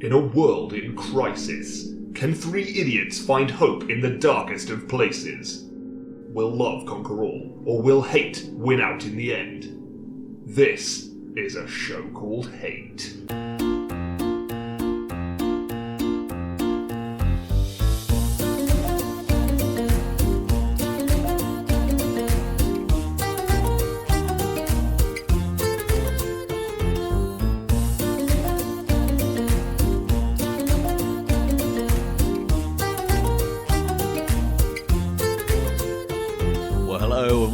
In a world in crisis, can three idiots find hope in the darkest of places? Will love conquer all, or will hate win out in the end? This is a show called Hate.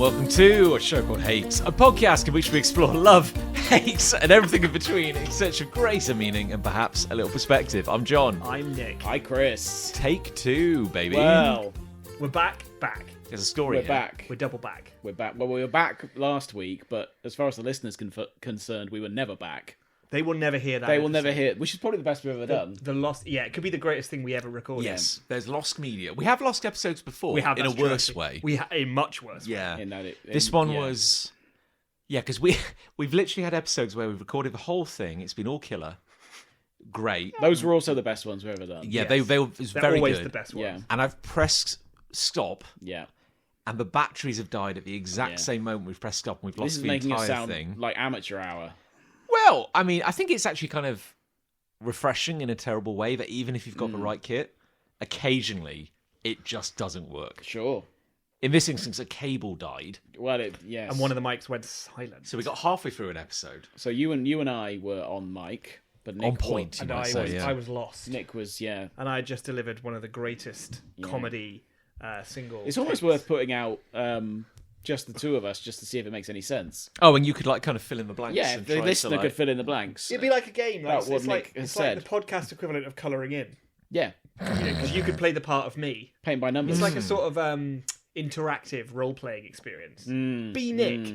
Welcome to a show called Hate, a podcast in which we explore love, hate, and everything in between in search of greater meaning and perhaps a little perspective. I'm John. I'm Nick. Hi, Chris. Take two, baby. Well, We're back. There's a story we're here. back. We're double back. We're back. Well, we were back last week, but as far as the listeners concerned, we were never back. They will never hear that. They will never hear, which is probably the best we've ever done. The lost. Yeah, it could be the greatest thing we ever recorded. Yes, there's lost media. We have lost episodes before We have in a that's true, worse actually. way. We a much worse. Yeah. This one one was... Yeah, because we've literally had episodes where we've recorded the whole thing. It's been all killer. Great. Those were also the best ones we've ever done. Yeah, Yes. it was They're very always good. the best Yeah. ones. And I've pressed stop, Yeah. and the batteries have died at the exact Yeah. same moment we've pressed stop, and we've This lost is the making entire it sound thing. like amateur hour. Well, I mean, I think it's actually kind of refreshing in a terrible way that even if you've got the right kit, occasionally it just doesn't work. Sure. In this instance, a cable died, Well, yes. And one of the mics went silent. so we got halfway through an episode. So you and I were on mic, but Nick On point, you and might say, yeah. I was lost. Nick was, yeah. And I just delivered one of the greatest comedy singles. It's almost worth putting out just the two of us, just to see if it makes any sense. Oh, and you could like kind of fill in the blanks. Yeah, and the try listener to, could fill in the blanks. It'd be like a game. Like, About what it's like Nick has it's like said. the podcast equivalent of colouring in. Yeah, Because you could play the part of me. paint by numbers. It's like a sort of interactive role-playing experience. Be Nick.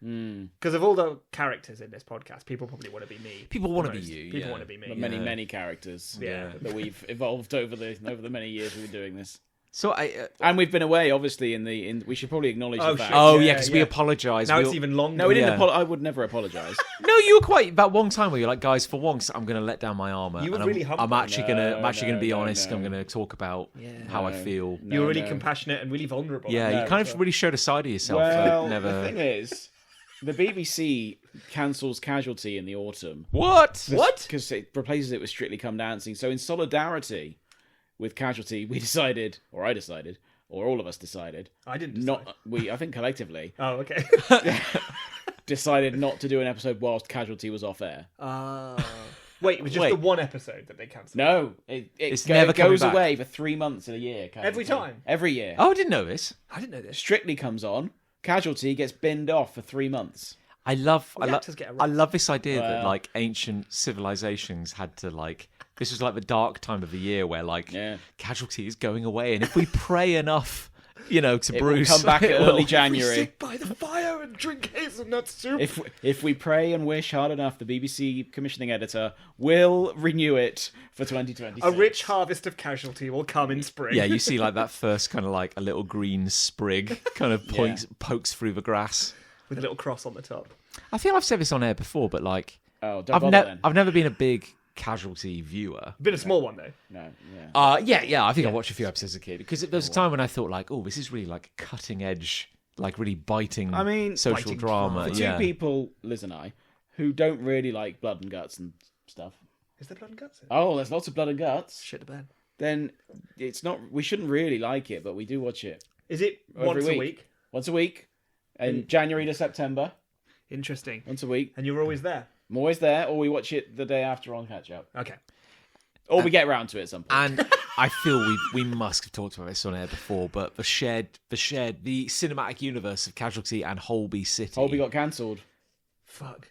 Because of all the characters in this podcast, people probably want to be me. People want to the be most. you. People yeah. want to be me. the many characters Yeah. that we've evolved over the many years we've been doing this. So And we've been away, obviously. We should probably acknowledge Oh, the fact. shit. oh Yeah, yeah, because we yeah. apologise. Now it's even longer. No, we didn't. Yeah. I would never apologise. No, you were quite that one time where you're like, guys, for once, I'm going to let down my armour. You were and really I'm humble. actually gonna be no, honest. no. I'm going to talk about how I feel. You were really no. compassionate and really vulnerable. Yeah, No, you kind of so- really showed a side of yourself. Well, that never. the thing is, the BBC cancels Casualty in the autumn. What? Because it replaces it with Strictly Come Dancing. So in solidarity with Casualty, we decided, or I decided, or all of us decided, I didn't decide. I think collectively, Oh, okay. decided not to do an episode whilst Casualty was off air. Wait, it was just Wait. the one episode that they cancelled. No, It's never coming goes back. away for 3 months in a year. Casualty. Every time? Every year. Oh, I didn't know this. I didn't know this. Strictly comes on. Casualty gets binned off for 3 months. I love actors get a I love this idea that Well. like ancient civilizations had to like. This was like the dark time of the year where like Yeah. Casualty is going away, and if we pray enough, to It will Bruce, come back it will. early We January. sit by the fire and drink hazelnut soup. If we pray and wish hard enough, the BBC commissioning editor will renew it for 2026. A rich harvest of Casualty will come in spring. Yeah, you see like that first kind of like a little green sprig kind of pokes through the grass. With a little cross on the top. I think I've said this on air before, but like Oh, don't bother then. I've never been a big Casualty viewer. Been a small one, though. No, yeah. Yeah. I think I watched a few episodes as a kid because there was a time when I thought like, oh, this is really like cutting edge, like really biting. I mean, social biting drama. For Yeah. two people, Liz and I, who don't really like blood and guts and stuff. Is there blood and guts in it? Oh, there's lots of blood and guts. Shit the bed. Then it's not. We shouldn't really like it, but we do watch it Is it Every once a week? Once a week, in January to September. Interesting. Once a week. And you're always there? I'm always there, or we watch it the day after on catch up, Okay. or we get round to it at some point. And I feel we must have talked about this on air before, but the cinematic universe of Casualty and Holby City. Holby got cancelled. Fuck.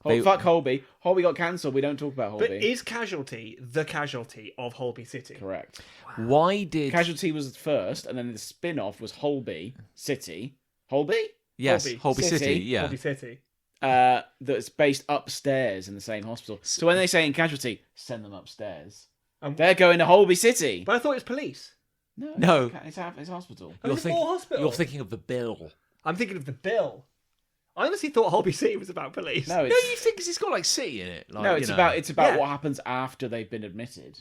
Fuck Holby. Holby got cancelled. We don't talk about Holby. But is Casualty the casualty of Holby City? Correct. Why did Casualty was first, and then the spin-off was Holby City. Holby? yes Holby Holby City? City? Yeah. Holby City. That's based upstairs in the same hospital. So when they say in Casualty, send them upstairs. They're going to Holby City. But I thought it was police. No. It's hospital. Oh, there's more hospitals. You're thinking of the bill. I'm thinking of the bill. I honestly thought Holby City was about police. No, No, it's, you think 'cause it's got like city in it? Like, no, you it's know. about Yeah. what happens after they've been admitted.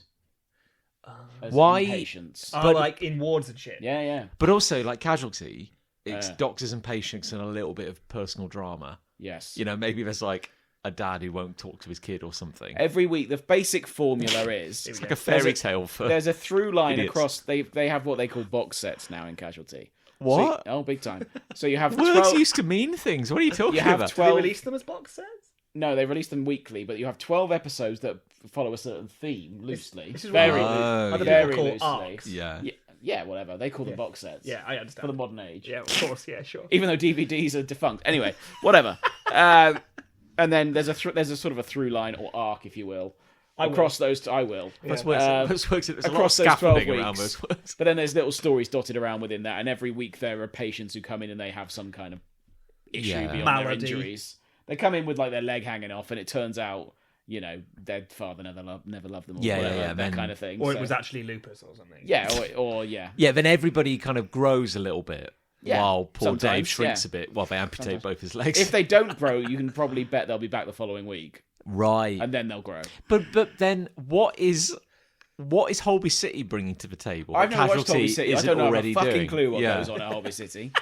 As Why- inpatients. But like in wards and shit. Yeah, yeah. But also, like Casualty, it's Yeah. doctors and patients and a little bit of personal drama. Yes. You know, maybe there's like a dad who won't talk to his kid or something. Every week, the basic formula is It's like a fairy tale for there's a through line idiots. across. They have what they call box sets now in Casualty. What? So, big time. So you have Words 12. used to mean things. What are you talking You have about? 12. They release them as box sets? No, they release them weekly, but you have 12 episodes that follow a certain theme loosely. This is very, what other very people call loosely. arcs. Yeah. Yeah, whatever. They call them box sets. Yeah, I For understand. the modern age. Yeah, of course. Yeah, sure. Even though DVDs are defunct. Anyway, whatever. And then there's a sort of a through line or arc, if you will, across those. I will. That's works. There's a lot of across those 12 scaffolding around weeks. those words. But then there's little stories dotted around within that, and every week there are patients who come in and they have some kind of issue Yeah. beyond Malady. their injuries. They come in with like their leg hanging off, and it turns out, you know, their father never loved them, or Yeah, whatever, yeah, that then- kind of thing. Or So- it was actually lupus or something. yeah, or yeah. Yeah, then everybody kind of grows a little bit Yeah, while poor Dave sometimes, shrinks yeah. a bit while they amputate both his legs. If they don't grow, you can probably bet they'll be back the following week, Right. and then they'll grow. But then what is Holby City bringing to the table? I've that never watched Holby Casualty City. I isn't don't know already a fucking doing? clue what Yeah. goes on at Holby City.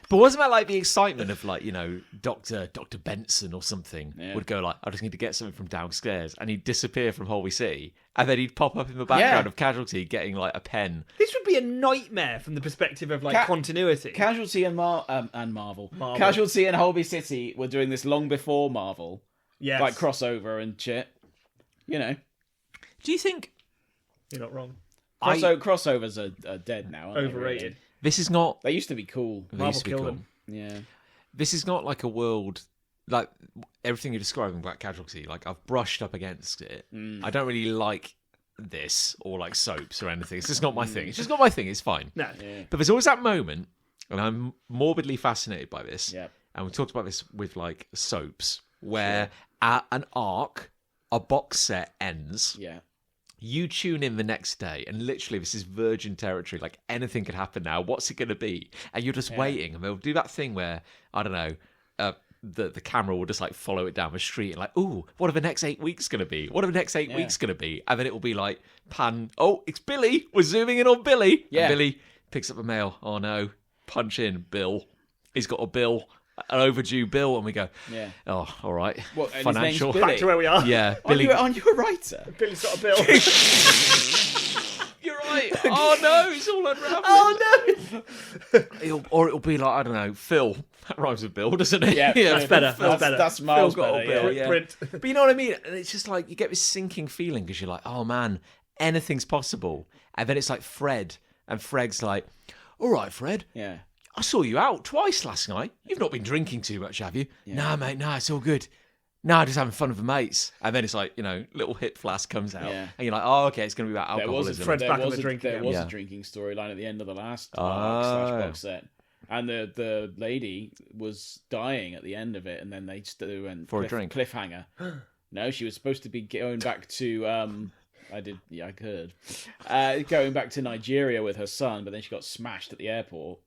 But wasn't that like the excitement of like, you know, Dr. Benson or something Yeah. would go like, I just need to get something from downstairs, and he'd disappear from Holby City, and then he'd pop up in the background Yeah. of Casualty getting like a pen. This would be a nightmare from the perspective of like Ca- continuity. Casualty and Marvel. Casualty and Holby City were doing this long before Marvel, yes. like crossover and shit. You know, Do you think You're not wrong. crossovers are dead now. Aren't they, Overrated. really? this is not They used to be cool. they Marvel used to be killed cool. them. Yeah. This is not like a world like everything you're describing about Casualty. Like I've brushed up against it. I don't really like this or like soaps or anything. It's just not my thing. It's just not my thing. It's fine. No. Yeah. But there's always that moment, and I'm morbidly fascinated by this. Yeah. And we talked about this with like soaps, where at an arc, a box set ends. Yeah. You tune in the next day, and literally this is virgin territory. Like anything could happen now. What's it going to be? And you're just waiting, and they'll do that thing where I don't know. The camera will just like follow it down the street and like, ooh, what are the next 8 weeks going to be? What are the next 8 weeks going to be? And then it will be like, pan, oh, it's Billy. We're zooming in on Billy. Yeah. And Billy picks up the mail. Oh no, punch in, Bill. He's got a bill, an overdue bill. And we go, Yeah. oh, all right. Well, and his Financial. name's Billy. Back to where we are. Yeah, Aren't Billy. you a writer? Billy's got a bill. You're right. Oh no, it's all unraveling. Oh no! Or it'll be like, I don't know, Phil. That rhymes with Bill, doesn't it? Yeah, That's better. That's better. That's miles Phil got a better. bill, Yeah. yeah. Print. But you know what I mean? And it's just like you get this sinking feeling because you're like, oh man, anything's possible. And then it's like Fred, and Fred's like, all right, Fred, Yeah. I saw you out twice last night. You've not been drinking too much, have you? Nah, mate, nah, it's all good. Nah, just having fun with the mates. And then it's like, you know, little hip flask comes out. Yeah. And you're like, oh, okay, it's going to be about There was alcoholism. Fred's back on the a drink there again. was Yeah. a drinking storyline at the end of the last Oh. box set, and the lady was dying at the end of it, and then they just went For a drink. cliffhanger. No, she was supposed to be going back to I heard going back to Nigeria with her son, but then she got smashed at the airport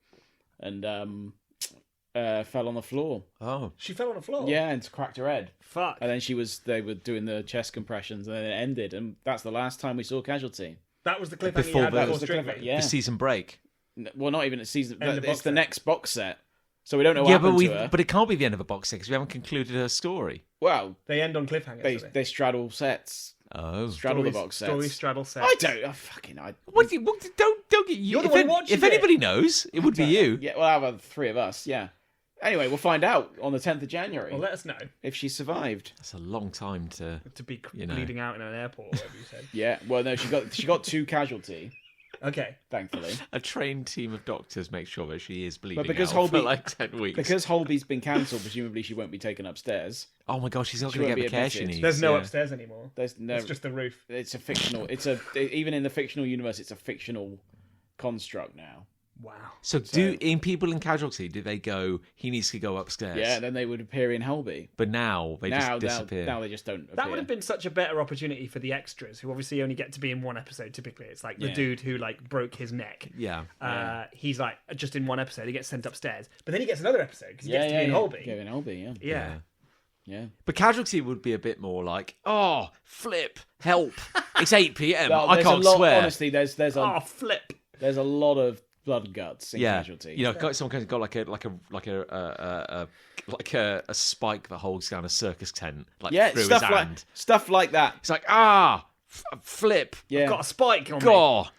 and fell on the floor. Oh. She fell on the floor. Yeah, and cracked her head. Fuck. And then they were doing the chest compressions, and then it ended, and that's the last time we saw Casualty. That was the cliffhanger Before you had the- before was the drinking. cliffhanger, yeah. The season break. Well, not even a season. End of It's box the set. next box set, so we don't know what Yeah, but happened to her. but it can't be the end of a box set because we haven't concluded her story. Well, They end on cliffhangers. they don't they straddle sets, Oh. straddle the box Story sets. straddle set. I don't. Don't get you. You're the if one any- watching if it. anybody knows, it would be you. Yeah, well, out of the three of us, yeah. Anyway, we'll find out on the 10th of January Well, let us know if she survived. That's a long time to. to be You know. bleeding out in an airport, or whatever you said. Yeah. Well, no, she got 2 casualty, Okay. thankfully, A trained team of doctors make sure that she is bleeding because out for Holby- like 10 weeks. because Holby's been cancelled. Presumably, she won't be taken upstairs. Oh my gosh, she's not She going to won't get the be care she admitted. needs. There's no yeah. upstairs anymore. There's no. It's just the roof. It's a fictional. Even in the fictional universe, it's a fictional construct now. Wow. So in people in Casualty, do they go, he needs to go upstairs? Yeah, then they would appear in Holby. But now they just disappear. Now they just don't appear. That would have been such a better opportunity for the extras, who obviously only get to be in one episode typically. It's like the dude who like broke his neck. Yeah. He's like just in one episode. He gets sent upstairs, but then he gets another episode because he gets to be in Holby. Go in Holby, Yeah. But Casualty would be a bit more like, oh, flip, help. It's 8 p.m. Well, I can't swear. Honestly, there's a flip. There's a lot of blood and guts in Casualty. You know, someone got like a spike that holds down a circus tent, like through his hand. Stuff like that. It's like flip. I've got a spike on me. God,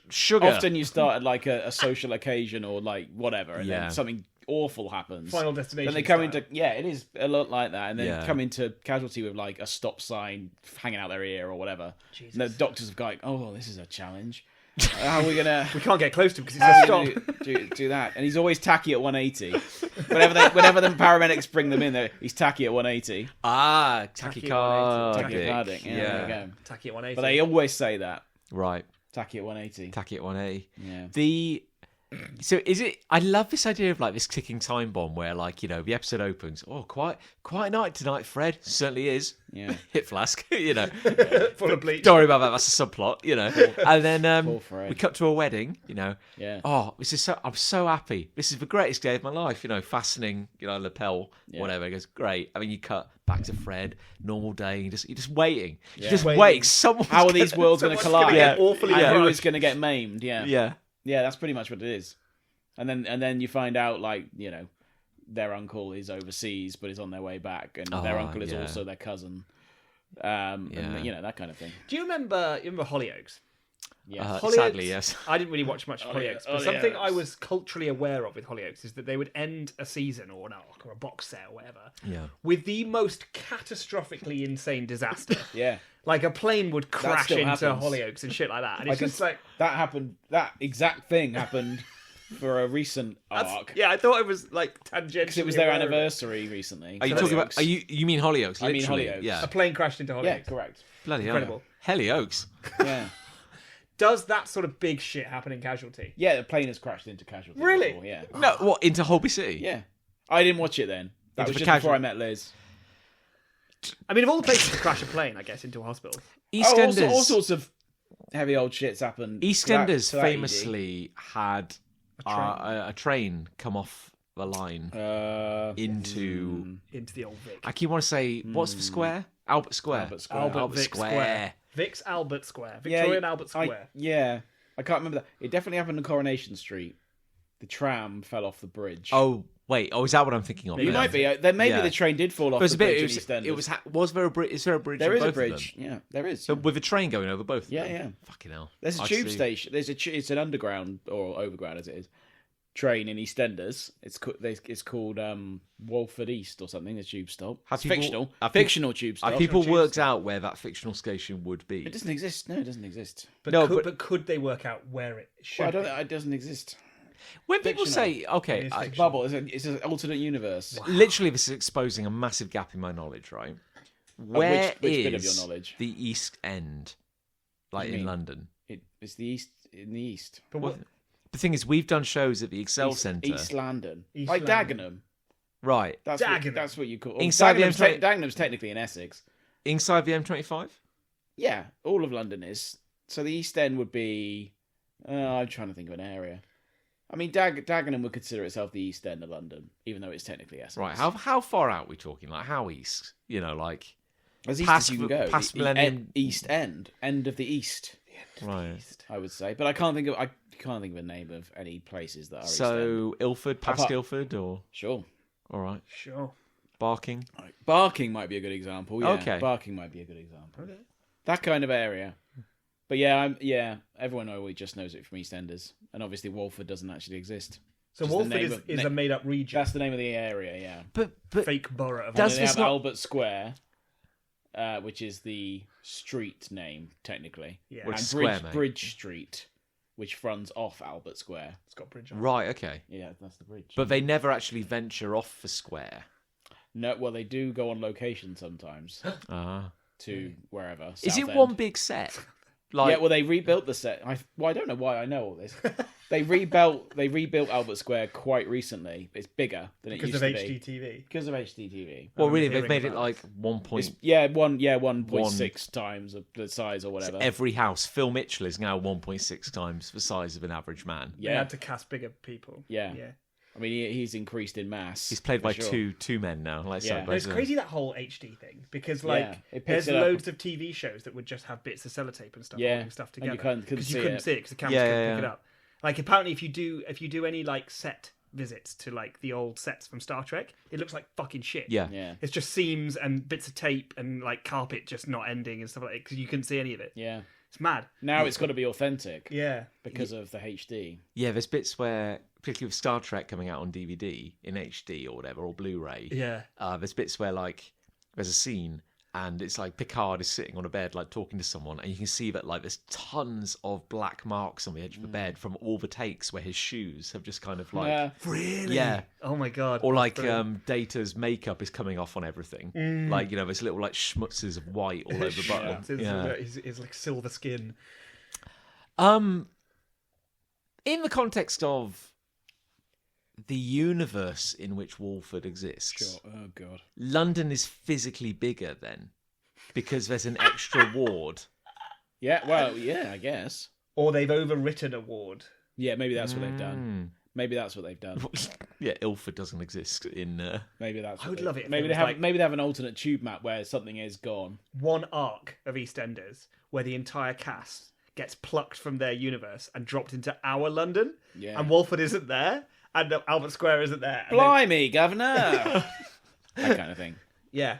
sugar. Often you start at like a social occasion or like whatever, and then something awful happens. Final Destination. Then they come style. into it is a lot like that, and then come into Casualty with like a stop sign hanging out their ear or whatever. Jesus. And the doctors are going, "Oh, this is a challenge. How are we gonna? We can't get close to him because he's a stop. do that." And he's always tacky at 180. Whenever the paramedics bring them in, he's tacky at 180. Tachycardic. Yeah, there you go. Tacky at 180. But they always say that. Right. Tacky at 180. Tacky at 180. Yeah. So is it? I love this idea of like this ticking time bomb where like the episode opens. Oh, quite a night tonight, Fred. Certainly is. Yeah. Hit flask. Full of bleach. Don't worry about that. That's a subplot. And then Poor Fred. we cut to a wedding. Yeah. Oh, I'm so happy. This is the greatest day of my life. Fastening lapel, whatever. It goes great. I mean, you cut back to Fred. Normal day. You're just waiting. You're just waiting. How are these worlds going to collide? Awfully who is going to get maimed? Yeah. Yeah. Yeah, that's pretty much what it is. And then you find out their uncle is overseas but is on their way back, and their uncle is also their cousin. And that kind of thing. Do you remember Hollyoaks? Yes. Sadly, yes. I didn't really watch much of Hollyoaks, but something I was culturally aware of with Hollyoaks is that they would end a season or an arc or a box set or whatever with the most catastrophically insane disaster. Yeah. Like a plane would crash still into happens. Hollyoaks and shit like that. And it's just like... That happened, that exact thing happened for a recent arc. Yeah, I thought it was like tangentially. Because it was their anniversary recently. Are you talking about? You mean Hollyoaks? I mean literally? Hollyoaks. Yeah. A plane crashed into Hollyoaks. Yeah, correct. Bloody Incredible. Hollyoaks. Yeah. Does that sort of big shit happen in Casualty? Yeah, the plane has crashed into Casualty. Really? Before, yeah. No, what into Holby City? Yeah. I didn't watch it then. That was just before I met Liz. I mean, of all the places to crash a plane, I guess, into a hospital. EastEnders. All sorts of heavy old shits happened. EastEnders to that famously had a train come off the line into the old Vic. I keep want to say what's the square? Albert Square. Albert Vic Square. Vic's Albert Square. Victorian Albert Square. I can't remember that. It definitely happened on Coronation Street. The tram fell off the bridge. Oh wait, is that what I'm thinking of? You might be. Then maybe the train did fall off the bridge in EastEnders. Was there a bridge? Is there a bridge? There is a both of bridge. them? Yeah, there is. So with a train going over both of them? Yeah. Fucking hell. There's a tube station. It's an underground or overground as it is train in EastEnders. It's called Walford East or something. The tube stop. It's fictional. Fictional tube stop. Have people worked out where that fictional station would be? It doesn't exist. No, it doesn't exist. But could they work out where it should be? It doesn't exist. When people say, okay, It's It's a bubble. It's an alternate universe. literally this is exposing a massive gap in my knowledge, right? Where which bit of is your knowledge? the East End, like in London? It's the east in the east. But what? The thing is, we've done shows at the Excel Centre. East London, East like London. Dagenham. Right. Dagenham. That's what you call. Inside the M20 Dagenham's technically in Essex. Inside the M25? Yeah, all of London is. So the East End would be. I'm trying to think of an area. I mean, Dagenham would consider itself the East End of London, even though it's technically Essex. Right. How far out are we talking? Like, how east? Like... As east past as you can go. past Millennium... East End. End of the East. Right. I would say. But I can't think of a name of any places that are East End. So, Ilford, past Ilford, or... Sure. All right. Sure. Barking? Barking might be a good example. Yeah, okay. Barking might be a good example. Okay. That kind of area. But everyone always just knows it from EastEnders, and obviously Walford doesn't actually exist. So Just Walford is a made-up region. That's the name of the area, yeah. But Fake borough of Does And they this have not- Albert Square, which is the street name technically, Yeah. Which and square, mate? Bridge Street, which runs off Albert Square. It's got a bridge on. Right, okay. Yeah, that's the bridge. But they never actually venture off the square. No, well, they do go on location sometimes Ah. to wherever. Is it Southend. one big set? Like, yeah, well, they rebuilt the set. I don't know why I know all this. They rebuilt Albert Square quite recently. It's bigger than it used to be. Because of HDTV. Well, really, they've made it like 1.6 times the size or whatever. Every house. Phil Mitchell is now 1.6 times the size of an average man. They had to cast bigger people. Yeah. I mean, he's increased in mass. He's played by two men now. It's crazy, that whole HD thing, because there's loads of TV shows that would just have bits of sellotape and stuff holding stuff together. And you couldn't see it because the cameras couldn't pick it up. Like, apparently, if you do any like set visits to like the old sets from Star Trek, it looks like fucking shit. Yeah. It's just seams and bits of tape and like carpet just not ending and stuff like that, because you couldn't see any of it. Yeah. It's mad. Now it's got to be authentic. Yeah. Because of the HD. Yeah, there's bits where, particularly with Star Trek coming out on DVD in HD or whatever, or Blu-ray. Yeah. There's bits where like there's a scene and it's like Picard is sitting on a bed like talking to someone, and you can see that like there's tons of black marks on the edge of the bed from all the takes where his shoes have just kind of like really? Yeah. Oh my god. Or like Data's makeup is coming off on everything. Like, there's little like schmutzes of white all over the button. It's like silver skin. In the context of the universe in which Walford exists, Sure. Oh god. London is physically bigger then, because there's an extra ward. Yeah, well, yeah, I guess. Or they've overwritten a ward. Yeah, maybe that's what they've done. Maybe that's what they've done. Yeah, Ilford doesn't exist in. Maybe that's. I would love it. If maybe it they was have. like Maybe they have an alternate tube map where something is gone. one arc of EastEnders where the entire cast gets plucked from their universe and dropped into our London, and Walford isn't there, and Albert Square isn't there. Blimey, Governor! That kind of thing. Yeah.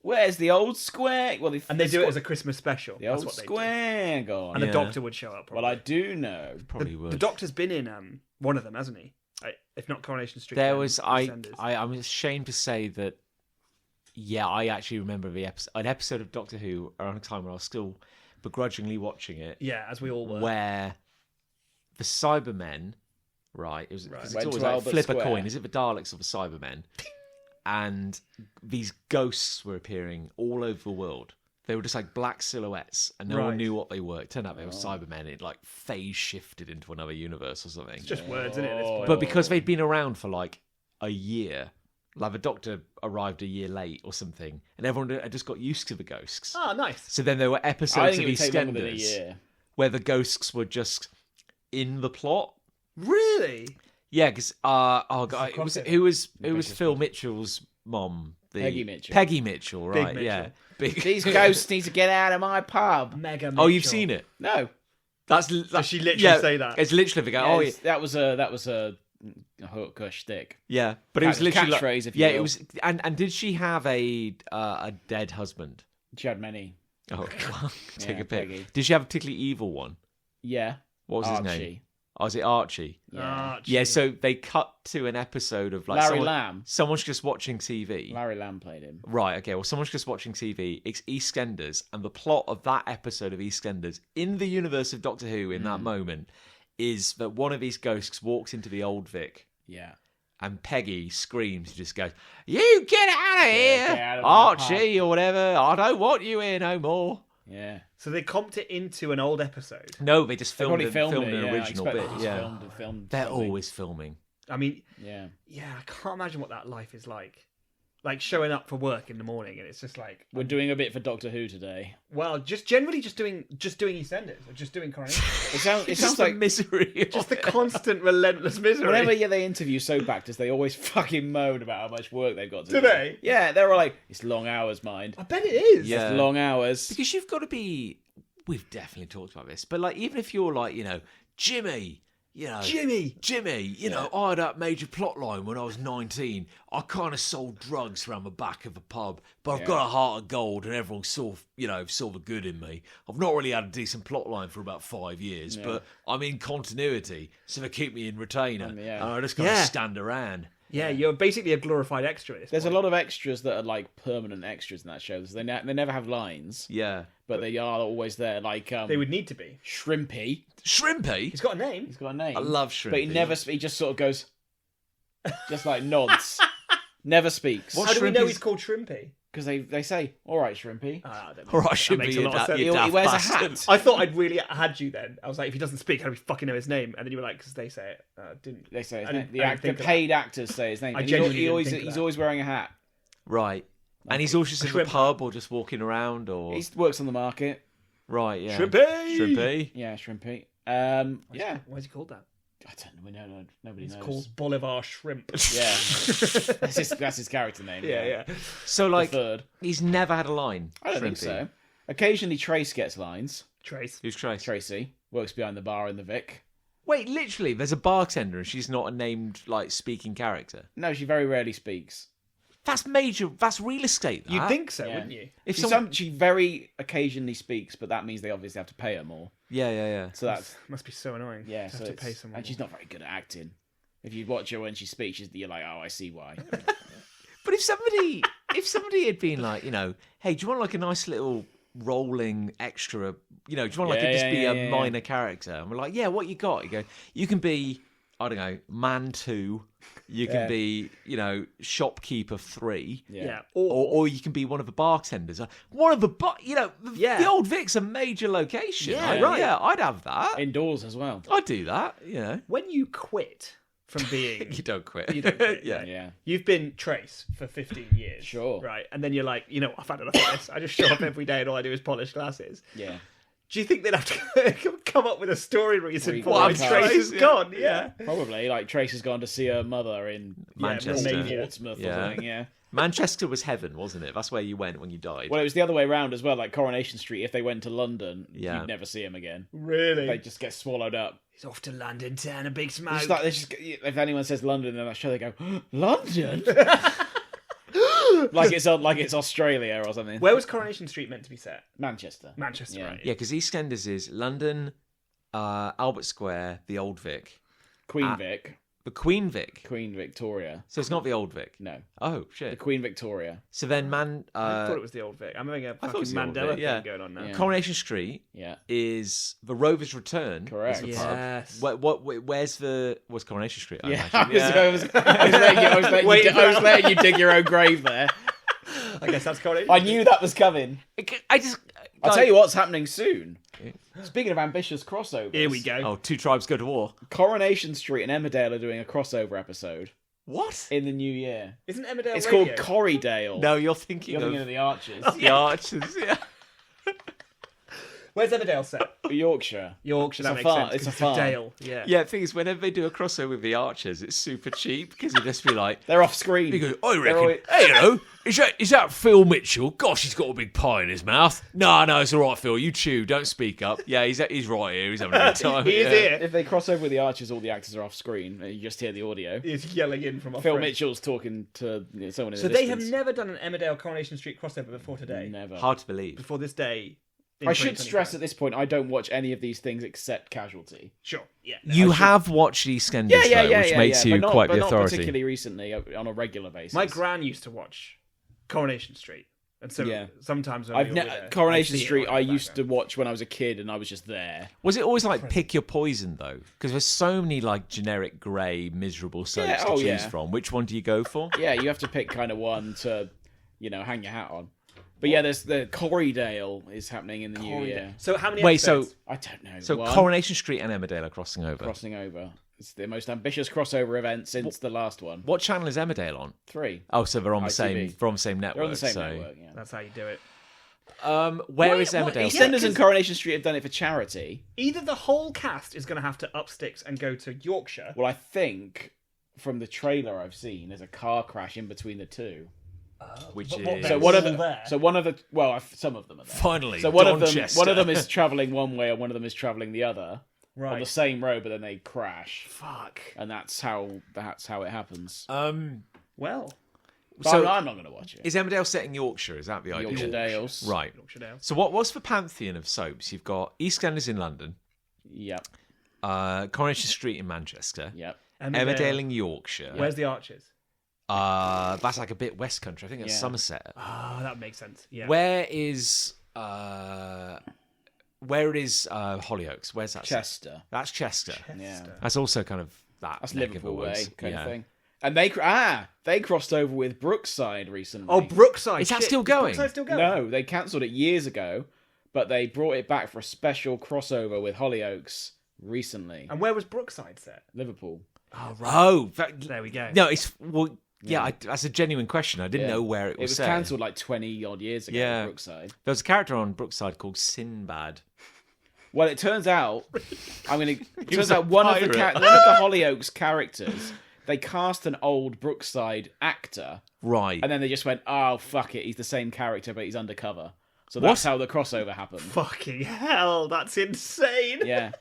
Where's the old square? Well, they do it as a Christmas special. The That's old what they square gone. do. And the Doctor would show up. Probably. Well, I do know. Probably would. The Doctor's been in one of them, hasn't he? If not Coronation Street. There was I'm ashamed to say that. Yeah, I actually remember an episode of Doctor Who around a time where I was still begrudgingly watching it. Yeah, as we all were. Where the Cybermen, right? It's Went always to like Albert flip Square. a coin. Is it the Daleks or the Cybermen? And these ghosts were appearing all over the world. They were just like black silhouettes, and no one knew what they were. It turned out they were Cybermen. It like phase shifted into another universe or something. It's just words, isn't it? At this point? But because they'd been around for like a year, like the Doctor arrived a year late or something, and everyone had just got used to the ghosts. Oh, nice. So then there were I episodes think of it would take longer than a EastEnders year. where the ghosts were just in the plot. Really? Yeah, because who was Phil Mitchell's mom? Peggy Mitchell. Peggy Mitchell, right? Mitchell. Yeah. These ghosts need to get out of my pub. Mega. Oh, you've Mitchell. seen it? No. That's Does she literally say that? It's literally the guy. Yeah, Oh, yeah. that was a hook or shtick. Yeah, but it was literally like, catchphrase, if you will. it was. And did she have a dead husband? She had many. Oh, take Yeah, a pic. Peggy. Did she have a particularly evil one? Yeah. What was his name? Archie. Oh, was it Archie? Yeah. Archie. Yeah, so they cut to an episode of like Larry Lamb. Someone's just watching TV. Larry Lamb played him. Right, okay, well, someone's just watching TV. It's EastEnders, and the plot of that episode of EastEnders in the universe of Doctor Who in that moment is that one of these ghosts walks into the Old Vic, Yeah. and Peggy screams, just goes, "You get out of here, get out of my Archie," or whatever. "I don't want you here no more." Yeah. So they comped it into an old episode. No, they just Probably filmed it, an yeah. original I bit. expect they just Yeah, filmed they're something. always filming. I mean, Yeah. I can't imagine what that life is like. Like showing up for work in the morning, and it's just like We're doing a bit for Doctor Who today. well, just generally just doing EastEnders or just doing Coronation. It sounds Just like the misery. Just the constant relentless misery. whenever they interview soap actors, they always fucking moan about how much work they've got to do. Do they? Yeah, they're all like, it's long hours, mind. I bet it is. Yeah. It's long hours. Because you've got to be. We've definitely talked about this, but like, even if you're like, Jimmy, Jimmy, I had that major plot line when I was 19. I kind of sold drugs around the back of a pub, but I've got a heart of gold, and everyone saw the good in me. I've not really had a decent plot line for about 5 years, but I'm in continuity, so they keep me in retainer, and I just kind of stand around. Yeah, you're basically a glorified extra. At this There's point. a lot of extras that are like permanent extras in that show. They never have lines, Yeah. but they are always there. Like They would need to be. Shrimpy. Shrimpy? He's got a name. He's got a name. I love Shrimpy. But he just sort of goes, just like nods. Never speaks. What How do we know Shrimpy's- he's called Shrimpy? Because they say, all right, Shrimpy. All right, Shrimpy, He wears a hat. I thought I'd really had you then. I was like, if he doesn't speak, how do we fucking know his name? And then you were like, because they say it. Didn't They say his I name. didn't The paid actors say his name. I And genuinely he didn't always, think of he's that. always wearing a hat. Right. And he's always just in the shrimp pub or just walking around or... He works on the market. Right, yeah. Shrimpy! Yeah, Shrimpy. Yeah. Why is he called that? I don't know. We know. Nobody It's knows. called Bolivar Shrimp. Yeah. that's his character name. yeah. So, like, The third. he's never had a line. I don't think Shrimpy. so. Occasionally Trace gets lines. Trace. Who's Trace? Tracy works behind the bar in the Vic. Wait, literally, there's a bartender and she's not a named, like, speaking character. No, she very rarely speaks. That's major. That's real estate, that. You'd think so, Yeah. wouldn't you? If She very occasionally speaks, but that means they obviously have to pay her more. Yeah. So that's Must be so annoying. yeah. to So have to pay it's- someone. and she's not very good at acting. If you watch her when she speaks, you're like, oh, I see why. But if somebody had been like, hey, do you want like a nice little rolling extra, do you want like Yeah, it just yeah, be yeah, a yeah. minor character? And we're like, yeah, what you got? You go, you can be, I don't know, man 2, you can Yeah. be, shopkeeper 3. Yeah. Or you can be one of the bartenders. One of the Yeah. the Old Vic's a major location. Yeah, right. Yeah, I'd have that. Indoors as well. I'd do that. When you quit from being... You don't quit. You don't quit, yeah. Yeah. You've been Trace for 15 years. Sure. Right. And then you're like, I've had enough of this. I just show up every day and all I do is polish glasses. Yeah. Do you think they'd have to come up with a story reason for Why why Trace, Trace is yeah. gone? Yeah. Probably. Like Trace has gone to see her mother in Manchester. Romania. Portsmouth or Yeah. something. Yeah. Manchester was heaven, wasn't it? That's where you went when you died. Well, it was the other way around as well. Like Coronation Street, if they went to London, Yeah. you'd never see him again. Really? They just get swallowed up. He's off to London to earn a big smoke. If anyone says London in that show, they go, London? like it's Australia or something. Where was Coronation Street meant to be set? Manchester. Manchester, Yeah. right? Yeah, because EastEnders is London, Albert Square, the Old Vic, Queen Vic. the Queen Vic. Queen Victoria. So it's not the Old Vic. No. Oh The shit. Queen Victoria. So then, I thought it was the Old Vic. I'm having a thought it fucking was the Old Mandela Vic, yeah. thing going on now. Yeah. Coronation Street Yeah. is the Rover's Return. Correct. Is the pub. Yes. Where's Coronation Street? I Yeah. imagine. I was letting you dig your own grave there. I guess that's Coronation I knew that was coming. I'll tell you what's happening soon. Speaking of ambitious crossovers. Here we go. Oh, 2 tribes go to war. Coronation Street and Emmerdale are doing a crossover episode What? in the new year. Isn't Emmerdale It's radio? called Corrydale. No, you're thinking You're of thinking of the Archers. the Archers. Yeah. Where's Emmerdale set? Yorkshire. Yorkshire, It's that a makes farm. sense. It's a 'cause farm. Dale. Yeah. Yeah, the thing is, whenever they do a crossover with the Archers, it's super cheap because you just be like, They're off screen. you go, I They're reckon, always- hey, is that Phil Mitchell? Gosh, he's got a big pie in his mouth. No, it's all right, Phil. You chew, don't speak up. Yeah, he's right here. He's having a good time. He is yeah. here. If they cross over with the Archers, all the actors are off screen. You just hear the audio. He's yelling in from off Phil screen. Mitchell's talking to someone in So the they have distance. never done an Emmerdale Coronation Street crossover before today. Never. Hard to believe. Before this day. in I should 2025. stress at this point, I don't watch any of these things except Casualty. Sure. Yeah. You have watched EastEnders, though, which makes you but quite but the not authority. particularly recently, on a regular basis. My gran used to watch Coronation Street, and so Yeah. sometimes when I've we were with her, Coronation I'd see it Street. on I in the used to background. watch when I was a kid, and I was just there. Was it always like pick your poison, though? Because there's so many like generic, grey, miserable soaps Yeah, to oh, choose yeah. from. Which one do you go for? Yeah, you have to pick kind of one to, hang your hat on. But yeah, there's the Corrydale is happening in the new year. So how many Wait, so episodes? I don't know. so one, Coronation Street and Emmerdale are crossing over. crossing over. It's the most ambitious crossover event since the last one. What channel is Emmerdale on? 3. Oh, so they're on the ITV. same network. They're on the same so. network. Yeah. That's how you do it. Where is Emmerdale? EastEnders and Coronation Street have done it for charity. Either the whole cast is going to have to up sticks and go to Yorkshire. Well, I think from the trailer I've seen, there's a car crash in between the two. Which What- is what So They're one of all the, there. so one of the, well, some of them are there. finally. So one of Donchester. them is traveling one way, and one of them is traveling the other on Right. the same road, but then they crash, Fuck. and that's how it happens. Well, But so I'm not going to watch it. is Emmerdale set in Yorkshire? Is that the idea? Yorkshire Dales, Right. Yorkshire Dale. So what's the pantheon of soaps? You've got EastEnders in London, Yep, Coronation Street in Manchester, yep. Emmerdale in Yorkshire. Where's the Archers? That's like a bit West Country. I think it's Yeah. Somerset. Oh, that makes sense. Yeah. Where is Hollyoaks? Where's that? set? Chester. That's Chester. Yeah, That's also kind of that that's neck of the Liverpool way woods. kind Yeah. of thing. And they crossed over with Brookside recently. Oh, Brookside. Is that still going? Brookside still going? No, they cancelled it years ago, but they brought it back for a special crossover with Hollyoaks recently. And where was Brookside set? Liverpool. Oh, right. Oh, There we go. No, it's that's a genuine question. I didn't know where it was. It was set. cancelled like 20 odd years ago. Yeah. Brookside. There was a character on Brookside called Sinbad. Well, it turns out, was one of the pirate. Hollyoaks characters, they cast an old Brookside actor, Right. and then they just went, "Oh fuck it, he's the same character, but he's undercover." So that's how the crossover happened. Fucking hell, that's insane. Yeah.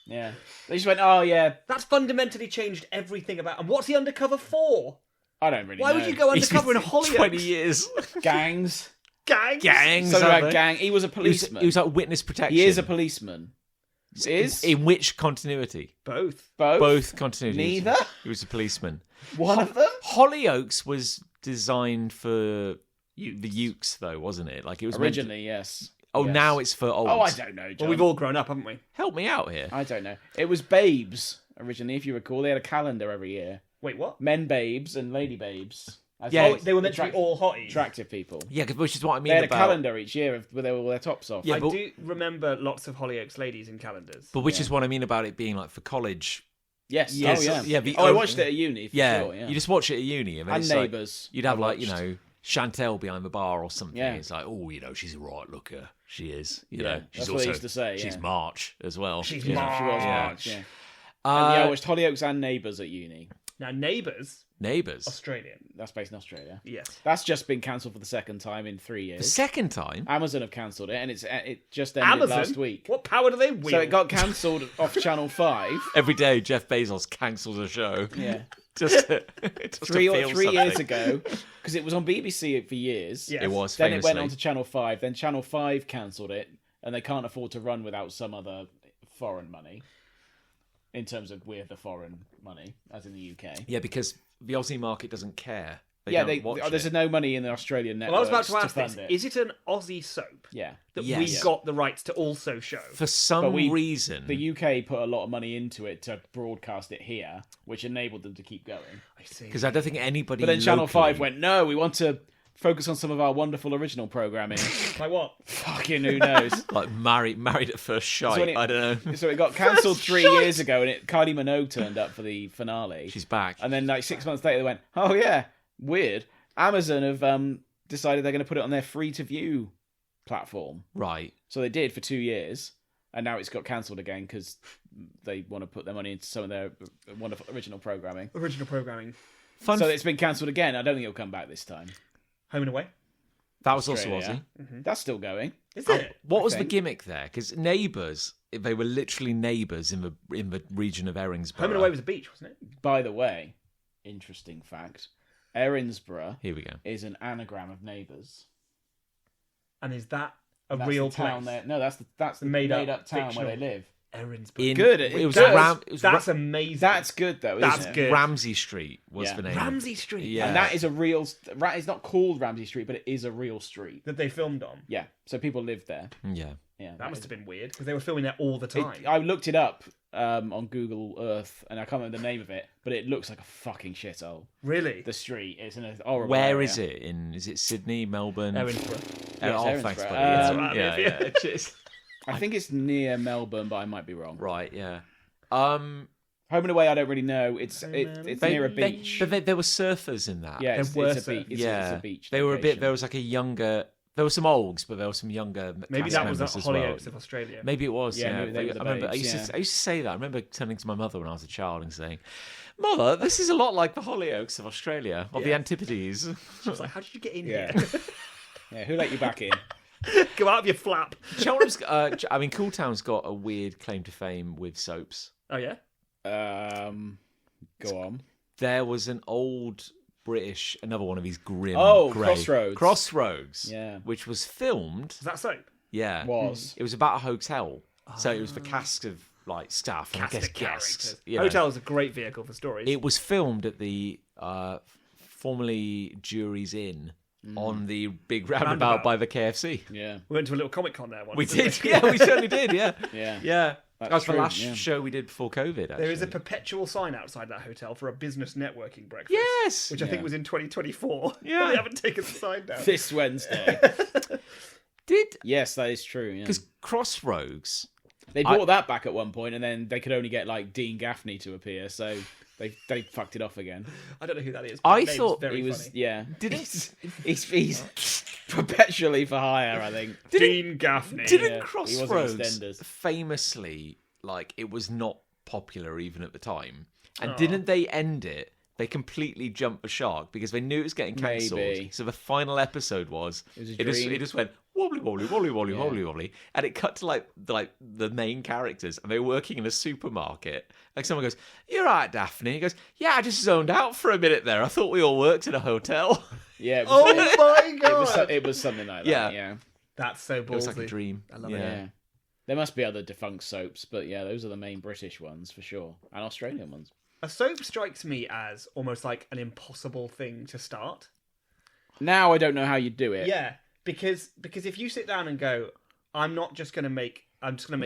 They just went, "Oh yeah, That's fundamentally changed everything about. And what's he undercover for? I don't really know." Why would you go undercover in Hollyoaks? 20 years. Gangs? Gangs? Something are about they? gang. He was a policeman. He was like witness protection. He is a policeman. In which continuity? Both. Both continuities. Neither? He was a policeman. One of them? Hollyoaks was designed for the Ukes, though, wasn't it? Like it was Originally, yes. Oh, Yes. now it's for old. Oh, I don't know, John. Well, we've all grown up, haven't we? Help me out here. I don't know. It was Babes, originally, if you recall. They had a calendar every year. Wait, what? Men Babes and Lady Babes. Yeah. Oh, they were meant to be all hotties. Attractive people. Yeah, which is what I mean They had about. a calendar each year with all their tops off. Yeah, I but- do remember lots of Hollyoaks ladies in calendars. But which is what I mean about it being like for college. Yes. Yes. Oh, yeah. Yeah, I watched it at uni, for Yeah, sure. Yeah. you just watch it at uni, and, then And it's like- Neighbours. you'd have I like watched. Chantel behind the bar or something. Yeah. It's like, oh, she's a right looker. She is. You Yeah, know, she's that's what also they used to say, she's yeah. March as well. She's you know. March. She was Yeah. March, yeah. And I Uh, watched Hollyoaks and Neighbours at uni. Now, Neighbours, Neighbours. Australian. That's based in Australia. Yes. That's just been cancelled for the second time in 3 The years. second time. Amazon have cancelled it, and it just ended Amazon? last week. What power do they wield? So it got cancelled off Channel 5. Every day, Jeff Bezos cancels a show. Yeah. just to Three feel years something. ago, because it was on BBC for years. Yes. It was Then famously. it went on to Channel 5. Then Channel 5 cancelled it, and they can't afford to run without some other foreign money. In terms of we're the foreign money, as in the UK. Yeah, because the Aussie market doesn't care. Yeah, don't watch there's it. no money in the Australian network. Well, I was about to ask fund this. it. Is it an Aussie soap Yeah. that Yes. we Yeah. got the rights to also show? For some reason. The UK put a lot of money into it to broadcast it here, which enabled them to keep going. I see. Because I don't think anybody. But then Channel locally- 5 went, no, we want to focus on some of our wonderful original programming. Like what? Fucking who knows? like married at first sight. when it- I don't know. So it got cancelled 3 years ago, and Kylie Minogue turned up for the finale. She's back. And then, like 6 months later, they went, "Oh yeah, weird." Amazon have decided they're going to put it on their free-to-view platform. Right. So they did for 2 years, and now it's got cancelled again because they want to put their money into some of their wonderful original programming. Original programming. So it's been cancelled again. I don't think it'll come back this time. Home and Away. That was also Australia. Aussie. That's still going. Is it? What was the think. gimmick there? Because neighbours, they were literally neighbours in the region of Erinsborough. Home and Away was a beach, wasn't it? By the way, interesting fact: Erinsborough Here we go. is an anagram of neighbours. And is that a That's real the town place? there. No, that's the Made made up up town fictional. where they live. Erinsborough. Good, It was That's amazing. That's good though. That's isn't it? good. Ramsey Street was Yeah. the name. Ramsey Street. Yeah. And that is a real. It's not called Ramsey Street, but it is a real street. That they filmed on. Yeah, so people live there. Yeah. Yeah, That must have been weird because they were filming there all the time. I looked it up on Google Earth, and I can't remember the name of it, but it looks like a fucking shithole. Really? The street is in a horrible. Where area. is it? Is it Sydney, Melbourne? Erinsborough. Yes, Oh, Erinsborough. thanks, buddy. That's right, yeah, yeah. yeah. Cheers. I think it's near Melbourne, but I might be wrong. Right, yeah. Home and Away, I don't really know. It's near a beach. But there were surfers in that. Yeah, There were it's a beach. It's yeah. a beach. They were a bit. location. There was like a younger. There were some olds, but there were some younger. Maybe cast that was at members as well. Hollyoaks of Australia. Maybe it was. Yeah, Yeah, maybe they were the I remember. babes, I used to say that. I remember turning to my mother when I was a child and saying, "Mother, this is a lot like the Hollyoaks of Australia, or the Yeah. Antipodes." She was like, "How did you get in Yeah. here? Yeah, who let you back in? Go out of your flap." Cheltenham's. I mean, Cool Town's got a weird claim to fame with soaps. Oh yeah. Go on. There was an old British, another one of these grim. Oh, grey- Crossroads. Crossroads. Yeah. Which was filmed. Is that soap? Yeah. Was. It was about a hotel. So it was the cast of like staff and I Cast guess of guests. characters. you know. Hotel is a great vehicle for stories. It was filmed at the formerly Jury's Inn on the big roundabout by the KFC. Yeah. We went to a little Comic Con there once. We didn't did, yeah, we certainly did, yeah. Yeah. Yeah. That was the last yeah. show we did before COVID, actually. There is a perpetual sign outside that hotel for a business networking breakfast. Yes! Which I think was in 2024. Yeah. They haven't taken the sign down. This Wednesday. Yes, that is true. Yeah. Because Crossroads... They brought that back at one point, and then they could only get like Dean Gaffney to appear, so they fucked it off again. I don't know who that is. I the name's thought very He was funny. yeah. Didn't He's perpetually for hire, I think. Dean Gaffney. Didn't Yeah, he was in Crossroads EastEnders. famously, like, it was not popular even at the time? And Oh. didn't they end it? They completely jumped the shark because they knew it was getting cancelled. Maybe. So the final episode was It was a it dream. just went wobbly wobbly wobbly wobbly Yeah. wobbly wobbly, and it cut to like the main characters, and they were working in a supermarket. Like someone goes, "You're right, Daphne." He goes, "Yeah, I just zoned out for a minute there. I thought we all worked in a hotel." Yeah. It was, Oh my god! it was something like that. Yeah. Yeah. That's so ballsy. It was like a dream. I love yeah. it. Yeah. There must be other defunct soaps, but yeah, those are the main British ones for sure, and Australian ones. A soap strikes me as almost like an impossible thing to start. Now I don't know how you do it. Yeah, because if you sit down and go, I'm just gonna make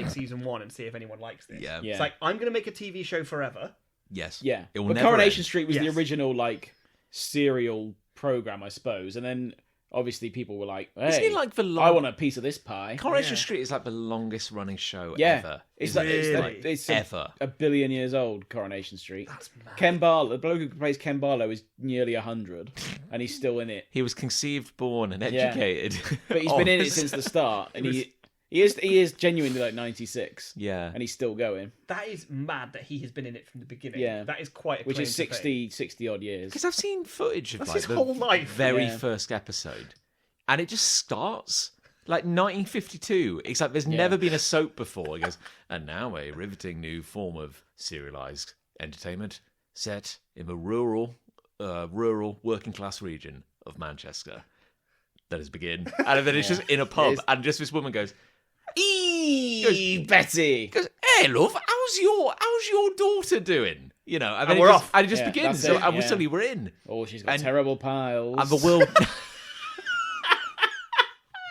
season 1 and see if anyone likes this. Yeah. Yeah. It's like I'm gonna make a TV show forever. Yes. Yeah. It will But never Coronation end. Street was the Yes. original like serial program, I suppose, and then obviously people were like, "Hey, Isn't it like the I want a piece of this pie." Coronation Yeah. Street is like the longest running show Yeah. ever. It's isn't like it? Really? Ever. a billion years old. Coronation Street. That's mad. Ken Barlow, the bloke who plays Ken Barlow, is nearly 100, and he's still in it. He was conceived, born, and Yeah. educated. But he's been in it since the start, and he is genuinely like 96. Yeah. And he's still going, That is mad that he has been in it from the beginning. Yeah. That is quite a which claim is to fame. 60 odd years. Because I've seen footage of That's like his the whole life. very Yeah. first episode, and it just starts like 1952. It's like there's never been a soap before. He goes, and now a riveting new form of serialized entertainment set in the rural working class region of Manchester. That is begin, and then it's just in a pub, It's- and just this woman goes, Eee, Betty. goes, "Hey, love, how's your daughter doing?" You know, and then we're off. and it just Yeah, begins, that's it, and we yeah. suddenly we're in, Oh, she's got And- terrible piles. and the world.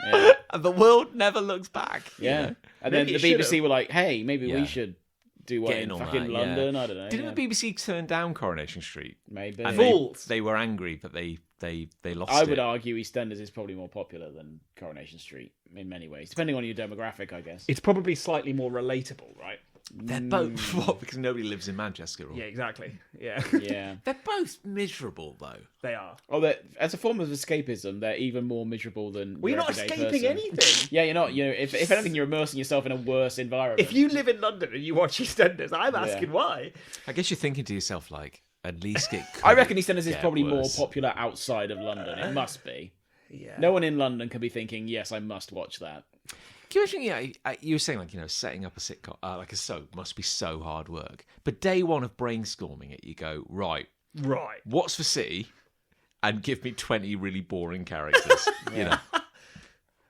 Yeah. And the world never looks back. you Yeah. know? And then Maybe the it BBC should've. were like, "Hey, maybe Yeah. we should do one Get in in on fucking that, yeah. London." I don't know. Didn't yeah. the BBC turn down Coronation Street? Maybe. And Fools. they were angry, but they lost I it. would argue EastEnders is probably more popular than Coronation Street in many ways, depending on your demographic, I guess. It's probably slightly more relatable, right? They're both what? Because nobody lives in Manchester. Or... Yeah, exactly. Yeah. Yeah. They're both miserable though. They are. Oh, as a form of escapism, they're even more miserable than. Well, you're your not everyday escaping person. anything. Yeah, you're not. You know, if anything, you're immersing yourself in a worse environment. If you live in London and you watch EastEnders, I'm asking why. I guess you're thinking to yourself like, at least it. I reckon EastEnders is get probably more worse. popular outside of London. It must be. Yeah. No one in London can be thinking, "Yes, I must watch that." Can you imagine, you were saying like, setting up a sitcom, like a soap must be so hard work. But day one of brainstorming it, you go, right, Right. what's the city? And give me 20 really boring characters. You know.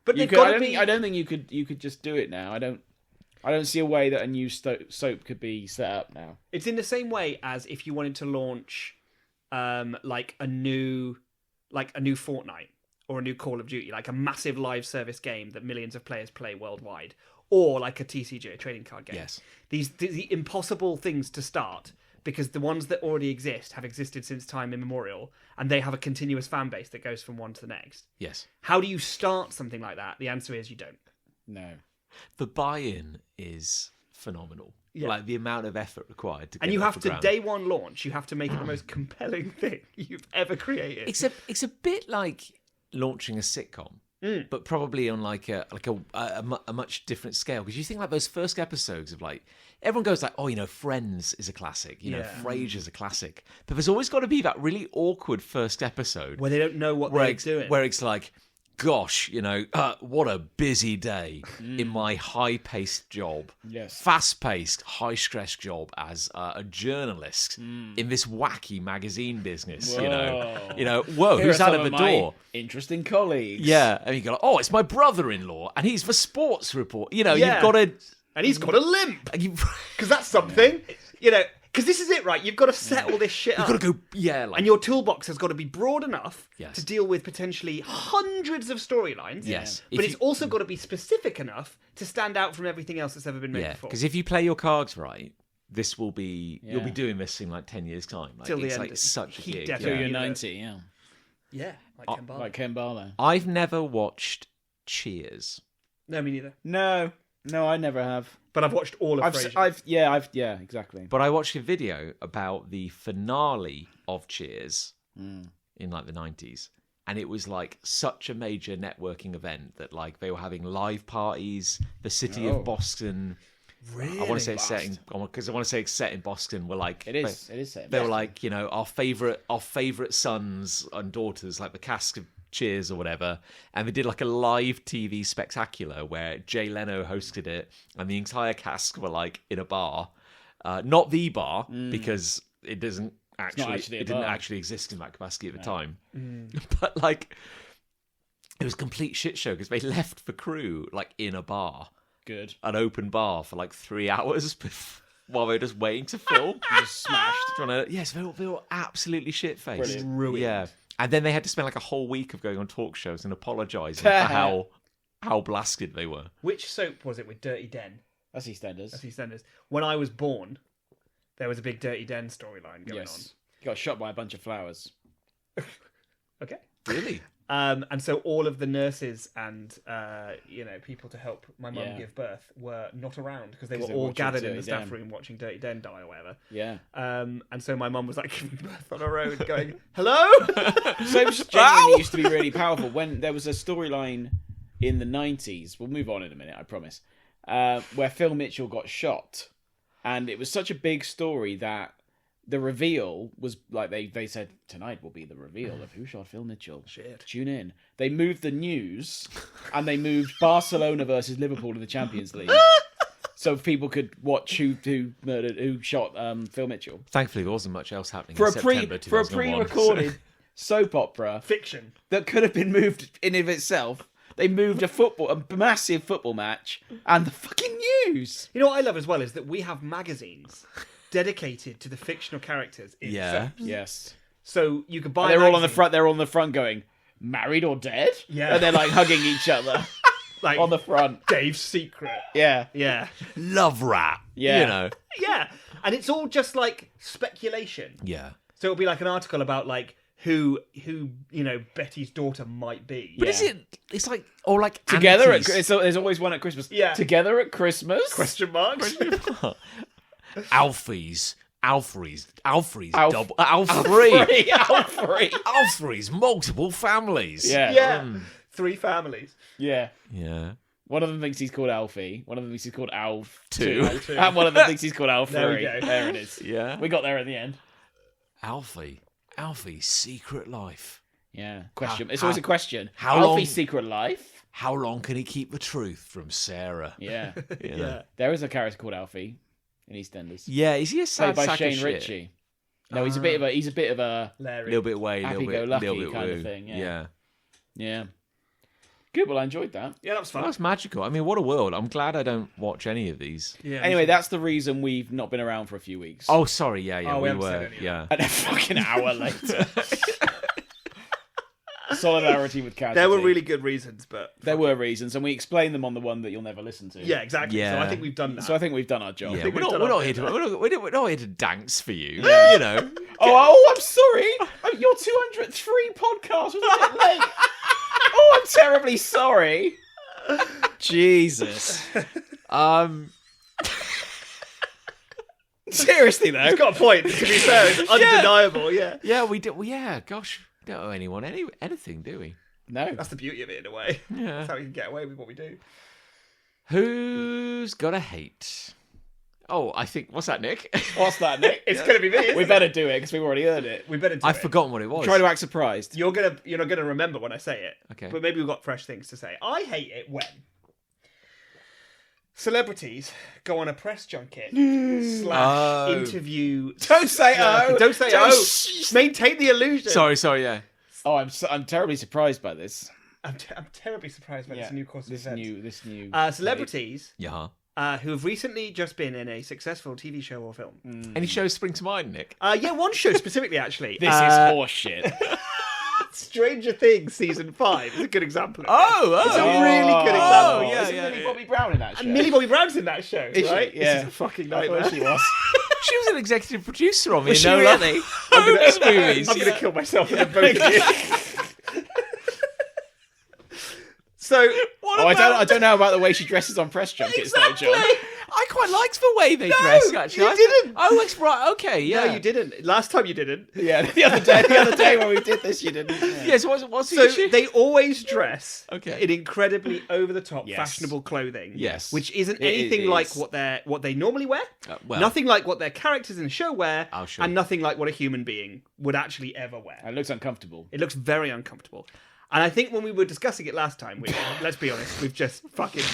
But You they've could, got to be. I don't think you could just do it now. I don't see a way that a new soap could be set up now. It's in the same way as if you wanted to launch, like a new Fortnite or a new Call of Duty, like a massive live service game that millions of players play worldwide, or like a TCG, a trading card game. Yes. These the impossible things to start because the ones that already exist have existed since time immemorial, and they have a continuous fan base that goes from one to the next. Yes. How do you start something like that? The answer is you don't. No. The buy-in is phenomenal. Yeah. Like the amount of effort required to get And you it off have the to ground. day one launch. You have to make it the most compelling thing you've ever created. It's a bit like launching a sitcom, but probably on like a much different scale. Because you think like those first episodes of like everyone goes like, oh, Friends is a classic, know, Yeah. Frasier's a classic, but there's always got to be that really awkward first episode Where they don't know what where they're it's, doing. where it's like, gosh, what a busy day in my high-paced job. Yes. Fast-paced, high-stress job as a journalist in this wacky magazine business. Whoa, Here who's are out some of the my door? Interesting colleagues. Yeah, and you go, oh, it's my brother-in-law, and he's the sports report. Yeah. You've got to. And he's got a limp. You, Because that's something. Because this is it, right? You've got to set all this shit up. You've got to go, yeah, like And your toolbox has got to be broad enough Yes. to deal with potentially hundreds of storylines. Yes. But If it's you- also got to be specific enough to stand out from everything else that's ever been made yeah. before. Because if you play your cards right, this will be you'll be Yeah. doing this in like 10 years' time. Like, Till the it's end. like such a He gig. definitely- Till Yeah. you're Yeah. 90, yeah. Yeah, like Ken Barlow. Like Ken Barlow. I've never watched Cheers. No, me neither. No, I never have. But I've watched all of Frasier. Yeah, exactly. But I watched a video about the finale of Cheers Mm. in like the 90s. And it was like such a major networking event that like they were having live parties. The city Oh. of Boston. Really? I want to say it's set in because I want to say it's set in Boston. Were like It is set. They were like, you know, our favorite sons and daughters, like the cast of Cheers or whatever, and they did like a live TV spectacular where Jay Leno hosted it, and the entire cast were like in a bar, not the bar because it doesn't actually a it didn't bar. actually exist in that capacity at the time, but like it was a complete shit show because they left the crew like in a bar, Good. an open bar for like 3 hours while they were just waiting to film. Just smashed. Yes, they were absolutely shit faced. Brilliant. Yeah, and then they had to spend like a whole week of going on talk shows and apologising for how blasted they were. Which soap was it with Dirty Den? That's EastEnders. That's EastEnders. When I was born, there was a big Dirty Den storyline going Yes. He got shot by a bunch of flowers. on. Okay. Really? And so all of the nurses and people to help my mum Yeah. give birth were not around because they were 'Cause they're all watching gathered in Dirty the staff Den. room watching Dirty Den die or whatever. Yeah. And so my mum was like giving birth on her own, going, "Hello." Soaps genuinely used to be really powerful. When there was a storyline in the 90s, we'll move on in a minute, I promise, where Phil Mitchell got shot. And it was such a big story that the reveal was like they said, tonight will be the reveal of who shot Phil Mitchell. Shit. Tune in. They moved the news and they moved Barcelona versus Liverpool to the Champions League. So people could watch who shot Phil Mitchell. Thankfully, there wasn't much else happening For in a September 2001. pre-recorded soap opera Fiction. that could have been moved in of itself. They moved a massive football match and the fucking news. You know what I love as well is that we have magazines dedicated to the fictional characters in Yeah. soaps. Yes. So you can buy. They're a all on the magazine, front. They're on the front going, married or dead? Yeah. And they're like hugging each other like on the front. Dave's Secret. Yeah. Yeah, Love rap. Yeah. You know. yeah, and it's all just like speculation. Yeah. So it'll be like an article about like who Betty's daughter might be. But Yeah. is it? It's like or like Together at antis. there's always one at Christmas. Yeah. Together at Christmas. Question marks. Alfie's Alfrey. Alfie's multiple families. Yeah. Yeah, 3 families. Yeah. Yeah. One of them thinks he's called Alfie. One of them thinks he's called Alf Two. And one of them thinks he's called Alfrey. There we go. There it is. Yeah. We got there in the end. Alfie's secret life. Yeah. Question. How- It's always how- a question. how Alfie's long- secret life? How long can he keep the truth from Sarah? Yeah. You know? Yeah. There is a character called Alfie in EastEnders. Yeah, is he a Played sad by sack of Shane shit? Ritchie. No, he's a bit of a Larry. Little bit way, little bit Happy-go-lucky little bit kind of woo. thing, yeah. Yeah. yeah. Good. Well, I enjoyed that. Yeah, that was fun. That's magical. I mean, what a world. I'm glad I don't watch any of these. Yeah. Anyway, that's the reason we've not been around for a few weeks. Oh, sorry. Yeah, Oh, we we haven't said were. any of Yeah. And a fucking hour later. Solidarity with Casualty. there were really good reasons, but There were reasons, and we explained them on the one that you'll never listen to. yeah, exactly. So Yeah. I think we've done that. So I think we've done our job. Yeah, think we're we've not, done we're, our not here bit to, we're not here to dance for you. Yeah. You know. Oh, I'm sorry. Oh, your 203 podcast was a bit late. Oh, I'm terribly sorry. Jesus. Seriously though. It's got a point. To be fair, it's undeniable. Yeah, Yeah, we did. Well, yeah, gosh, we don't owe anyone anything, do we? No. that's the beauty of it in a way. Yeah. That's how we can get away with what we do. Who's got a hate? Oh, I think. What's that, Nick? What's that, Nick? It's gonna be me. Isn't We it? better do it because we've already heard it. We better do I've it. forgotten what it was. Try to act surprised. You're not gonna remember when I say it. Okay. But maybe we've got fresh things to say. I hate it when celebrities go on a press junket / interview. Don't say oh. Don't say Maintain the illusion. Sorry, yeah. Oh, I'm terribly surprised by this. I'm terribly surprised by this new course of events. This new Celebrities Yeah. who have recently just been in a successful TV show or film. Any shows spring to mind, Nick? Yeah, one show specifically, actually. This is horseshit. Stranger Things season 5 is a good example. Of Oh, it's a really good example. yeah, Isn't Millie Bobby Brown in that show? And Millie Bobby Brown's in that show, Is she? right? Yeah. This is a fucking I nightmare. thought she was. She was an executive producer on me. Was she No really? Holmes movies. I'm going to kill myself in the both of you. So, What I don't know about the way she dresses on press junkets, though, John. I quite liked the way they dress. Actually, you didn't. Oh, it's right. Okay, yeah. No, you didn't. Last time you didn't. Yeah, the other day when we did this, you didn't. Yeah. Yes. What's the So issue? they always dress Okay. in incredibly over-the-top, Yes. fashionable clothing. Yes. which isn't It anything is. like what they normally wear. Well. Nothing like what their characters in the show wear, Oh, sure. and nothing like what a human being would actually ever wear. It looks uncomfortable. It looks very uncomfortable. And I think when we were discussing it last time, let's be honest, we've just fucking.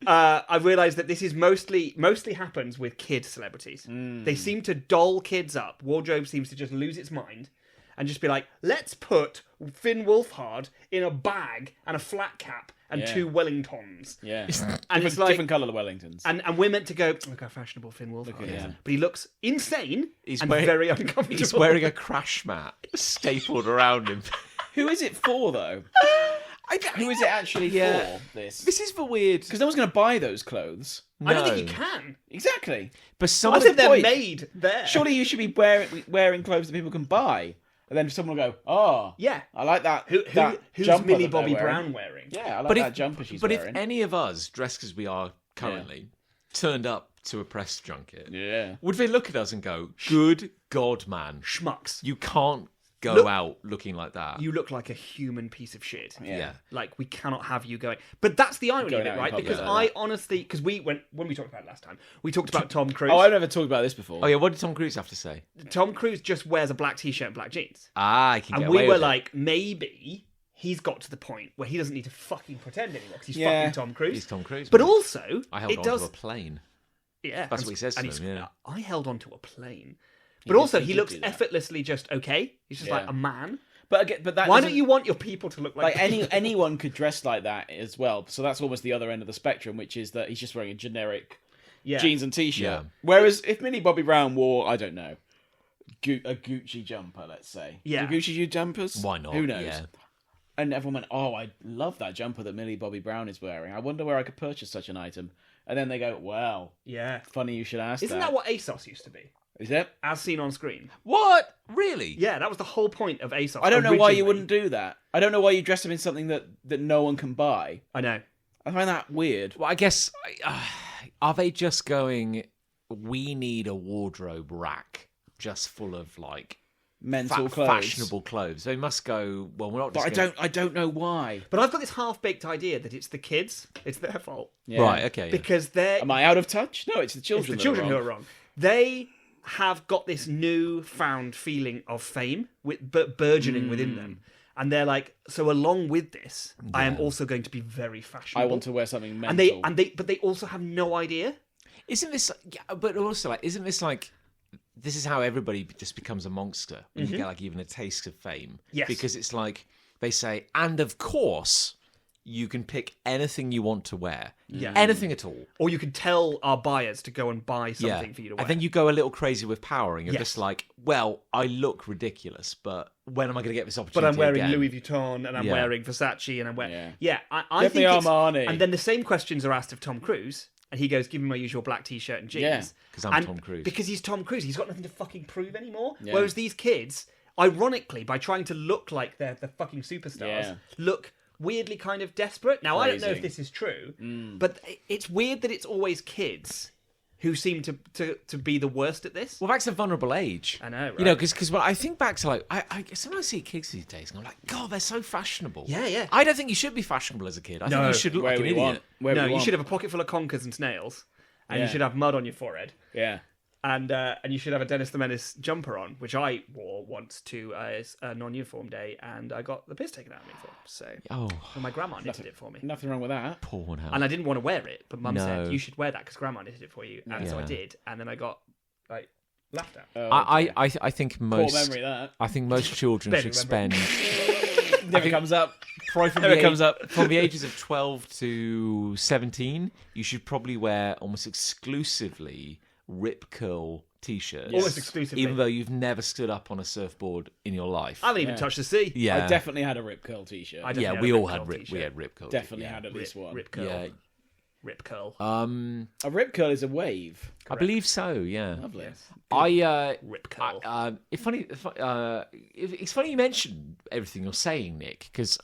I realised that this is mostly happens with kid celebrities. They seem to doll kids up. Wardrobe seems to just lose its mind and just be like, let's put Finn Wolfhard in a bag and a flat cap and Yeah. 2 Wellingtons. Yeah. And it's like, different colour Wellingtons. and we're meant to go, look how fashionable Finn Wolfhard is. him. But he looks insane and wearing- very uncomfortable. He's wearing a crash mat stapled around him. Who is it for, though? Who is it actually for, this? This is the weird. Because no one's going to buy those clothes. I don't think you No. can. Exactly. But some I of think the they're point. made there. Surely you should be wearing clothes that people can buy. And then someone will go, oh, Yeah. I like that. Who's jumper Millie that they're Bobby wearing. Brown wearing? Yeah, I like but that if, jumper she's but wearing. if any of us, dressed as we are currently, turned up to a press junket, Yeah. would they look at us and go, "Good God, man, Schmucks. you can't go Look- out looking like that"? You look like a human piece of shit. yeah. Like, we cannot have you going. But that's the irony Going of it, out in right? public Because like I honestly, because when we talked about it last time, we talked about Tom Cruise. Oh, I've never talked about this before. Oh yeah, what did Tom Cruise have to say? Tom Cruise just wears a black t-shirt and black jeans. I can get And we away were with it. like, maybe he's got to the point where he doesn't need to fucking pretend anymore because he's Yeah. fucking Tom Cruise. He's Tom Cruise. But man. also, I held it on does. to a plane. Yeah, That's what he says to and them, he's- yeah. I held onto a plane. But also, he he did looks do that. effortlessly just okay. He's just Yeah. like a man. But again, but that Why doesn't- don't you want your people to look like anyone could dress like that as well. So that's almost the other end of the spectrum, which is that he's just wearing a generic Yeah. jeans and t-shirt. Yeah. Whereas if Millie Bobby Brown wore, I don't know, a Gucci jumper, let's say. Yeah. Do Gucci do jumpers? Why not? Who knows? Yeah. And everyone went, oh, I love that jumper that Millie Bobby Brown is wearing. I wonder where I could purchase such an item. And then they go, well, Yeah. funny you should ask Isn't that what ASOS used to be? Is it? As seen on screen. What? Really? Yeah, that was the whole point of ASOS. I don't know why you originally. wouldn't do that. I don't know why you dress up in something that no one can buy. I know. I find that weird. Well, I guess are they just going? We need a wardrobe rack just full of like Mental clothes. fashionable clothes. They must go. Well, we're not. But Just I don't know why. But I've got this half-baked idea that it's the kids. It's their fault. Yeah. Right. Okay. yeah. Because they're... Am I out of touch? No, it's the It's children. the children who are wrong. They have got this newfound feeling of fame, but burgeoning within them. And they're like, so along with this, I am also going to be very fashionable. I want to wear something mental. But they also have no idea. Isn't this? Yeah, but also, like, isn't this like? This is how everybody just becomes a monster when you get like even a taste of fame. Yes. Because it's like they say, and of course, you can pick anything you want to wear. Yeah. Anything at all. Or you can tell our buyers to go and buy Yeah. something for you to wear. And then you go a little crazy with power, and you're Yes. just like, well, I look ridiculous, but when am I going to get this opportunity? But I'm wearing again? Louis Vuitton, and I'm Yeah. wearing Versace, and I'm wearing... Yeah. Yeah, I Get think me it's... Armani. And then the same questions are asked of Tom Cruise, and he goes, give me my usual black T-shirt and jeans. Yeah, 'cause I'm And Tom Cruise. Because he's Tom Cruise. He's got nothing to fucking prove anymore. Yeah. Whereas these kids, ironically, by trying to look like they're the fucking superstars, Yeah. look weirdly kind of desperate. Now, I don't know if Crazy. this is true, but it's weird that it's always kids who seem to be the worst at this. Well, that's a vulnerable age. I know, right? You know, because when I think back to like, I sometimes see kids these days, and I'm like, God, they're so fashionable. Yeah, yeah. I don't think you should be fashionable as a kid. I think No. you should look Where like an we idiot. want. Where No, we you want. should have a pocket full of conkers and snails, and you Yeah. should have mud on your forehead. Yeah. And you should have a Dennis the Menace jumper on, which I wore once to a non-uniform day, and I got the piss taken out of me for. So Oh, my grandma knitted it for me, Nothing wrong with that. porn house. and I didn't want to wear it, but Mum No. said you should wear that because Grandma knitted it for you, and so I Yeah. did, and then I got like laughed at. Oh, I think poor most. memory that. I think most children Barely should remember. spend. Never comes up. Probably from Never comes up. From the ages of 12 to 17, you should probably wear almost exclusively rip curl t-shirts. Almost exclusively. Even though you've never stood up on a surfboard in your life. I haven't even touched the sea. Yeah. I definitely had a rip curl t-shirt. I definitely We had a all rip had curl rip. t-shirt. We had rip curl. Definitely had at least one. Rip curl. Yeah. Rip curl. A rip curl is a wave. I believe so. Yeah. Lovely. Rip curl. It's funny you mentioned everything you're saying, Nick, because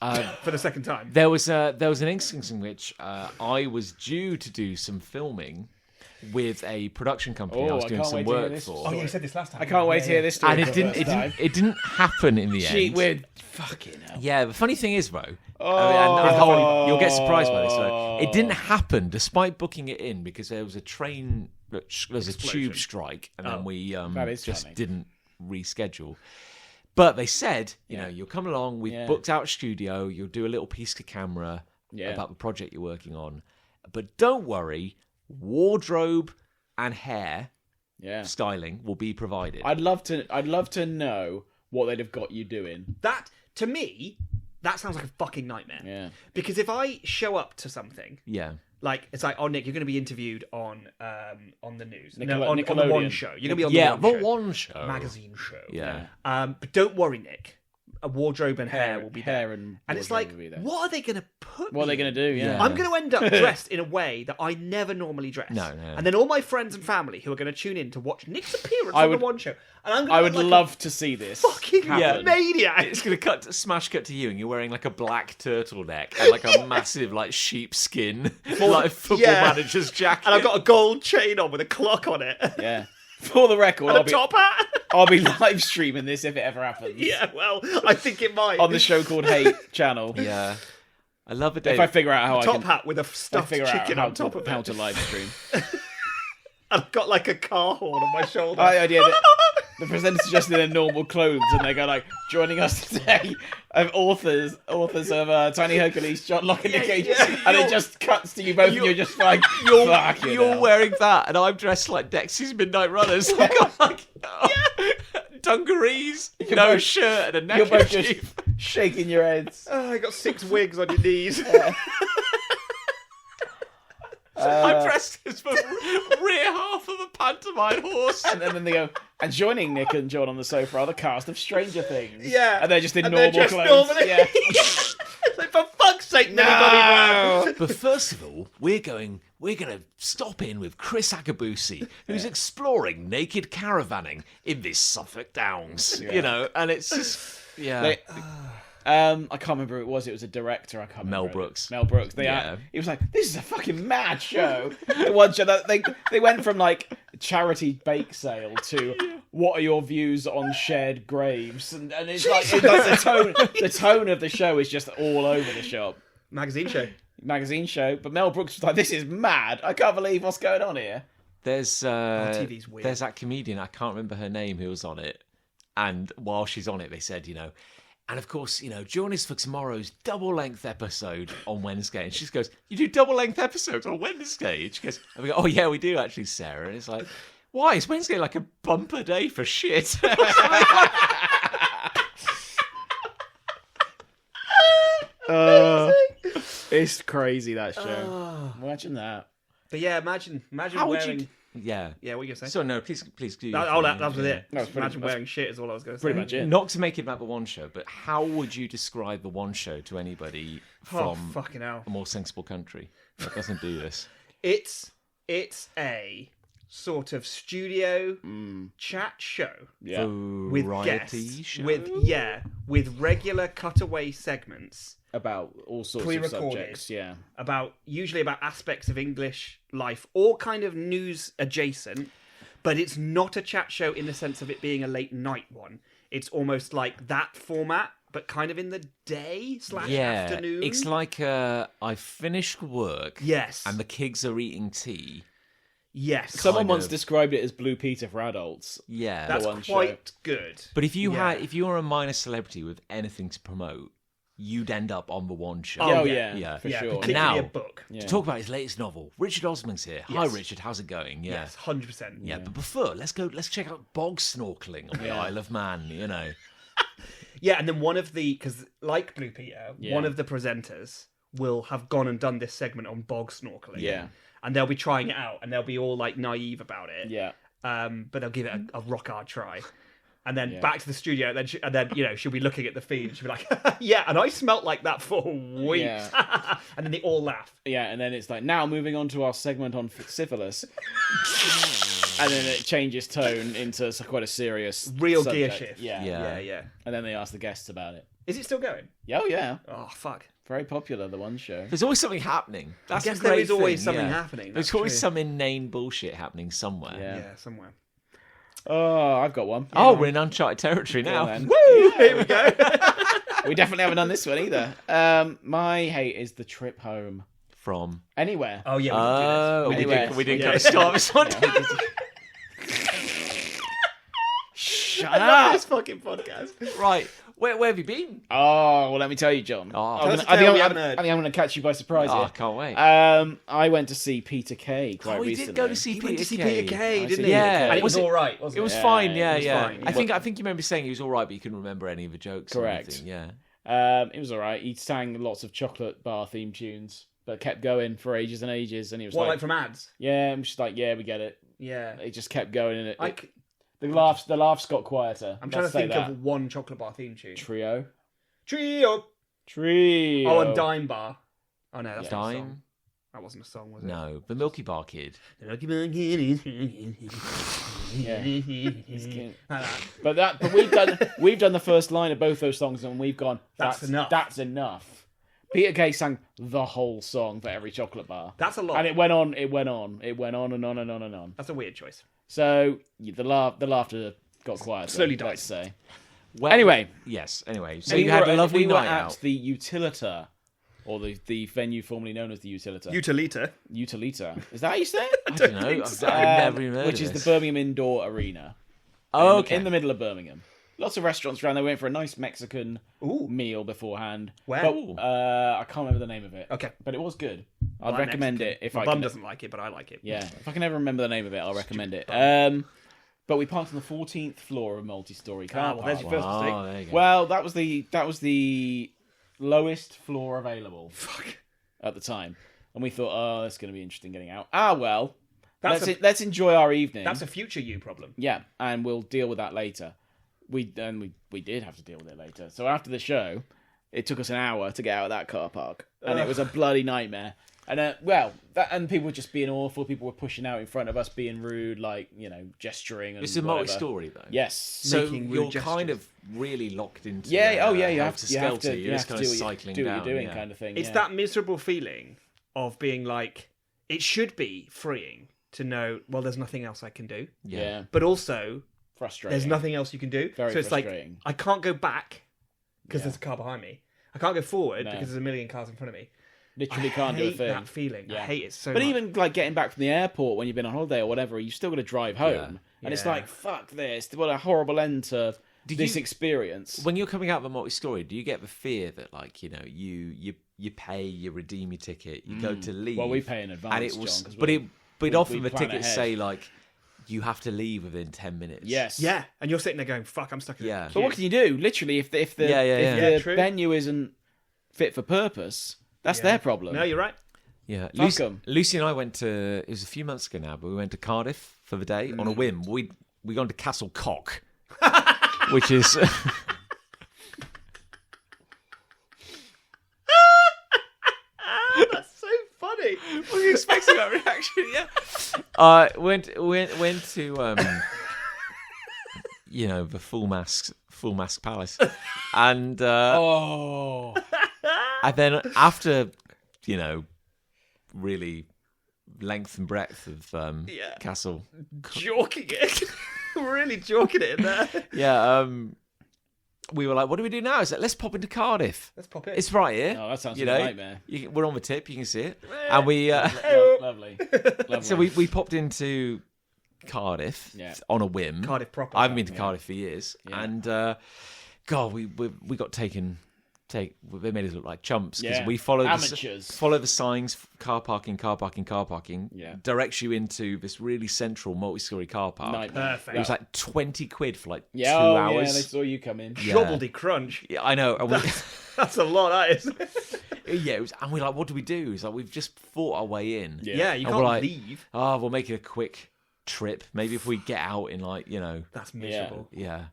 For the second time. there was an instance in which I was due to do some filming with a production company I was I doing can't some wait to hear work this for. Oh, yeah, you said this last time. I can't wait to hear this story. And for the first time. it didn't happen in the Gee, end. we're fucking hell. Yeah, the funny thing is, bro, you'll get surprised by this. So it didn't happen despite booking it in because there was a train, there's a tube strike, and then we is just funny. didn't reschedule. But they said, you know, you'll come along. We've booked out a studio. You'll do a little piece to camera about the project you're working on. But don't worry, wardrobe and hair styling will be provided. I'd love to know what they'd have got you doing. That, to me, that sounds like a fucking nightmare. Yeah. Because if I show up to something, Yeah. like, it's like, oh, Nick, you're going to be interviewed on the news. on the Nickelodeon. One Show. You're going to be on The One Show. magazine show. Yeah. But don't worry, Nick. A wardrobe and hair will be there. and it's wardrobe like, will be there. what are they going to put What are they going to do? Yeah. Yeah. I'm going to end up dressed in a way that I never normally dress. No. And then all my friends and family who are going to tune in to watch Nick's appearance I on would- the One Show. And I'm going I to would look like love to see this. a fucking happen. maniac. It's going to smash cut to you, and you're wearing like a black turtleneck and like a massive like sheepskin like football manager's jacket. And I've got a gold chain on with a clock on it. Yeah. For the record, And a top hat. I'll be live streaming this if it ever happens. Yeah, well, I think it might. On the show called Hate channel. Yeah. I love a day. If I figure out how I top can hat with a if I stuffed figure out chicken how on top of how it. to live stream. And I've got like a car horn on my shoulder. I idea that the presenters just in their normal clothes and they go like, joining us today of authors of Tiny Hercules, John Locke and Nick Cage, and it just cuts to you both and you're just like, fucking You're hell. wearing that, and I'm dressed like Dexy's Midnight Runners. I've got like dungarees, no both- shirt, and a You're both neckerchief. just shaking your heads. Oh, I got 6 wigs on your knees. I'm dressed as the rear half of a pantomime horse. And then they go, and joining Nick and John on the sofa are the cast of Stranger Things. Yeah. And they're just in And they're normal just clothes. normally- Yeah. It's like, for fuck's sake, nobody. But first of all, we're going to stop in with Chris Akabusi, who's exploring naked caravanning in this Suffolk Downs. You know, and it's just I can't remember who it was. It was a director. I can't remember. Mel Brooks. Mel Brooks. Yeah. He was like, "This is a fucking mad show." The one show that they went from like charity bake sale to what are your views on shared graves, and it's like the tone of the show is just all over the shop. Magazine show. But Mel Brooks was like, "This is mad. I can't believe what's going on here." There's TV's weird. there's that comedian, I can't remember her name, who was on it, and while she's on it, they said, you know, and of course, you know, join us for tomorrow's double-length episode on Wednesday. And she just goes, "You do double-length episodes on Wednesday?" And she goes, and we go, "Oh yeah, we do actually, Sarah." And it's like, why is Wednesday like a bumper day for shit? It's crazy, that show. Imagine that. But yeah, imagine How would wearing. you? Yeah. Yeah, what are you saying? So no, please do. That was it. No, it's pretty- Imagine wearing shit is all I was going to say. Pretty much it. Not to make it about the One Show, but how would you describe the One Show to anybody Oh, from fucking hell. a more sensible country that doesn't do this? It's a sort of studio chat show Yeah. with Variety guests, show? with regular cutaway segments About all sorts of Pre-recorded. subjects. Yeah. usually about aspects of English life or kind of news adjacent, but it's not a chat show in the sense of it being a late night one. It's almost like that format, but kind of in the day / afternoon. It's like I finished work. Yes. And the kids are eating tea. Yes. Someone Kind once of. described it as Blue Peter for adults. Yeah. That's one show. quite good. But if you Yeah. if you were a minor celebrity with anything to promote, you'd end up on the One Show. Oh, yeah, for yeah, sure. particularly And a now- book. Yeah. To talk about his latest novel, Richard Osman's here. Hi, Yes. Richard. How's it going? Yeah. Yes, 100%. Yeah, but before, let's check out bog snorkeling on the Isle of Man, you know. Yeah, and then because like Blue Peter, Yeah. one of the presenters will have gone and done this segment on bog snorkeling. Yeah. And they'll be trying it out, and they'll be all like naive about it. Yeah. But they'll give it a rock hard try. And then Yeah. back to the studio, and then she'll be looking at the feed, and she'll be like, "Yeah, and I smelt like that for weeks." Yeah. And then they all laugh. Yeah, and then it's like, now moving on to our segment on syphilis. And then it changes tone into quite a serious Real subject. gear shift. Yeah. Yeah. And then they ask the guests about it. Is it still going? Oh, yeah. Oh fuck! Very popular, the one show. There's always something happening. That's I guess the great there is always thing, something yeah. happening. There's That's always true. some inane bullshit happening somewhere. Yeah. Yeah, somewhere. Oh, I've got one. Oh, we're in uncharted territory Go now. on then. Woo! Here we go. We definitely haven't done this one either. My hate is the trip home. From Anywhere. Oh yeah. we Anyway, did yeah. kind of start this one. Shut up! This fucking podcast. Right, where have you been? Oh, well, let me tell you, John. Oh. I'm Tell us gonna- a tale we I haven't think heard. I'm going to catch you by surprise Oh, I here. can't wait. I went to see Peter Kay quite Oh, he recently. did go to see He Peter went to see Kay. Peter Kay, I didn't see. he? Yeah. And it was Was it- all right, wasn't It was it? fine, it yeah, was yeah. fine, I yeah. think you remember saying he was all right, but you couldn't remember any of the jokes. or Correct. anything, Yeah. It was all right. He sang lots of chocolate bar theme tunes, but kept going for ages and ages. And he was What, like, like from ads? yeah, I'm just like, yeah, we get it. Yeah. It just kept going, and I c- the laughs got quieter. I'm trying to Let's say think that. of one chocolate bar theme tune. Trio. Trio. Trio. Oh, and Dime Bar. Oh no, that's not a song. Dime? That wasn't a song, was it? No, the Milky Bar Kid. Yeah. Like that. But we've done the first line of both those songs, and we've gone. That's enough. That's enough. Peter Kay sang the whole song for every chocolate bar, That's a lot. and it went on and on and on and on and on. That's a weird choice. So the laughter got quieter. Slowly died. Let's say. Well, Anyway. yes. Anyway, so We you had were- a lovely we were night at out. the Utilita, or the venue formerly known as the Utilita. Utilita. Utilita. Is that how you say it? I don't know. think I've so. never even heard Which of is this. the Birmingham Indoor Arena. Oh, okay. In the middle of Birmingham. Lots of restaurants around there. We went for a nice Mexican Ooh. meal beforehand. Where? But, I can't remember the name of it. Okay. But it was good. I'd Like recommend Mexican. it if My I bum can. doesn't like it, but I like it. Yeah, if I can ever remember the name of it, I'll recommend it. But we parked on the 14th floor of a multi-story car well, park. there's your first mistake. Oh, there you go. Well, that was the lowest floor available Fuck. at the time, and we thought, oh, that's going to be interesting getting out. Ah, well, That's let's enjoy our evening. That's a future you problem. Yeah, and we'll deal with that later. We did have to deal with it later. So after the show, it took us an hour to get out of that car park, and it was a bloody nightmare. And and people were just being awful. People were pushing out in front of us, being rude, like gesturing. And It's a whatever. multi-story though. Yes. So Making you're rude kind gestures. of really locked into. Yeah. Oh yeah. You have helter-skelter. to. You're You just have kind to of do cycling what down. you're doing, yeah. kind of thing. It's yeah. that miserable feeling of being like, it should be freeing to know, well, there's nothing else I can do. Yeah. But also, Frustrating. there's nothing else you can do. Very so it's like, frustrating. I can't go back because Yeah. there's a car behind me. I can't go forward No. because there's a million cars in front of me. Literally I can't do a hate thing. that feeling. I Yeah. hate it so But much. even like getting back from the airport when you've been on holiday or whatever, you still got to drive home, Yeah. and it's Yeah. like, fuck this! What a horrible end to this you- experience. When you're coming out of a multi-story, do you get the fear that you pay, you redeem your ticket, you go to leave? Well, we pay in advance, and it was, John, 'cause but we often the plan tickets ahead. say like you have to leave within 10 minutes. Yes. yeah, and you're sitting there going, fuck, I'm stuck in Yeah. a But what can you do? Literally, if the Yeah, yeah, if yeah. the True. venue isn't fit for purpose, that's Yeah. their problem. No, you're right. Yeah, Fuck 'em. Lucy and I went to. It was a few months ago now, but we went to Cardiff for the day on a whim. We gone to Castle Cock, which is That's so funny. Were you expecting that reaction? Yeah. Went to the full mask palace, and Oh, and then after really length and breadth of Yeah. Castle. Jorking it. Really jorking it in there. Yeah, we were like, what do we do now? It's like, let's pop into Cardiff. Let's pop it. It's right here. Oh, that sounds you like a know, nightmare. we're on the tip. You can see it, and we. Lovely. Lovely. So we popped into Cardiff Yeah. on a whim. Cardiff proper. I haven't been to Cardiff for years, Yeah. and God, we got taken they made us look like chumps because Yeah. we follow Amateurs. follow the signs, car parking, Yeah. directs you into this really central multi-story car park. Nightmare. Perfect. It was like 20 quid for like Yeah, 2 oh, hours. Yeah, they saw you come in. Yeah. Gobbledy crunch. Yeah, I know. And That's a lot, that is. yeah, it was, and we're like, what do we do? It's like we've just fought our way in. Yeah, you And can't we're like, leave. oh, we'll make it a quick trip. Maybe if we get out in That's miserable. yeah.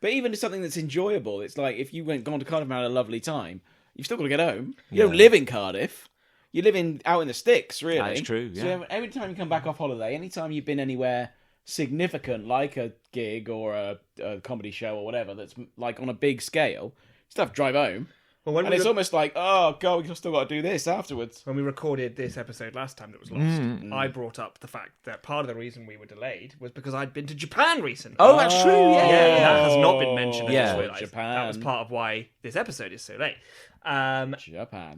But even something that's enjoyable, it's like if you gone to Cardiff and had a lovely time, you've still got to get home. You Yeah. don't live in Cardiff. You live out in the sticks, really. That's true, yeah. So every time you come back off holiday, anytime you've been anywhere significant, like a gig or a comedy show or whatever, that's like on a big scale, you still have to drive home. Well, when And we it's re- almost like, oh, God, we've still got to do this afterwards. when we recorded this episode last time that was lost, I brought up the fact that part of the reason we were delayed was because I'd been to Japan recently. Oh, that's true. Yeah. Yeah, that has not been mentioned. I Yeah. just realised. Japan. That was part of why this episode is so late.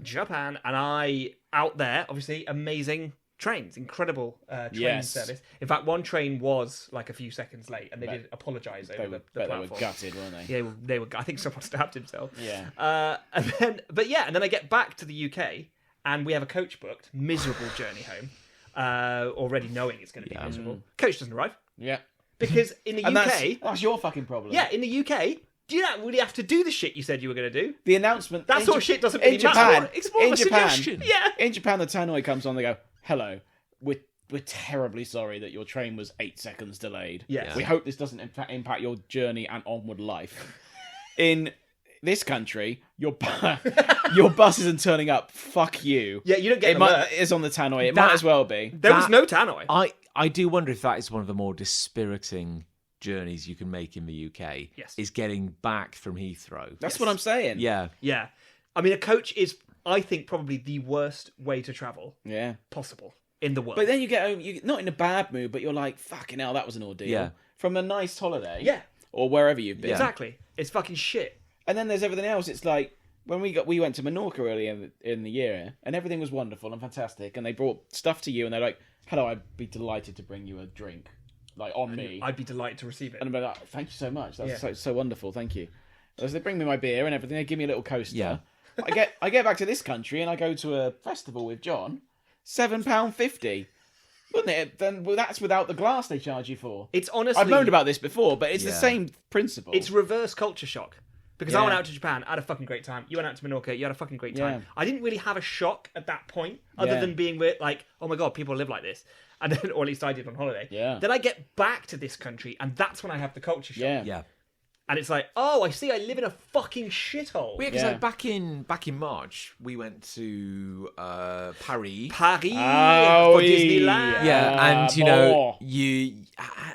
Japan. And I out there, obviously, amazing trains, incredible train Yes. service. In fact, one train was like a few seconds late, and they did apologise They over were, the they were platform. gutted, weren't they? Yeah, they were. I think someone stabbed himself. Yeah. And then I get back to the UK, and we have a coach booked. Miserable journey home. Already knowing it's going to be miserable. Coach doesn't arrive Yeah. because in the And UK, that's your fucking problem. yeah, in the UK, do you not really have to do the shit you said you were going to do? The announcement. That in sort of shit doesn't really in matter. Japan. It's more of in a Japan. suggestion. Yeah. In Japan, the tannoy comes on. They go, "Hello, we're terribly sorry that your train was 8 seconds delayed. Yes. We hope this doesn't impact your journey and onward life." In this country, your bus isn't turning up. Fuck you. Yeah, you don't get It an alert. is on the tannoy. It That- might as well be. There was that- no tannoy. I do wonder if that is one of the more dispiriting journeys you can make in the UK. Yes. Is getting back from Heathrow. That's what I'm saying. Yeah. Yeah. I mean, a coach is, I think, probably the worst way to travel Yeah. possible in the world. But then you get home, you're not in a bad mood, but you're like, fucking hell, that was an ordeal. Yeah. From a nice holiday. Yeah. Or wherever you've been. Exactly. It's fucking shit. And then there's everything else. It's like when we went to Menorca earlier in the year, and everything was wonderful and fantastic, and they brought stuff to you, and they're like, "Hello, I'd be delighted to bring you a drink, like on me." I'd be delighted to receive it. And I'm like, "Thank you so much. That's Yeah. so wonderful. Thank you." So they bring me my beer and everything. They give me a little coaster. Yeah. I get back to this country and I go to a festival with John. £7.50. Wouldn't it? Then well, that's without the glass they charge you for. It's honestly... I've moaned about this before, but it's the Yeah. same principle. It's reverse culture shock. Because I Yeah. went out to Japan, I had a fucking great time. You went out to Menorca, you had a fucking great time. Yeah. I didn't really have a shock at that point, other Yeah. than being like, oh my god, people live like this. And then, or at least I did on holiday. Yeah. Then I get back to this country, and that's when I have the culture shock. yeah. Yeah. And it's like, oh, I see, I live in a fucking shithole. Because Yeah. like back in March, we went to Paris. Paris Oh, for Disneyland. Yeah, and you know more.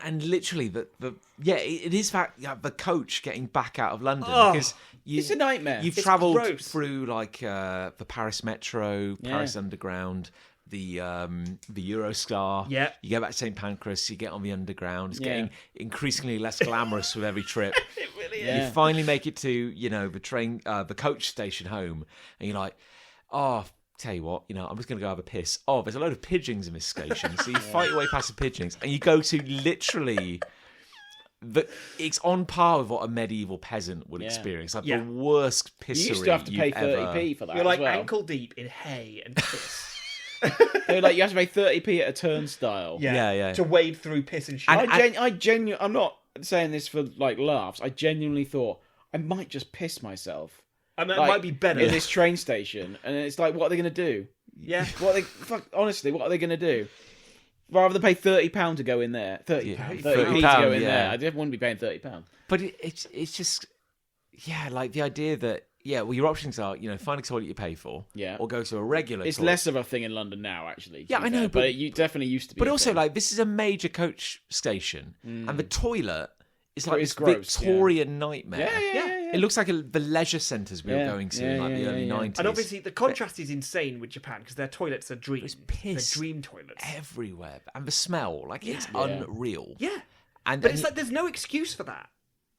and literally it is fact the coach getting back out of London Oh, because It's a nightmare. You've It's travelled gross. through like the Paris Metro, Paris Underground, the Eurostar. Yeah. You go back to St Pancras, you get on the Underground. It's Yeah. getting increasingly less glamorous with every trip. It really is. Yeah. You finally make it to the coach station home, and you're like, oh. Tell you what, I'm just going to go have a piss. Oh, there's a load of pigeons in this station. So you fight your way past the pigeons, and you go to literally it's on par with what a medieval peasant would experience. Like Yeah. the worst pissery You used to have to pay you've ever... 30p for that. You're like as well. ankle deep in hay and piss. They're like you have to pay 30p at a turnstile. Yeah. To wade through piss and shit. I'm not saying this for like laughs. I genuinely thought I might just piss myself. I mean, Like, it might be better. in this train station, and it's like, what are they going to do? Yeah. Honestly, what are they going to do? Rather than pay £30 to go in there, £30p to go in there. I didn't want to be paying £30. But it's just, like the idea that, your options are, find a toilet you pay for, or go to a regular It's toilet. less of a thing in London now, actually. to Yeah, be I know, fair, but it definitely used to be. But a also, thing. like, this is a major coach station, and the toilet is like It's this gross, Victorian nightmare. Yeah. It looks like the leisure centres we were going to in like the early 90s. And obviously, the contrast is insane with Japan because their toilets are dreams. piss They're dream toilets. everywhere, and the smell, like it's unreal. Yeah. And But it's like there's no excuse for that.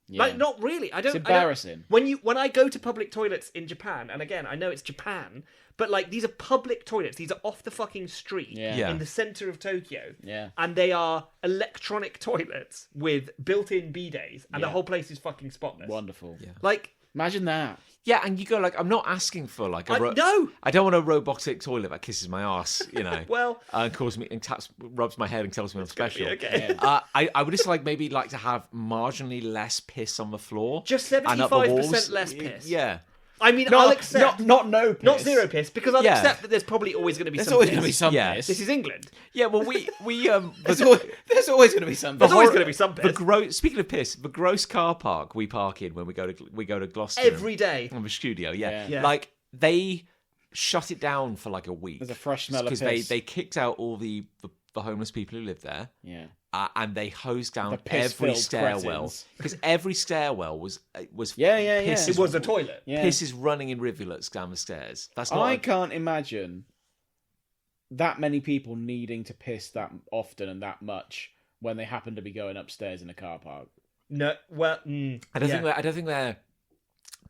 Yeah. Like, not really. I don't. It's embarrassing. When I go to public toilets in Japan, and again, I know it's Japan, but like these are public toilets. These are off the fucking street Yeah. in the center of Tokyo. Yeah. And they are electronic toilets with built-in bidets, and the Yeah. whole place is fucking spotless. Wonderful. Like, Imagine that. Yeah, and you go like, I'm not asking for like a no. I don't want a robotic toilet that kisses my ass, you know. Well, and calls me and rubs my head and tells me I'm special. okay. I would just maybe like to have marginally less piss on the floor, Just and up the 75% walls. less piss. Yeah, I mean, I'll accept not no piss. not zero piss because I'll Yeah. accept that there's probably always going to be There's some always piss. going to be some Yeah. piss. This is England. yeah. Well, we There's always going to be some There's piss. always going to be some piss. Speaking of piss, the gross car park we park in when we go to Gloucester Every day. on the studio. Yeah. Yeah. Like they shut it down for like a week. There's a fresh smell of because piss. they kicked out all the homeless people who lived there. Yeah. And they hosed down The every piss-filled stairwell cretins. because every stairwell was Yeah. piss It was a toilet. Yeah. piss is running in rivulets down the stairs. That's not. I can't imagine that many people needing to piss that often and that much when they happen to be going upstairs in a car park. No, well, I don't think they're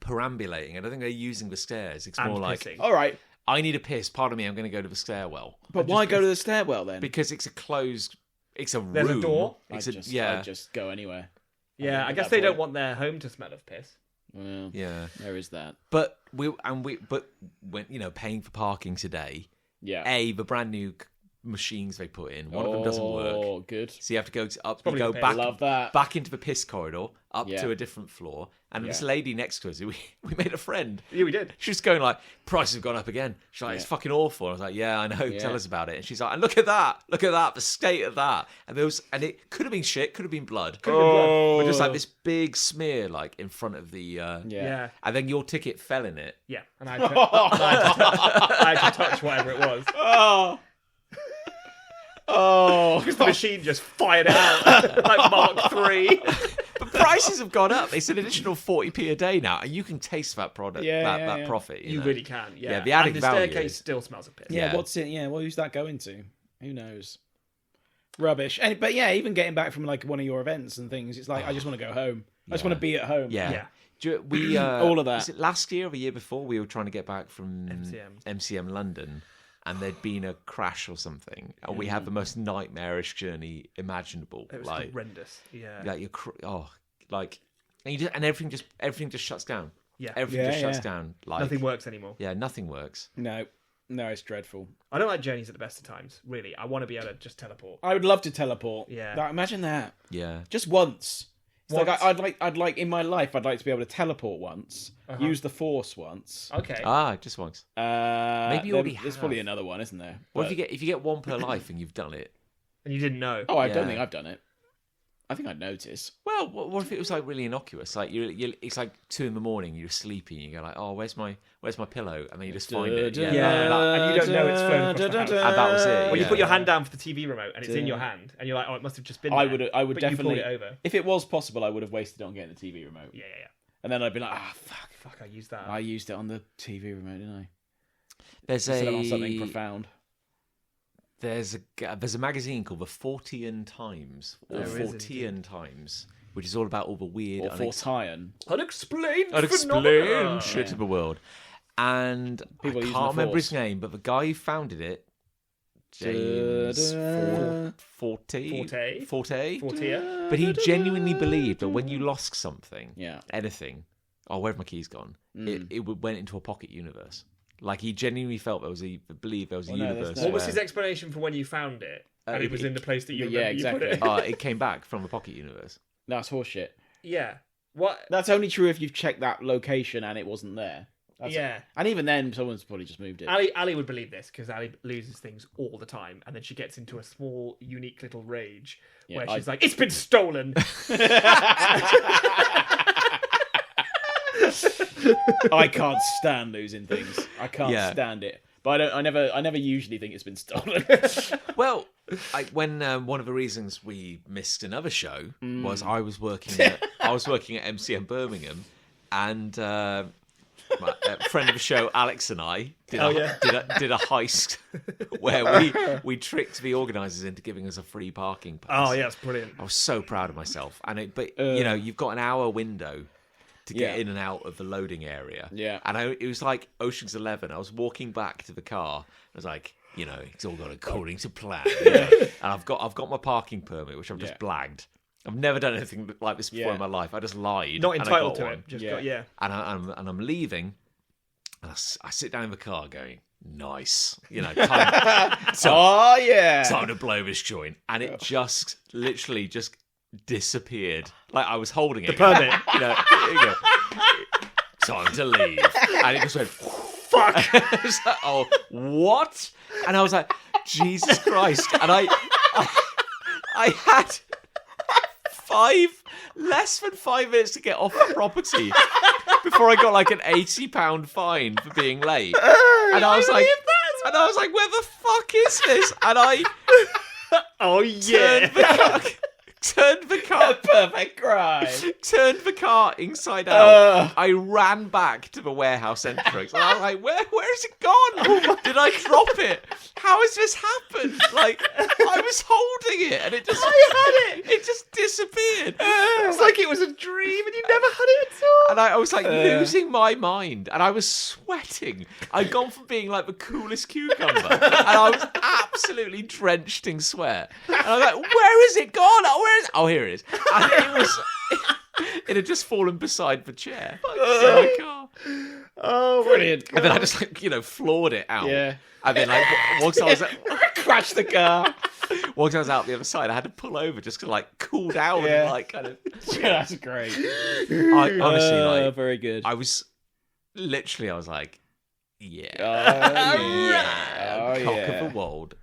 perambulating. I don't think they're using the stairs. It's and more like pissing. All right, I need a piss. Pardon me, I'm going to go to the stairwell but why go to the stairwell then? because it's a closed. It's a There's a room. door? I'd It's a, just, yeah. I'd just go anywhere. Yeah, I At guess that they don't point. want their home to smell of piss. Well, Yeah. there is that. But when paying for parking today, Yeah. the brand new machines they put in, one of them doesn't work. Oh, good. So you have to go up. You probably go the back. Love that. Back into the piss corridor, up Yeah. to a different floor, and this Yeah. lady next to us, we made a friend. Yeah, we did. She was going like, prices have gone up again. She's like, it's Yeah. fucking awful. I was like, yeah, I know. Yeah. Tell us about it. And she's like, and look at that, the state of that. And it could have been shit, could have been blood, but just like this big smear like in front of the. Yeah. And then your ticket fell in it. Yeah, and I had to touch whatever it was. Oh. Oh. Because the machine just fired out like Mark 3. But prices have gone up. It's an additional 40p a day now, and you can taste that product, that profit. You know? really can, yeah. Yeah, the added and the value staircase is- still smells of piss. Yeah, Yeah. what's it? Yeah, well, who's that going to? Who knows? Rubbish. But yeah, even getting back from like one of your events and things, it's like I just want to go home. I just want to be at home. Yeah. Yeah. We All of that. Was it last year or the year before? We were trying to get back from MCM. MCM London, and there'd been a crash or something, and we had the most nightmarish journey imaginable. It was like, horrendous. Yeah. like and everything just shuts down. Yeah. Everything just Yeah, shuts yeah. down. Like Nothing works anymore. Yeah, nothing works. No, it's dreadful. I don't like journeys at the best of times, really. I want to be able to just teleport. I would love to teleport. Yeah. Imagine that. Yeah. Just once. It's Once. like I'd like in my life I'd like to be able to teleport once, use the force once. Okay. Just once. Maybe you already There's have. probably another one, isn't there? What But- if you get one per life and you've done it? And you didn't know. Oh, I don't Yeah. think I've done it. I think I'd notice. Well, what if it was like really innocuous? Like it's like 2 a.m, you're sleepy, and you go like, oh, where's my pillow? And then you just find it. Yeah, and you don't know it's flown across the house. And that was it. When you yeah. put your hand down for the TV remote and it's in your hand, and you're like, oh, it must have just been there. I would but definitely. You pulled it over. If it was possible, I would have wasted it on getting the TV remote. Yeah. And then I'd be like, fuck. Fuck, I used that. I used it on the TV remote, didn't I? There's Instead of on something profound. There's a magazine called the Fortean Times or There is Fortean Times, which is all about all the weird, Or Fortean. Unexplained unexplained phenomena. shit of the world. And People I using can't the remember his Force. name, but the guy who founded it, James Forte. Fortea. But he genuinely believed that when you lost something, Yeah. anything, oh, where've my keys gone? It went into a pocket universe. Like he genuinely felt believed there was a Well, no, universe. there's no- What was where- his explanation for when you found it? And it was in the place that you yeah, remember you put it. exactly. it came back from the pocket universe. That's horseshit. Yeah. What? That's only true if you've checked that location and it wasn't there. Yeah. And even then, someone's probably just moved it. Ali would believe this because Ali loses things all the time, and then she gets into a small, unique little rage Yeah, where she's like, "It's been stolen." I can't stand losing things. I can't Yeah. stand it. But I never usually think it's been stolen. Well, when one of the reasons we missed another show was I was working at MCM Birmingham, and my friend of the show Alex and I did a heist where we tricked the organisers into giving us a free parking pass. Oh yeah, it's brilliant. I was so proud of myself, you've got an hour window to get in and out of the loading area. Yeah. And it was like Ocean's 11. I was walking back to the car. I was like, it's all gone according to plan. And I've got my parking permit, which I've just blagged. I've never done anything like this before in my life. I just lied. Not and I entitled got to one. it. Just Yeah. got, yeah. And I'm leaving, and I sit down in the car going, nice. You know, time Oh yeah. to blow this joint. And it just literally just disappeared. Like I was holding it. The permit. You know, time to leave. And it just went, Fuck. I was like, oh, what? And I was like, Jesus Christ. And I had less than 5 minutes to get off the property before I got like an £80 fine for being late. And I was like, where the fuck is this? And I Oh, yeah. turned the car Perfect crime. turned the car inside out. I ran back to the warehouse entrance, and I was like, "Where has it gone? Did I drop it? How has this happened? Like, I was holding it, and it just it just disappeared." It's like it was a dream and you never had it at all. And I was like losing my mind, and I was sweating. I'd gone from being like the coolest cucumber, and I was absolutely drenched in sweat. And I was like, "Where is it gone? Oh, where is it? Oh, here it is." And it had just fallen beside the chair in my car. Oh, Brilliant. And then I just floored it out. Yeah. And then once I was Crash the car. once I was out the other side, I had to pull over just to cool down Yeah. and kind of. Yeah, that's great. I honestly very good. I was like, yeah, Oh cock yeah. of the world.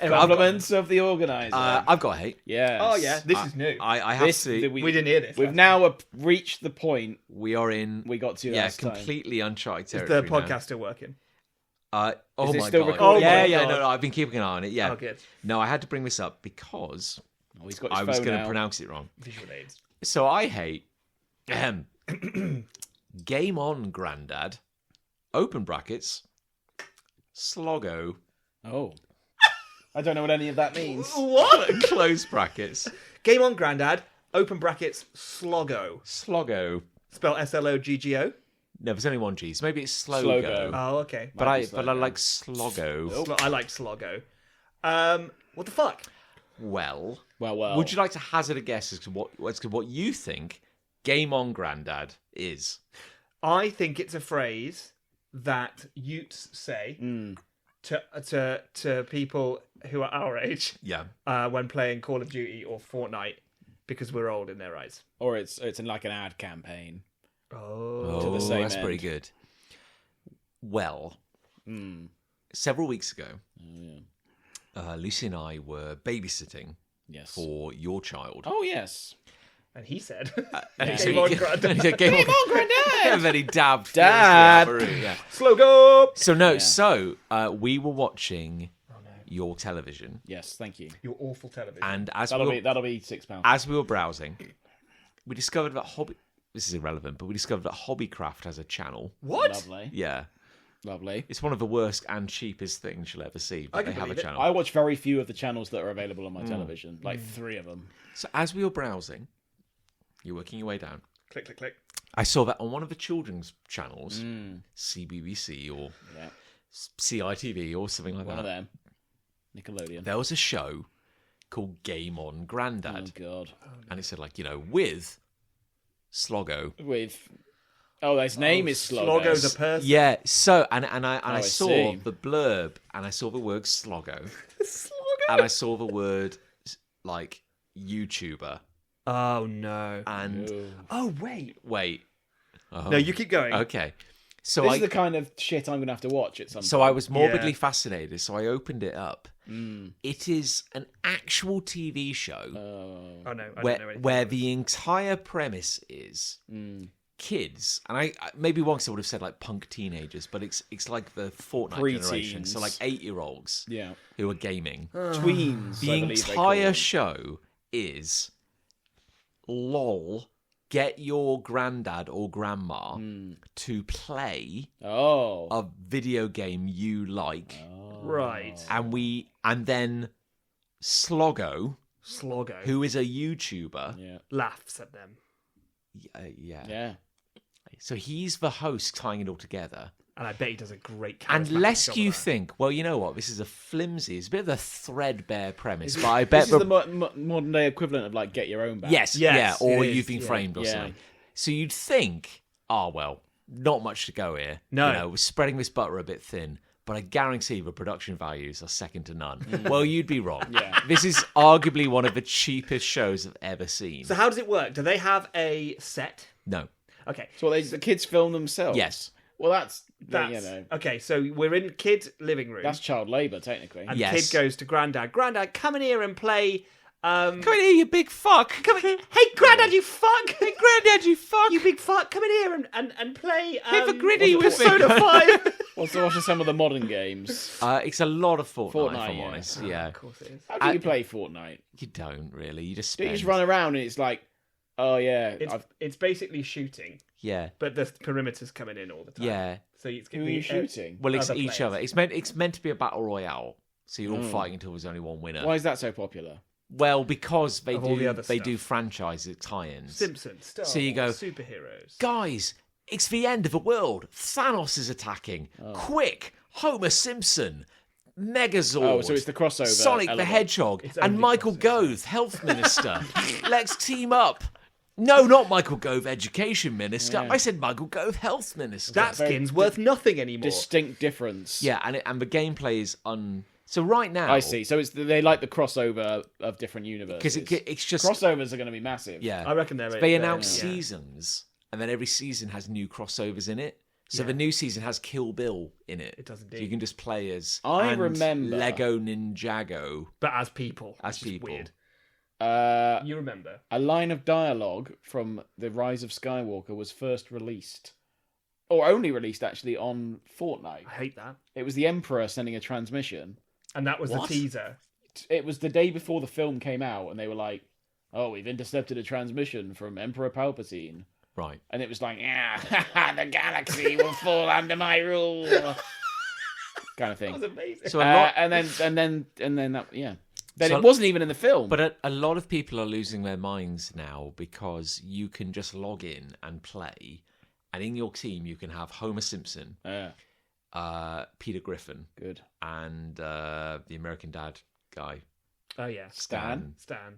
Compliments of the organizer. I've got hate. Yes. Oh, yeah. This is new. I have to. We didn't hear this. We've now reached the point We are in. we got to Yeah, last time. completely uncharted Is territory. the podcast still working? Oh Is it my still god! recording? Yeah, Oh my yeah. God. No, I've been keeping an eye on it. Yeah. Oh, good. No, I had to bring this up because Oh, he's got his I was phone going to out. pronounce it wrong. Visual aids. So I hate Game On, Grandad. Open brackets. Sloggo. Oh. I don't know what any of that means. What? Close brackets. Game on, Grandad. Open brackets. Sloggo. Sloggo. Spell SLOGGO. No, there's only one G, so maybe it's Slogo. Slogo. Oh, okay. But Might be I Slogo. like Sloggo. I like Sloggo. What the fuck? Well, Well. would you like to hazard a guess as to what you think Game On, Grandad is? I think it's a phrase that Utes say to people who are our age Yeah. when playing Call of Duty or Fortnite because we're old in their eyes. Or it's in like an ad campaign. Oh. To the same that's end. pretty good. Well, several weeks ago, Lucy and I were babysitting Yes. for your child. Oh yes. And he said, And he Game said, on, and Grandad. he said, Game On, Grandad! And then he dabbed. Dad! furiously out the room, yeah. Sloggo! So we were watching your television, Yes. Thank you. Your awful television. and as That'll we be £6. as we were browsing, we discovered that This is irrelevant, but we discovered that Hobbycraft has a channel. What? Lovely. Yeah, Lovely. it's one of the worst and cheapest things you'll ever see. But I can they have a believe it. channel. I watch very few of the channels that are available on my television. Like 3 of them. So as we were browsing, you're working your way down. Click, click, click. I saw that on one of the children's channels, CBBC or Yeah. CITV or something like One of that. them. Nickelodeon. There was a show called Game On, Grandad, Oh god. and it said with Sloggo. With his name is Sloggo's a person. Yeah, so and I I saw see. the blurb and I saw the word Sloggo Sloggo. and I saw the word YouTuber Oh, no. and Oh, wait. oh, No, you keep going. okay. So This is the kind of shit I'm going to have to watch at some So point. I was morbidly Yeah. fascinated, so I opened it up. It is an actual TV show Oh, no. I where don't know anything. where the entire premise is kids, and I maybe once I would have said punk teenagers, but it's like the Fortnite generation, so Preteens. 8-year-olds Yeah. who are gaming. Tweens. The I believe they call entire them. show is lol. Get your granddad or grandma to play Oh. a video game you like. Right. And then Sloggo, Sloggo. who is a YouTuber, Yeah. laughs at them. yeah. Yeah. So he's the host tying it all together. And I bet he does a great charismatic Unless job you of that. think, well, you know what, this is a flimsy, it's a bit of a threadbare premise, but I bet... This is the modern day equivalent of like Get Your Own Back. Yes, Yes, yeah, or it is, You've Been yeah. Framed or Yeah. something. So you'd think, well, not much to go here. No. You know, we're spreading this butter a bit thin, but I guarantee the production values are second to none. Well, you'd be wrong. Yeah. This is arguably one of the cheapest shows I've ever seen. So how does it work? Do they have a set? No. Okay. So the kids film themselves. Yes. Well, that's okay. So we're in kid living room, that's child labour technically. and Yes. kid goes to Grandad. Grandad, come in here and play. Come in here, you big fuck. Come in. Hey, Grandad, you fuck. Hey, Granddad, you fuck. You big fuck. Come in here and play. Have a gritty with me. Persona 5. Also watching some of the modern games. It's a lot of Fortnite, if Fortnite, I'm yeah. honest. Yeah. Of course it is. How do you play Fortnite? You don't really. You just Do spend. you just run around and it's like, oh yeah, It's basically shooting, Yeah. but the perimeter's coming in all the time. Yeah. So it's who are you shooting? Well, it's Other each players. other. It's meant to be a battle royale. So you're all fighting until there's only one winner. Why is that so popular? Well, because they Of all the do other they stuff. do franchise tie-ins. Simpsons, Star So you go, Wars, superheroes. Guys, it's the end of the world. Thanos is attacking. Quick, Homer Simpson, Megazord. Oh, so it's the crossover Sonic the element. Hedgehog, It's and only Michael crossover. Gove, Health Minister. Let's team up. No, not Michael Gove, Education Minister. Yeah. I said Michael Gove, Health Minister. That skin's worth nothing anymore. Distinct difference. Yeah, and the gameplay is So right now, I see. So they like the crossover of different universes. because it's just crossovers are going to be massive. yeah. I reckon They announce yeah. seasons, and then every season has new crossovers in it. So Yeah. the new season has Kill Bill in it. It does So indeed. you can just play as I and remember- Lego Ninjago. But as people. As which is people. Weird. Uh, You remember. a line of dialogue from The Rise of Skywalker was first released, or only released actually, on Fortnite. I hate that. It was the Emperor sending a transmission. And that was What? the teaser. It was the day before the film came out, and they were like, "Oh, we've intercepted a transmission from Emperor Palpatine," Right. and it was like, "Yeah, the galaxy will fall under my rule," kind of That was thing. amazing. So a lot, And then that, yeah. Then So- it wasn't even in the film. but a lot of people are losing their minds now because you can just log in and play, and in your team you can have Homer Simpson, Peter Griffin, Good. and the American Dad guy, Oh, yeah. Stan?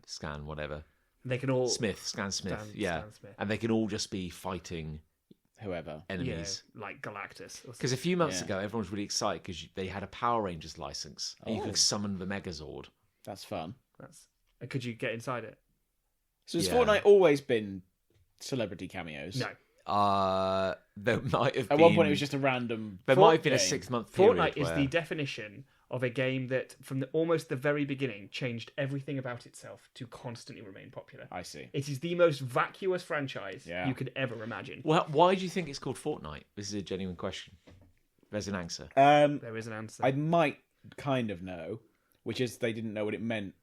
Stan. whatever. They can all. Stan Smith, yeah. Stan Smith. And they can all just be fighting Whoever. enemies. Yeah, like Galactus. or Because a few months Yeah. ago, everyone was really excited because they had a Power Rangers license, and you Oh. could summon the Megazord. That's fun. That's. Could you get inside it? So has Yeah. Fortnite always been celebrity cameos? No. There might have At been. one point, it was just a random. There might have been a game. 6-month period. Fortnite is where- the definition of a game that, from almost the very beginning, changed everything about itself to constantly remain popular. I see. It is the most vacuous franchise Yeah. you could ever imagine. Well, why do you think it's called Fortnite? This is a genuine question. There's an answer. There is an answer. I might kind of know, which is they didn't know what it meant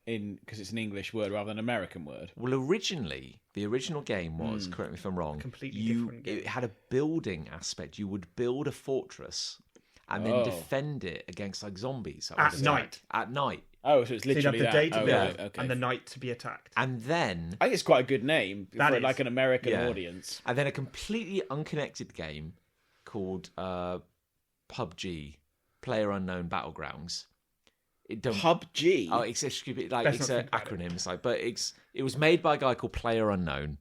because it's an English word rather than an American word. Well, originally, the original game was, correct me if I'm wrong, Completely different game. it had a building aspect. You would build a fortress and then Oh. defend it against like zombies. That At was it. night. At night. Oh, so it's So you'd have literally the that. day to Oh, build right, okay. and the night to be attacked. And then I think it's quite a good name That for is. like an American Yeah. audience. And then a completely unconnected game called PUBG, Player Unknown Battlegrounds. It don't. PUBG. Oh, it's a stupid like Let's it's not an think about it. acronym. It's like, but it was made by a guy called Player Unknown.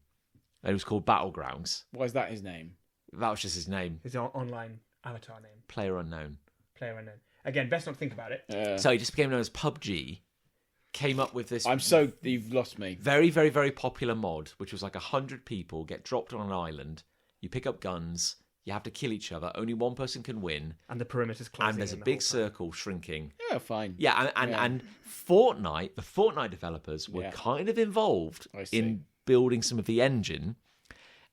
And it was called Battlegrounds. Why is that his name? That was just his name, His online avatar name, Player Unknown. player unknown. Again, best not think about it. So he just became known as PUBG. Came up with this. You've lost me. very, very, very popular mod, which was like 100 people get dropped on an island. You pick up guns. You have to kill each other. Only one person can win. And the perimeter's closing. And there's a in the big whole time. circle shrinking. Yeah, fine. Yeah, and Fortnite, the Fortnite developers were Yeah. kind of involved I see. in building some of the engine.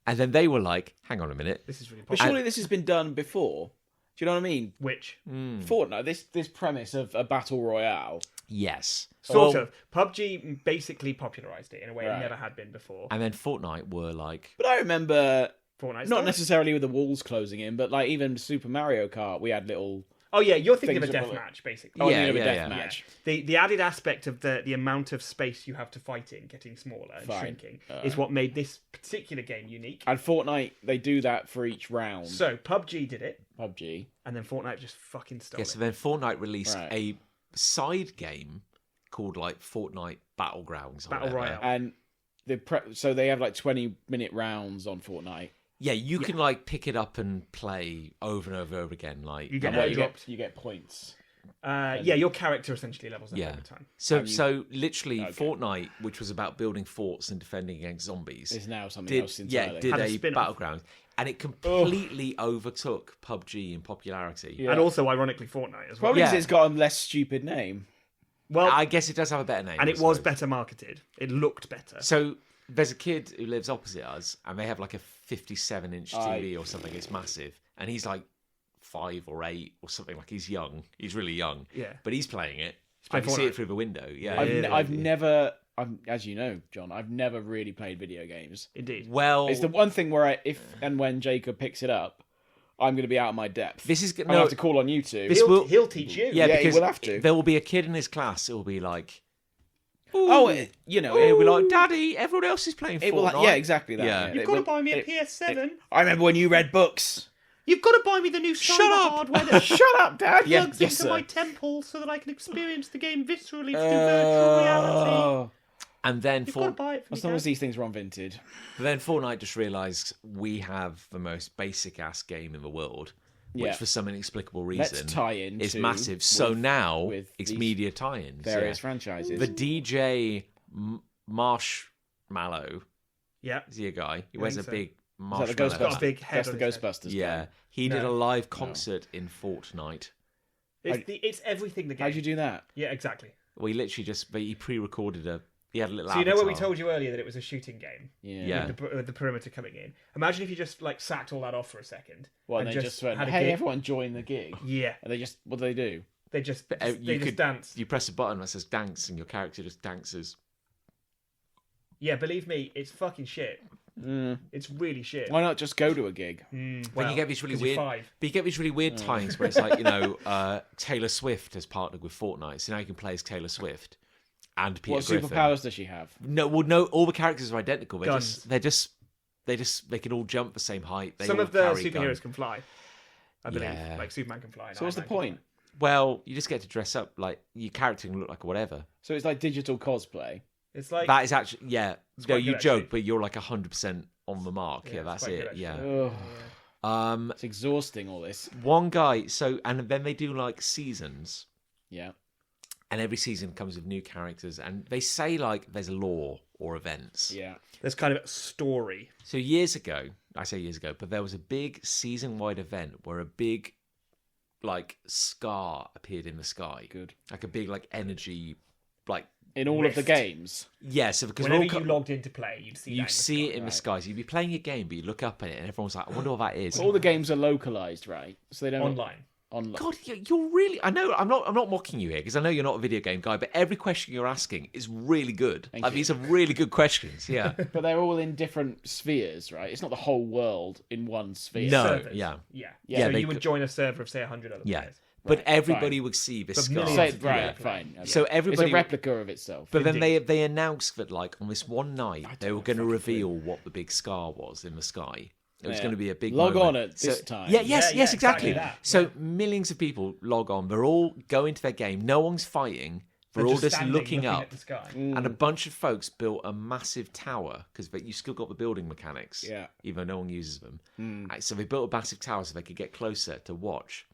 And then they were like, hang on a minute. This is really But popular. surely this has been done before. Do you know what I mean? Which? Fortnite, this premise of a battle royale. Yes. Sort Well, of. PUBG basically popularised it in a way Right. it never had been before. And then Fortnite were like, But I remember, Fortnite not necessarily with the walls closing in, but like even Super Mario Kart, we had little Oh yeah, you're thinking of a Things are death bullet- match, basically. Oh, Yeah, I mean, a yeah, death yeah. match. The added aspect of the amount of space you have to fight in getting smaller and Fine. shrinking is what made this particular game unique. And Fortnite, they do that for each round. So PUBG did it, PUBG. and then Fortnite just fucking stole Yeah, it. so then Fortnite released Right. a side game called like Fortnite Battlegrounds. Or Battle whatever. Royale. And so they have like 20-minute rounds on Fortnite. Yeah, you can like pick it up and play over and over and over again. Like You get And what airdropped. you get points. Yeah, your character essentially levels up Yeah. over time. so literally Okay. Fortnite, which was about building forts and defending against zombies, Is now something did else entirely. did Had a a spin-off. battleground, and it completely overtook PUBG in popularity. Yeah. And also, ironically, Fortnite as well. Probably because Yeah. it's got a less stupid name. Well, I guess it does have a better name, and I it was suppose. better marketed. It looked better. So there's a kid who lives opposite us, and they have like a 57-inch TV or something. It's massive, and he's like 5 or 8 or something. Like he's young. He's really young. Yeah. But he's playing it. playing I can see it Fortnite. through the window. Yeah. I've never, as you know, John, I've never really played video games. Indeed. Well, It's the one thing where if and when Jacob picks it up, I'm going to be out of my depth. this is I'll have to call on you two. This will- He'll teach you. Yeah, Yeah, he because will have to. there will be a kid in his class who will be like, you know, he'll be like, Daddy, everyone else is playing it will. Fortnite. Yeah, exactly that. Yeah. You've got to buy me a PS7. I remember when you read books. You've got to buy me the new Shut cyber up! hardware that Shut up, Dad. plugs Yes, into my sir. temple so that I can experience the game viscerally through virtual reality. Oh. And then You've got to buy it for me, As long as Dad. these things are on Vinted. then Fortnite just realised we have the most basic ass game in the world, which Yeah. for some inexplicable Let's reason tie in is to massive. So now with it's these media tie-ins. various yeah. franchises. The DJ Marshmallow, Yeah. is he a guy? He wears a think so. big Is that the marshmallow. Got a Ghostbusters? big head That's the on his head. Ghostbusters. Yeah, Game. he did a No. live concert in Fortnite. It's everything the game. How'd you do that? Yeah, exactly. Well, he literally he pre-recorded he had a little So you know where we avatar. told you earlier that it was a shooting game Yeah. with the perimeter coming in. Imagine if you just like sacked all that off for a second. Well, and they just went, had a hey, gig. everyone join the gig. Yeah, And they just, what do they do? they just You could dance. You press a button that says dance, and your character just dances. Yeah, believe me, it's fucking shit. It's really shit. Why not just go to a gig? When you get these really 'cause you're weird, 5. but you get these really weird times where it's like Taylor Swift has partnered with Fortnite, so now you can play as Taylor Swift and Peter What Griffin. superpowers does she have? No, all the characters are identical. Guns. They can all jump the same height. They Some all of the carry superheroes guns. can fly. I believe, Yeah. like Superman can fly. and So what's the Iron Man can point? Well, you just get to dress up like your character can look like whatever. So it's like digital cosplay. fly. It's like That is actually no, quite you good, joke, actually. but you're like 100% on the mark. Yeah, it's that's quite it. good, Yeah. Ugh, it's exhausting, all this. One guy. So and then they do like seasons. Yeah. And every season comes with new characters, and they say like there's lore or events. Yeah. there's kind of a story. So years ago, I say years ago, but there was a big season-wide event where a big like scar appeared in the sky. Good. Like a big like energy, like In all of the Rift. games. yeah. So because Whenever we're all you logged in to play, you'd see. you see it in the sky. So you'd be playing a game, but you look up at it, and everyone's like, "I wonder what that is." All the games are localized, right? So they don't online. God, you're really. I know. I'm not mocking you here because I know you're not a video game guy. But every question you're asking is really good. Thank Like you. these are really good questions. Yeah. But they're all in different spheres, right? It's not the whole world in one sphere. No. Servers. yeah. Yeah. Yeah, So they you would could- join a server of say 100 other Yeah. players. But Right, everybody fine. would see this But scar. millions Say, of people right, play. fine. Okay. So everybody- It's a replica of itself. But then Indeed. they announced that like on this one night they were going to reveal what the big scar was in the sky. It was Yeah. going to be a big Log moment. on at this time. Yeah, yes, Yeah, yes, yeah, exactly. exactly that. So millions of people log on. They're all going to their game. No one's fighting. They're all just standing, looking up. at the sky. And a bunch of folks built a massive tower because you still got the building mechanics, Yeah. even though no one uses them. So they built a massive tower so they could get closer to watch.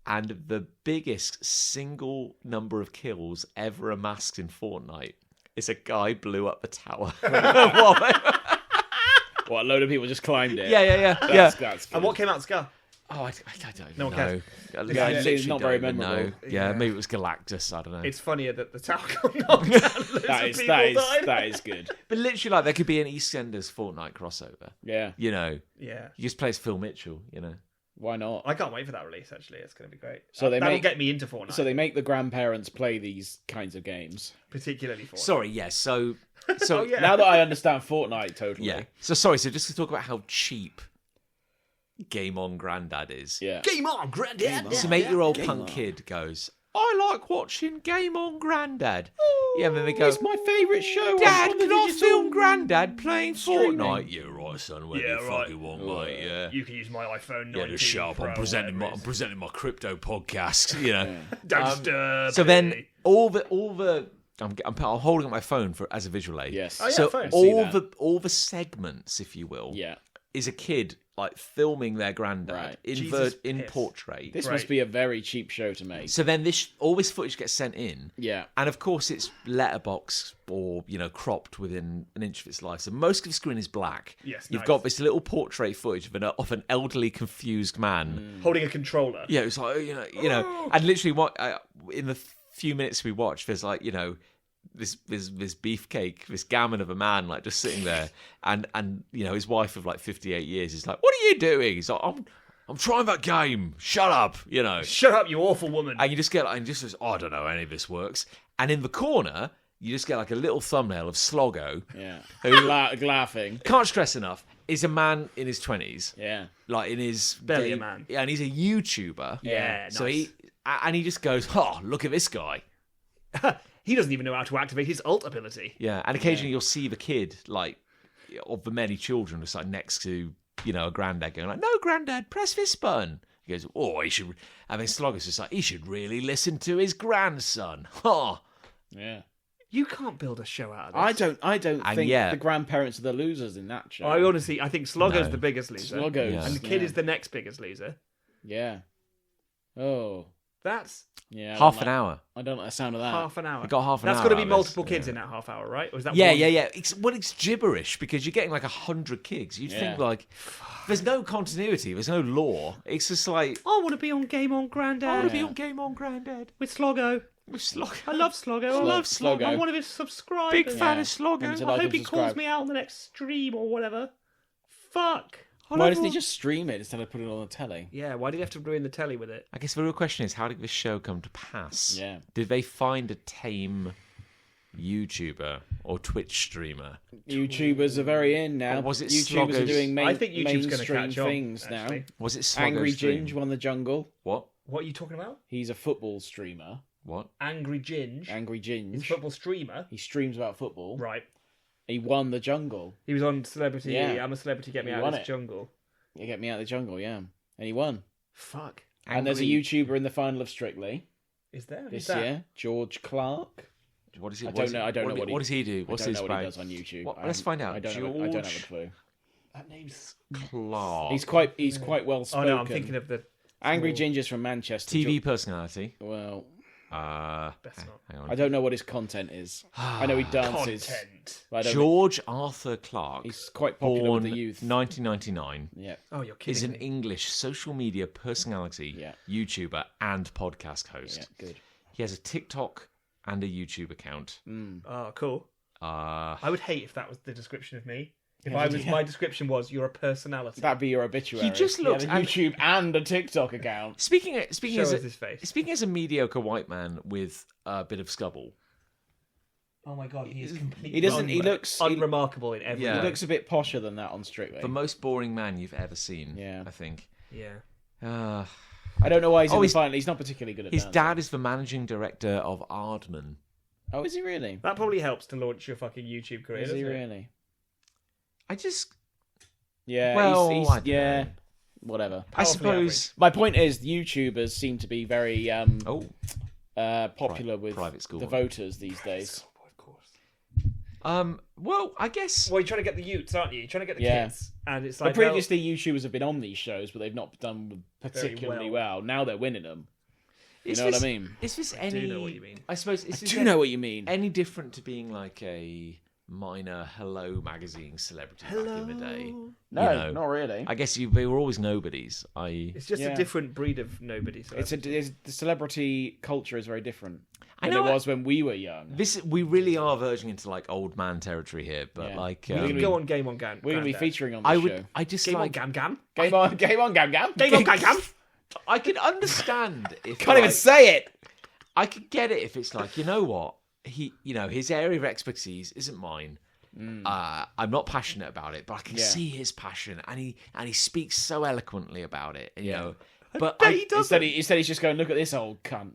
And the biggest single number of kills ever amassed in Fortnite is a guy blew up the tower. What, a load of people just climbed it? yeah. That's good. And what came out Scar? Oh, I don't No one know. cares. I Yeah, it's literally not don't very even memorable. know. Yeah, Yeah. maybe it was Galactus. I don't know. It's funnier that the tower got knocked down. Loads That of is, people died. that is good. But literally, like, there could be an EastEnders Fortnite crossover. Yeah. You know, Yeah. you just play as Phil Mitchell. You know. Why not? I can't wait for that release, actually. It's going to be great. So they That'll make- get me into Fortnite. So they make the grandparents play these kinds of games. particularly Fortnite. Sorry, yes. So Oh, yeah. Now that I understand Fortnite totally. yeah. So sorry. So just to talk about how cheap Game On Grandad is. Yeah. Game on, granddad. Some 8-year-old Game punk On. kid goes, I like watching Game On Grandad. Yeah, and then they go, It's my favourite show. Dad, on the can I digital film Grandad playing streaming." Fortnite? Yeah, right, son. Whatever you fucking want, mate. Yeah. You can use my iPhone 19 Yeah, just shut up. Pro, I'm presenting whatever my crypto podcast. You know. it is. Don't disturb So me. then all the I'm holding up my phone as a visual aid. Yes. Oh, yeah, So phone. See all that. the segments, if you will, Yeah. is a kid like filming their granddad Right. in Jesus in piss. portrait. This Great. must be a very cheap show to make. So then all this footage gets sent in. Yeah. And of course, it's letterbox or cropped within an inch of its life. So most of the screen is black. Yes, you've nice. got this little portrait footage of an elderly, confused man. Holding a controller. Yeah, it's like and literally what in the few minutes we watched, there's like this beefcake, this gammon of a man like just sitting there, and his wife of like 58 years is like, "What are you doing?" He's like, "I'm trying that game. Shut up," Shut up, you awful woman. And you just get like, and just says, "Oh, I don't know, any of this works." And in the corner, you just get like a little thumbnail of Sloggo, Yeah. who Laughing. can't stress enough is a man in his 20s, Yeah. like in his Barely a man. yeah, and he's a YouTuber. Yeah, nice. So he just goes, "Oh, look at this guy." He doesn't even know how to activate his ult ability. Yeah, and occasionally you'll see the kid, like, of the many children, just like next to, a granddad going like, "No, granddad, press this button." He goes, "Oh, he should," and then Slogger's just like, "He should really listen to his grandson." Oh, Yeah. You can't build a show out of this. I don't And think yeah. the grandparents are the losers in that show. I honestly, I think Sloggo's No. the biggest loser. Sloggos. Yeah. And the kid is the next biggest loser. Yeah. Oh. That's Yeah. I half don't an hour. I don't like the sound of that. half an hour. We got half an That's hour. got to be out of multiple this. kids Yeah. in that half hour, right? Or is that Yeah, one? yeah. It's gibberish because you're getting like 100 kids. You'd think Yeah. like, there's no continuity, there's no lore. It's just like, I want to be on Game On Grandad. I want to be Yeah. on Game On Grandad with Sloggo. with Sloggo. I love Sloggo. I Slog- love Sloggo. I'm one of his subscribers. Big fan Yeah. of Sloggo. And to I like hope and he calls subscribe. me out on the next stream or whatever. Fuck. Why doesn't he just stream it instead of putting it on the telly? Yeah, why did you have to ruin the telly with it? I guess the real question is, how did this show come to pass? Yeah. Did they find a tame YouTuber or Twitch streamer? YouTubers are very in now. Or was it YouTubers are Sloggos? doing I think YouTube's going to mainstream catch on. things actually. now. Was it Sloggo's Angry stream? Ginge won the jungle. What? What are you talking about? He's a football streamer. What? Angry Ginge. Angry He's a Ginge. football streamer. He streams about football. Right. He won the jungle. He was on Celebrity. Yeah. I'm a Celebrity. Get me He out won of this it. jungle. You get me out of the jungle, yeah. And he won. Fuck. And there's a Angry- YouTuber in the final of Strictly Is there? Who's this that? year, George Clark. What is he? I what don't is he- know. I don't know what, what he- what does he do? What's I don't his know what he bag? does on YouTube. What- I let's find out. I don't have a George clue. That name's. Clark. He's quite well Oh spoken. no, I'm thinking of the Angry Ginger's from Manchester. TV personality. Well, Best not. Hang on. I don't know what his content is. I know he dances. content. But I don't George Arthur Clark, He's quite popular born with the youth. 1999, Yeah. Oh, you're is kidding an me. English social media personality, Yeah. YouTuber, and podcast host. Yeah. Good. He has a TikTok and a YouTube account. Oh, cool. I would hate if that was the description of me. If my description was you're a personality. That'd be your obituary. He just He looks- had a YouTube and a TikTok account. Speaking Show as us his face. speaking as a mediocre white man with a bit of stubble. Oh my god, he is completely. He doesn't. He looks. He, unremarkable in every Yeah. way. looks a bit posher than that on Strictly. The most boring man you've ever seen. Yeah. I think. Yeah. I don't know why he's in the he's- final. He's not particularly good at His dancing. dad is the managing director of Aardman. Oh, is he really? That probably helps to launch your fucking YouTube career. Is he doesn't it? really? I just, Yeah. well, he's, I don't yeah. know. Whatever. I Powerfully suppose. My point is, YouTubers seem to be very Oh, popular with private school. the voters these days. Of course. well, I guess. Well, you're trying to get the youths, aren't you? You're trying to get the Yeah. kids, and it's But like previously, YouTubers have been on these shows, but they've not done particularly well. Now they're winning them. You Is know what I this- mean? Is this I any? do know what you mean. I suppose. Is I this do know what you mean. any different to being like a minor Hello magazine celebrity back in the day? No, you know, not really. I guess they were always nobodies. It's just Yeah. a different breed of nobody. So The celebrity culture is very different I than know it was when we were young. we really are verging into like old man territory here, but Yeah. like we can gonna go on Game On Gam. We're going to be Grandad. featuring on this show. I just Game On like Gam Gam. Game on, Gam Gam. Game On Gam Gam. I can understand if Can't even say it. I could get it if it's like, you know what, his area of expertise isn't mine. I'm not passionate about it, but I can see his passion, and he speaks so eloquently about it. You know, but he doesn't. Instead, he's just going, look at this old cunt.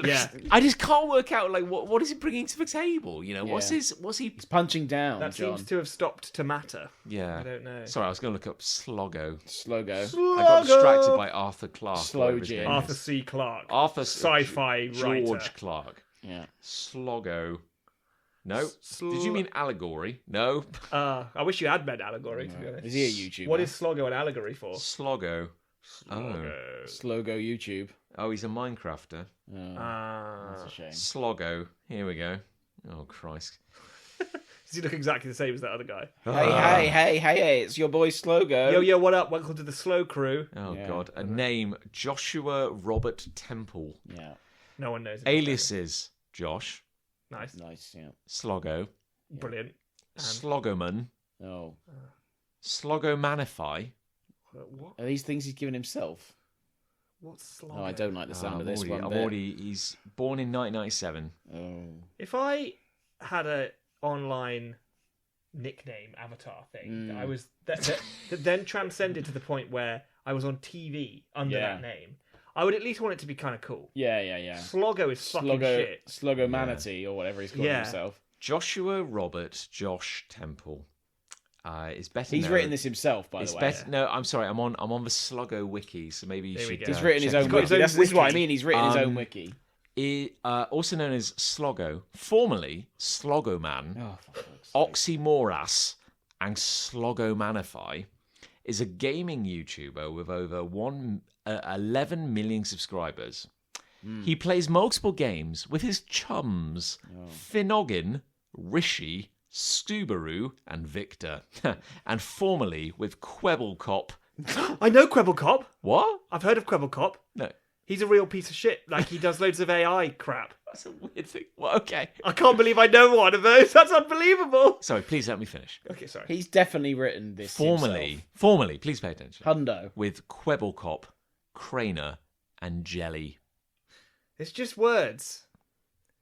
Yeah. I just can't work out like what is he bringing to the table? You know, what's he? He's punching down. That John. seems to have stopped to matter. Yeah, I don't know. Sorry, I was going to look up Slogo. Slogo. I got distracted by Arthur Clarke. Slow whatever his Jim. name Arthur is. C. Clarke. Arthur Sci-fi George writer. Clarke. Yeah. Slogo. No. Did you mean allegory? No. I wish you had meant allegory, to be honest. Is he a YouTuber? What is Slogo an allegory for? Slogo. Slogo YouTube? Oh, he's a Minecrafter. Oh, that's a shame. Slogo. Here we go. Oh, Christ. Does he look exactly the same as that other guy? Hey, it's your boy Slogo. Yo, what up? Welcome to the Slow Crew. Oh, Yeah. God. A name, Joshua Robert Temple. Yeah. No one knows. Aliases, Josh. Nice. Nice, yeah. Slogo. Brilliant. Slogoman. Oh. Slogomanify. What? Are these things he's given himself? What's Slogo? Oh, I don't like the sound of this one. He's born in 1997. Oh. If I had a online nickname avatar thing, I was that then transcended to the point where I was on TV under that name, I would at least want it to be kind of cool. Yeah. Slogo is fucking shit. Slogomanity or whatever he's calling himself. Joshua Robert Josh Temple is better. He's written this himself, by the way. No, I'm sorry. I'm on the Sluggo wiki, so maybe you should. He's written his own wiki. This is what I mean. He's written his own wiki. Also known as Sloggo, formerly Sloggoman, Oxymoras, and Sloggomanify, is a gaming YouTuber with over 11 million subscribers. He plays multiple games with his chums, Finnoggin, Rishi, Stubaru, and Victor, and formerly with Quebblecop. I know Quebblecop. What? I've heard of Quebblecop. No. He's a real piece of shit. Like, he does loads of AI crap. That's a weird thing. Well, okay. I can't believe I know one of those. That's unbelievable. Sorry, please let me finish. Okay, sorry. He's definitely written this Formerly, please pay attention. Hundo. With Quebblecop, Craner, and Jelly. It's just words.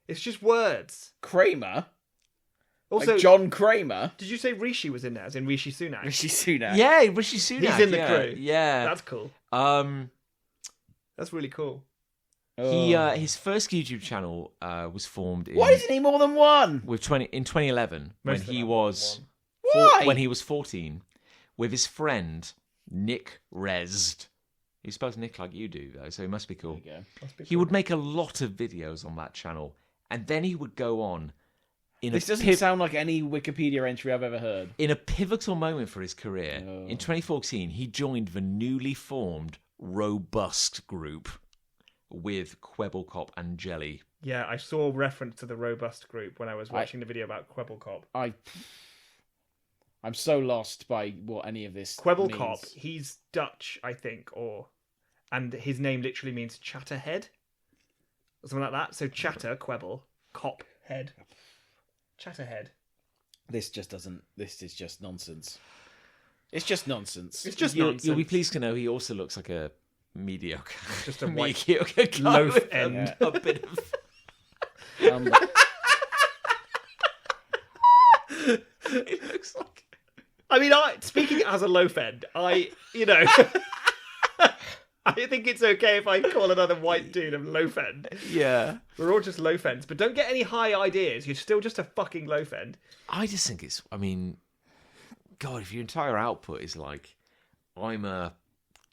It's just words. Kramer? Also, like John Kramer? Did you say Rishi was in there, as in Rishi Sunak? Rishi Sunak. Yeah, Rishi Sunak. He's in the crew. Yeah. That's cool. That's really cool. His first YouTube channel was formed in Why isn't he more than one? in 2011 when he was Why? when he was 14 with his friend Nick Rezd. He spells Nick like you do though, so he must be cool. There you go. He would make a lot of videos on that channel, and then he would go on This doesn't sound like any Wikipedia entry I've ever heard. in a pivotal moment for his career. In 2014, he joined the newly formed Robust group with Quebblecop and Jelly. Yeah, I saw reference to the Robust group when I was watching the video about Quebblecop. I'm so lost by what any of this Quebblecop, means. he's Dutch, I think, and his name literally means chatterhead. Or something like that. So chatter, Quebble, cop, head. Chatterhead. This is just nonsense. It's just nonsense. It's just nonsense. You'll be pleased to know he also looks like a mediocre, Just a white mediocre guy loaf with end. a bit of. He looks like. I mean, speaking as a loaf end, I think it's okay if I call another white dude a loaf end. Yeah. We're all just loaf ends, but don't get any high ideas. You're still just a fucking loaf end. I just think it's. I mean, God, if your entire output is like, I'm a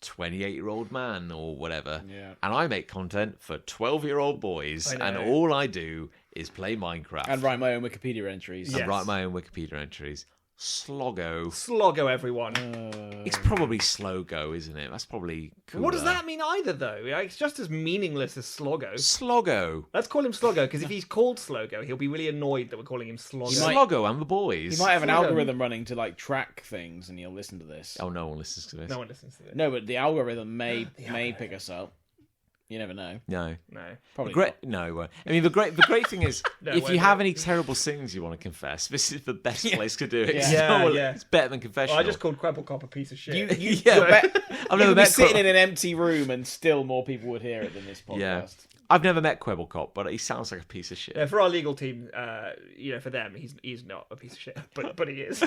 28-year-old man or whatever, and I make content for 12-year-old boys, and all I do is play Minecraft and write my own Wikipedia entries. and write my own Wikipedia entries. Sloggo, everyone. It's probably Slogo, isn't it? That's probably cooler. What does that mean either, though? It's just as meaningless as Sloggo. Sloggo. Let's call him Sloggo, because if he's called Sloggo, he'll be really annoyed that we're calling him Sloggo. Sloggo and the boys. He might have an Sloggo. algorithm running to like track things, and he'll listen to this. Oh, no one listens to this. No one listens to this. No, but the algorithm may pick us up. You never know. No. Probably No, it won't. I mean, the great thing is, if you won't. have any terrible sins you want to confess, this is the best place to do it. Yeah. It's better than confessional. I just called Quebblecop a piece of shit. I've never You'd be met sitting in an empty room, and still more people would hear it than this podcast. Yeah. I've never met Quebblecop, but he sounds like a piece of shit. For our legal team, for them, he's not a piece of shit, but he is.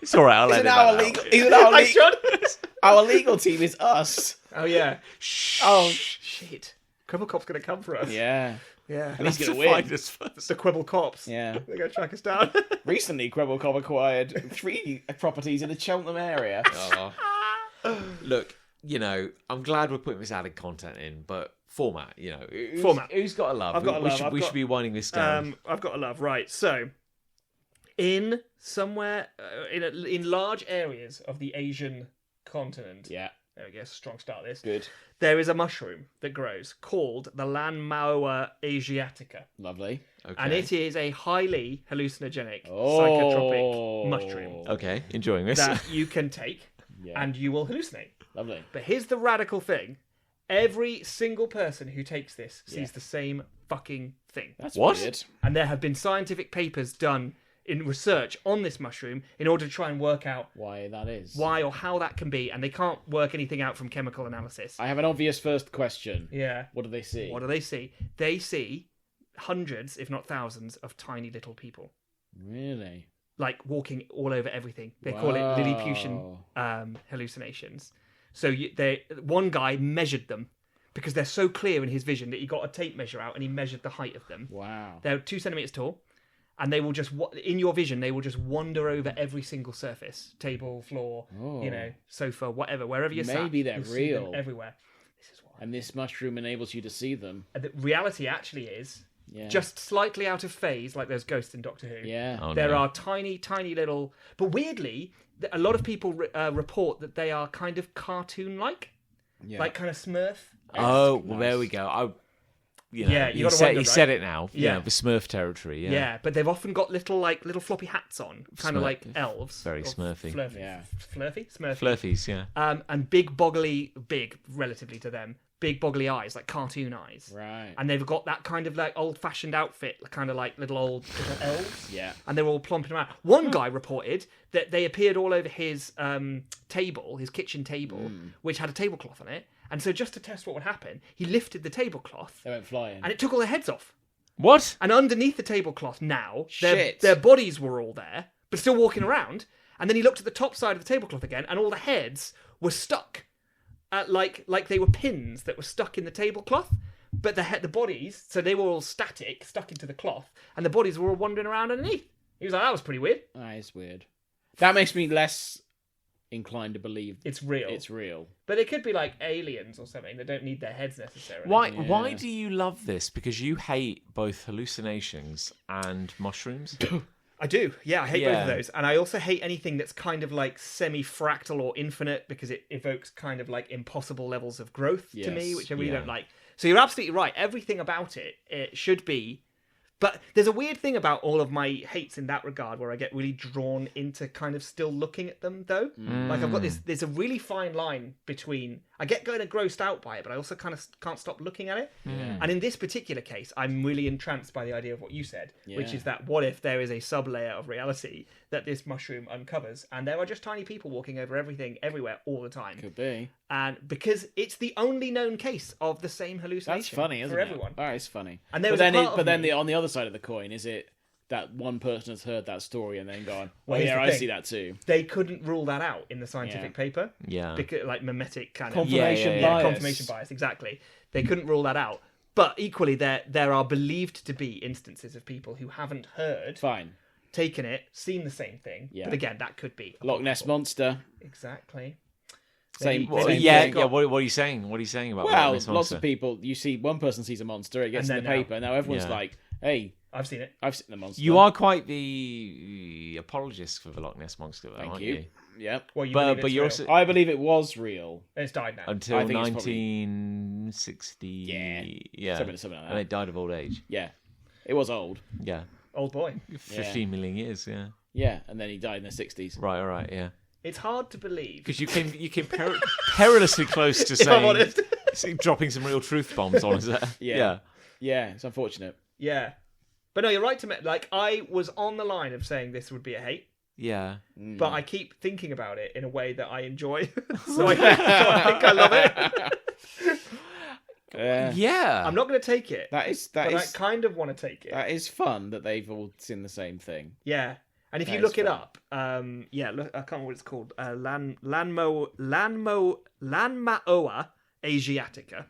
It's all right. I'll edit that out. Our legal team is us. Oh yeah. Oh shit. Quebblecop's gonna come for us. Yeah. Yeah. And he's going to Find win. us first. The Quibble Cops. Yeah. They're going to track us down. Recently, Quebblecop acquired 3 properties in the Cheltenham area. Look, I'm glad we're putting this added content in, but format, who's got a love? I've got a love. We should be winding this down. I've got a love. Right. So, in somewhere in large areas of the Asian continent. Yeah. There we go. Strong start. This. Good. There is a mushroom that grows called the Lanmaoa asiatica. Lovely. Okay. And it is a highly hallucinogenic psychotropic mushroom Okay, enjoying this. that you can take Yeah. and you will hallucinate. Lovely. But here's the radical thing. Every single person who takes this sees the same fucking thing. That's What? weird. And there have been scientific papers done in research on this mushroom in order to try and work out Why that is. why or how that can be, and they can't work anything out from chemical analysis. I have an obvious first question. Yeah. What do they see? What do they see? They see hundreds, if not thousands, of tiny little people. Really? Like walking all over everything. They call it Lilliputian hallucinations. So one guy measured them because they're so clear in his vision that he got a tape measure out and he measured the height of them. Wow. They're 2 centimeters tall, and they will just in your vision they will just wander over every single surface, table, floor, sofa, whatever, wherever you're sat. Maybe they're you'll see them real. everywhere. This is why. And this mushroom enables you to see them. And the reality actually is just slightly out of phase, like those ghosts in Doctor Who. Yeah. Oh, There no. are tiny, tiny little. But weirdly, a lot of people report that they are kind of cartoon-like, like kind of Smurf. Oh, well, there we go. You gotta said, wonder, said right? it now. Yeah. The Smurf territory. Yeah, but they've often got little floppy hats on, kind of Smurf. like elves. Very Or Smurfy. Flurfy. Yeah. Flurfy? Smurfy. Flurfies, yeah. And big, relatively to them, big boggly eyes, like cartoon eyes. Right. And they've got that kind of like old-fashioned outfit, kind of like little elves. Yeah. And they're all plomping around. One guy reported that they appeared all over his table, his kitchen table, which had a tablecloth on it. And so just to test what would happen, he lifted the tablecloth They went flying. and it took all their heads off. What? And underneath the tablecloth now, Shit. their bodies were all there, but still walking around. And then he looked at the top side of the tablecloth again, and all the heads were stuck, like they were pins that were stuck in the tablecloth. But the bodies, so they were all static, stuck into the cloth, and the bodies were all wandering around underneath. He was like, that was pretty weird. That is weird. That makes me less inclined to believe It's real. it's real. But it could be like aliens or something. They don't need their heads necessarily. Why do you love this? Because you hate both hallucinations and mushrooms? I do. Yeah, I hate both Yeah. of those. And I also hate anything that's kind of like semi-fractal or infinite because it evokes kind of like impossible levels of growth to me, Yes. which I really Yeah. don't like. So you're absolutely right. Everything about it should be. But there's a weird thing about all of my hates in that regard where I get really drawn into kind of still looking at them, though. Like I've got there's a really fine line between, I get kind of grossed out by it, but I also kind of can't stop looking at it. And in this particular case, I'm really entranced by the idea of what you said, which Yeah. is that what if there is a sub-layer of reality that this mushroom uncovers, and there are just tiny people walking over everything, everywhere, all the time. Could be. And because it's the only known case of the same hallucination That's funny, isn't for it? everyone. That is funny. And there but was a then, part of me- on the other side of the coin, is it that one person has heard that story and then gone, Well, "Well, here's yeah, the I thing. see that too." They couldn't rule that out in the scientific paper. Yeah. Because, like mimetic kind of Confirmation Yeah, bias. confirmation bias, exactly. They couldn't rule that out. But equally, there are believed to be instances of people who haven't heard, Fine. taken it, seen the same thing. Yeah. But again, that could be Loch Ness monster. exactly. Same. Well, same yeah, thing. yeah. What are you saying? What are you saying about Well, this lots monster? of people. You see, one person sees a monster, it gets And in the then now- paper. Now everyone's Yeah. like, "Hey, I've seen it. I've seen the monster." You are quite the apologist for the Loch Ness monster, though, Thank aren't you. Yep. Well, you But believe but it's you're real. also I believe it was real. It's died now. until I think it's probably- 1960. Yeah, Something like and that. it died of old age. Yeah, it was old. Yeah, Old boy. 15 million years. Yeah, Yeah, and then he died in the 60s. right, all right, yeah. It's hard to believe. Because you came perilously close to If I'm honest. dropping some real truth bombs on us there. Yeah. Yeah, it's unfortunate. Yeah. But no, you're right to me. Like, I was on the line of saying this would be a hate, Yeah. but I keep thinking about it in a way that I enjoy. so I think I love it. Yeah. I'm not going to take it. That is but I kind of want to take it. that is fun that they've all seen the same thing. Yeah. And if you That look is it fun. up, look, I can't remember what it's called. Lanmaoa Asiatica.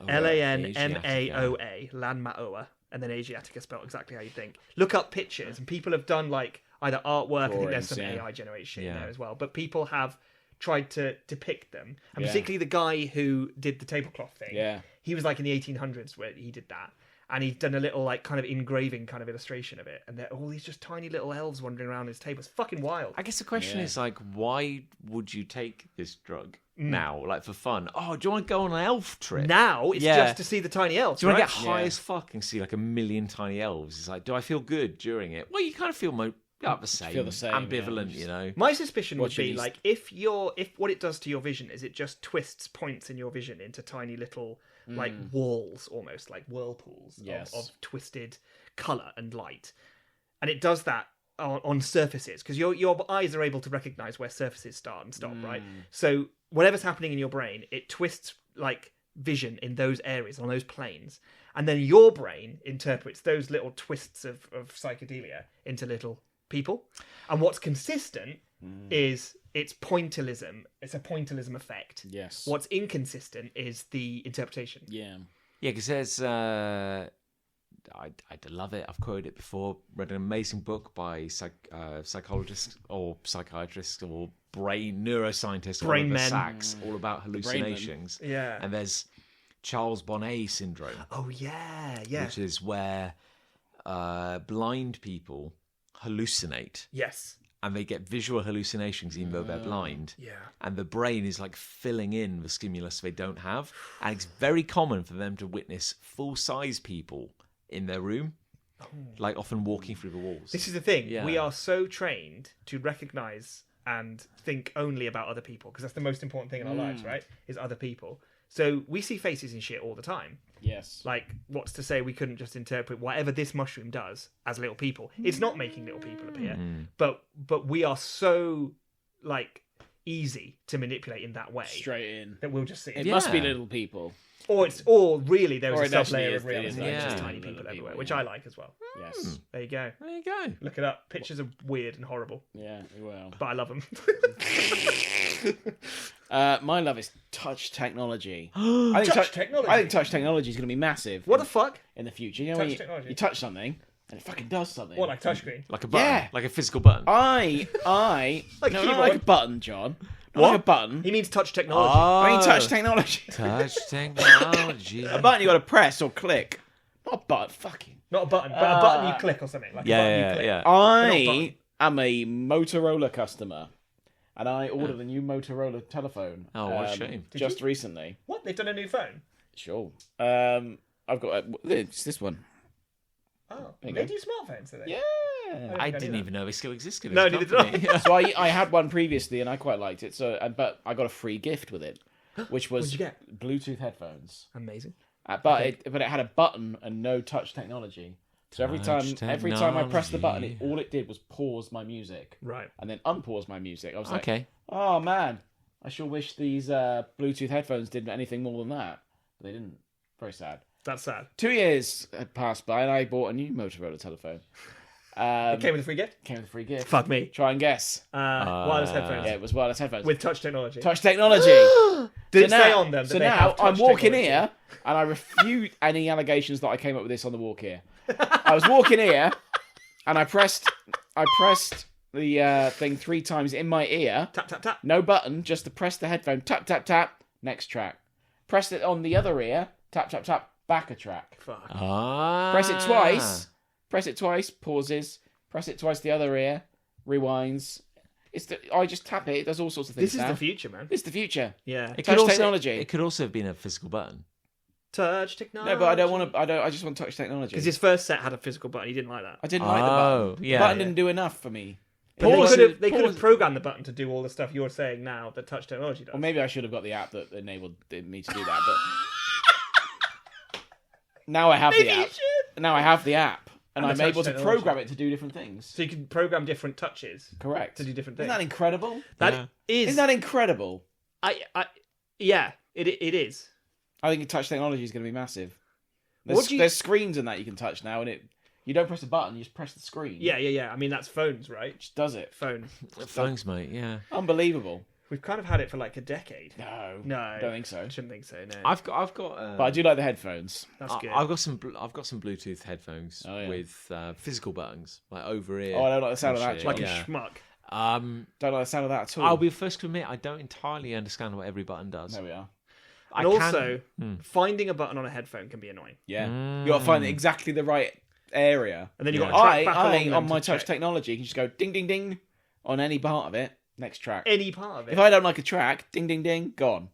Lanmaoa. Lanmaoa. And then Asiatica spelled exactly how you think. Look up pictures, and people have done like either artwork. I think there's some AI generated shit in there as well. But people have tried to depict them, and particularly the guy who did the tablecloth thing. Yeah. He was like in the 1800s where he did that. And he's done a little like kind of engraving kind of illustration of it, and they're all these just tiny little elves wandering around his table. It's fucking wild. I guess the question is like, why would you take this drug now, like for fun? Oh, do you want to go on an elf trip? Now it's just to see the tiny elves. Do you want right? to get high as fuck and see like a million tiny elves? It's like, do I feel good during it? Well, you kind of feel the same, ambivalent, you know. My suspicion would be these- like if what it does to your vision is it just twists points in your vision into tiny little like walls, almost like whirlpools of twisted color and light, and it does that on surfaces because your eyes are able to recognize where surfaces start and stop, right? So whatever's happening in your brain, it twists like vision in those areas on those planes, and then your brain interprets those little twists of psychedelia into little people. And what's consistent is it's pointillism. It's a pointillism effect. Yes. What's inconsistent is the interpretation. Yeah. Yeah, because there's I love it. I've quoted it before. Read an amazing book by psychologists or psychiatrists or neuroscientists, Brain men. Sachs, all about hallucinations. Yeah. And there's Charles Bonnet syndrome. Oh yeah. Which is where blind people hallucinate. Yes. And they get visual hallucinations even though they're blind. Yeah. And the brain is like filling in the stimulus they don't have. And it's very common for them to witness full-size people in their room, like often walking through the walls. This is the thing. Yeah. We are so trained to recognize and think only about other people because that's the most important thing in our lives, right? Is other people. So we see faces and shit all the time. Yes. Like, what's to say we couldn't just interpret whatever this mushroom does as little people? It's not making little people appear, but we are so like easy to manipulate in that way Straight in. that we'll just see It it. must be little people. Or really there Or was it a actually sub-layer is, of reality, it is like just actually tiny little people people, everywhere, yeah. which I like as well. Yes. There you go. There you go. Look it up. Pictures are weird and horrible, Yeah, well. but I love them. My love is touch technology. I think Touch technology? I think touch technology is going to be massive. What the fuck? in the future? You know, Touch when technology? you touch something and it fucking does something. What, like touchscreen? Like a button. Yeah. Like a physical button. I Like no, a not keyboard? like a button, John. Not like a button. He means touch technology. I mean touch technology. Touch technology. A button you got to press or click. Not a button. Fucking. Not a button, but a button you click or something. Like a button you click. yeah. I am a Motorola customer, and I ordered a new Motorola telephone. Oh, what a shame. Just recently. What? They've done a new phone? Sure. I've got it's this one. Oh, you they go. do smartphones, do they? Yeah. I didn't even know they still existed. No, as a neither did I. company. So I had one previously, and I quite liked it. So, but I got a free gift with it, which was What'd you get? Bluetooth headphones. Amazing. But it had a button and no touch technology. So every time I pressed the button, all it did was pause my music, Right. and then unpause my music. I was like, Okay. oh man, I sure wish these Bluetooth headphones did anything more than that. But they didn't. Very sad. That's sad. 2 years had passed by, and I bought a new Motorola telephone. It came with a free gift? Came with a free gift. Fuck me. Try and guess. Wireless headphones. Yeah, it was wireless headphones. With touch technology. touch technology. Did it say on them that So they now have touch I'm walking technology? here, and I refute any allegations that I came up with this on the walk here. I was walking here, and I pressed the thing 3 times in my ear. Tap, tap, tap. No button, just to press the headphone. Tap, tap, tap. Next track. Pressed it on the other ear. Tap, tap, tap. Back a track. Fuck. Press it twice. Press it twice. Pauses. Press it twice the other ear. Rewinds. I just tap it. It does all sorts of things. This is now. the future, man. It's the future. Yeah. Touch technology. It could also have been a physical button. Touch technology. No, but I don't want to. I just want touch technology. Because his first set had a physical button. He didn't like that. I didn't like the button. yeah, The button yeah. didn't do enough for me. But they could have pause. programmed the button to do all the stuff you're saying now that touch technology does. Or maybe I should have got the app that enabled me to do that. But now I have the app. Now I have the app, and And I'm the touch able to technology. program it to do different things. So you can program different touches Correct. to do different Isn't things. that incredible? That is. Isn't that incredible? Yeah, it is. I think touch technology is going to be massive. What do you- There's screens in that you can touch now, and you don't press a button, you just press the screen. Yeah. I mean, that's phones, right? It just does it. Phone. Phones, mate. Yeah. Unbelievable. We've kind of had it for like a decade. No, I don't think so. I shouldn't think so. No, I've got. But I do like the headphones. that's good. I've got some Bluetooth headphones Oh, yeah. with physical buttons, like over ear. Oh, I don't like the sound of that, shit. John. like Yeah. a schmuck. Don't like the sound of that at all. I'll be the first to admit I don't entirely understand what every button does. There we are. And also, finding a button on a headphone can be annoying. Yeah. You got to find exactly the right area. And then you've Yeah. got to track back along I them on to my touch check technology, you can just go ding, ding, ding on any part of it. Next track. any part of it. If I don't like a track, ding, ding, ding, gone.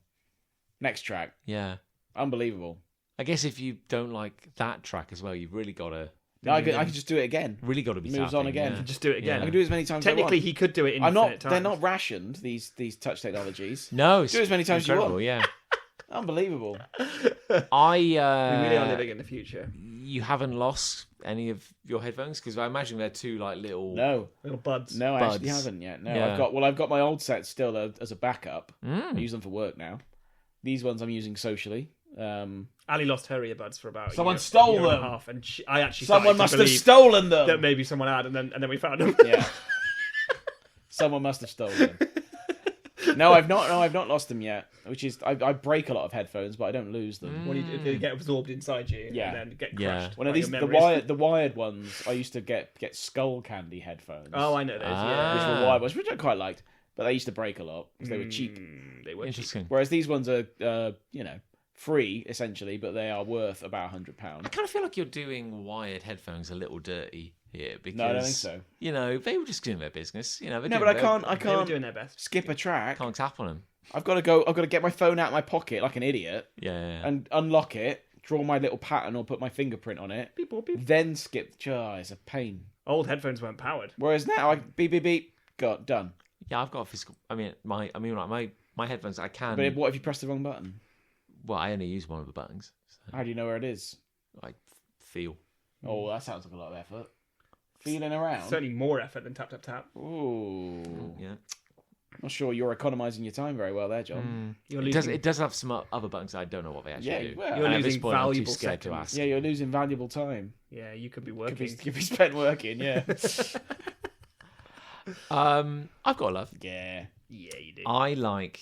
Next track. Yeah. Unbelievable. I guess if you don't like that track as well, you've really got to I can just do it again. be Moves tapping, on again. Yeah. Just do it again. I can do it as many times as I Technically, want. he could do it in I'm not. infinite They're times. not rationed. These touch technologies. No, it's Do as many times as you incredible. want. Yeah. Unbelievable. I We really are living in the future. you haven't lost any of your headphones because I imagine they're two like little. No, Little buds. no, I actually Buds. haven't yet. No, Yeah. I've got my old set still as a backup. Mm. I use them for work now. These ones I'm using socially. Ali lost her earbuds for about Someone a year, stole year and a them. half, and I actually Someone started must to have believe stolen them. that maybe someone had, and then we found them. Yeah. Someone must have stolen them. No, I've not lost them yet. Which is, I break a lot of headphones, but I don't lose them. When they get absorbed inside you, Yeah. and then get Yeah. crushed. One by of these, your the memories. wired ones, I used to get skull candy headphones. Oh, I know those. Ah. which Yeah, were wired ones, which I quite liked, but they used to break a lot because they were cheap. they were cheap. Interesting. Whereas these ones are, free essentially, but they are worth about £100. I kind of feel like you're doing wired headphones a little dirty here because No, I don't think so. They were just doing their business. They're No, doing but I their- can't. They were can't doing their best. skip a track. Can't tap on them. I've got to get my phone out of my pocket like an idiot Yeah. and unlock it, draw my little pattern or put my fingerprint on it, Beep, boop, beep. then skip. It's a pain. Old headphones weren't powered. Whereas now, I beep beep beep, got done. Yeah, I've got a physical. My headphones. I can. But what if you press the wrong button? Well, I only use one of the buttons. So How do you know where it is? I feel. Oh, that sounds like a lot of effort. Feeling around. Certainly more effort than tap tap tap. Ooh. Yeah. Not sure you're economising your time very well there, John. You're It losing. does have some other buttons. I don't know what they actually Yeah, do. well, You're And at this losing point, I'm too valuable scared to seconds. ask. Yeah, you're losing valuable time. Yeah, you could be Could working. be spent working, yeah. I've got a love. Yeah. Yeah, you do. I like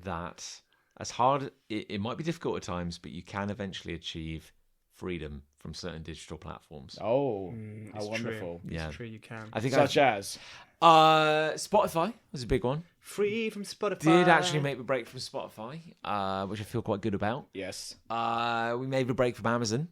that. As hard, it might be difficult at times, but you can eventually achieve freedom from certain digital platforms. Oh, It's how wonderful. True. Yeah. It's true, you can. I think Such as? Spotify was a big one. Free from Spotify. Did actually make the break from Spotify, which I feel quite good about. Yes. We made the break from Amazon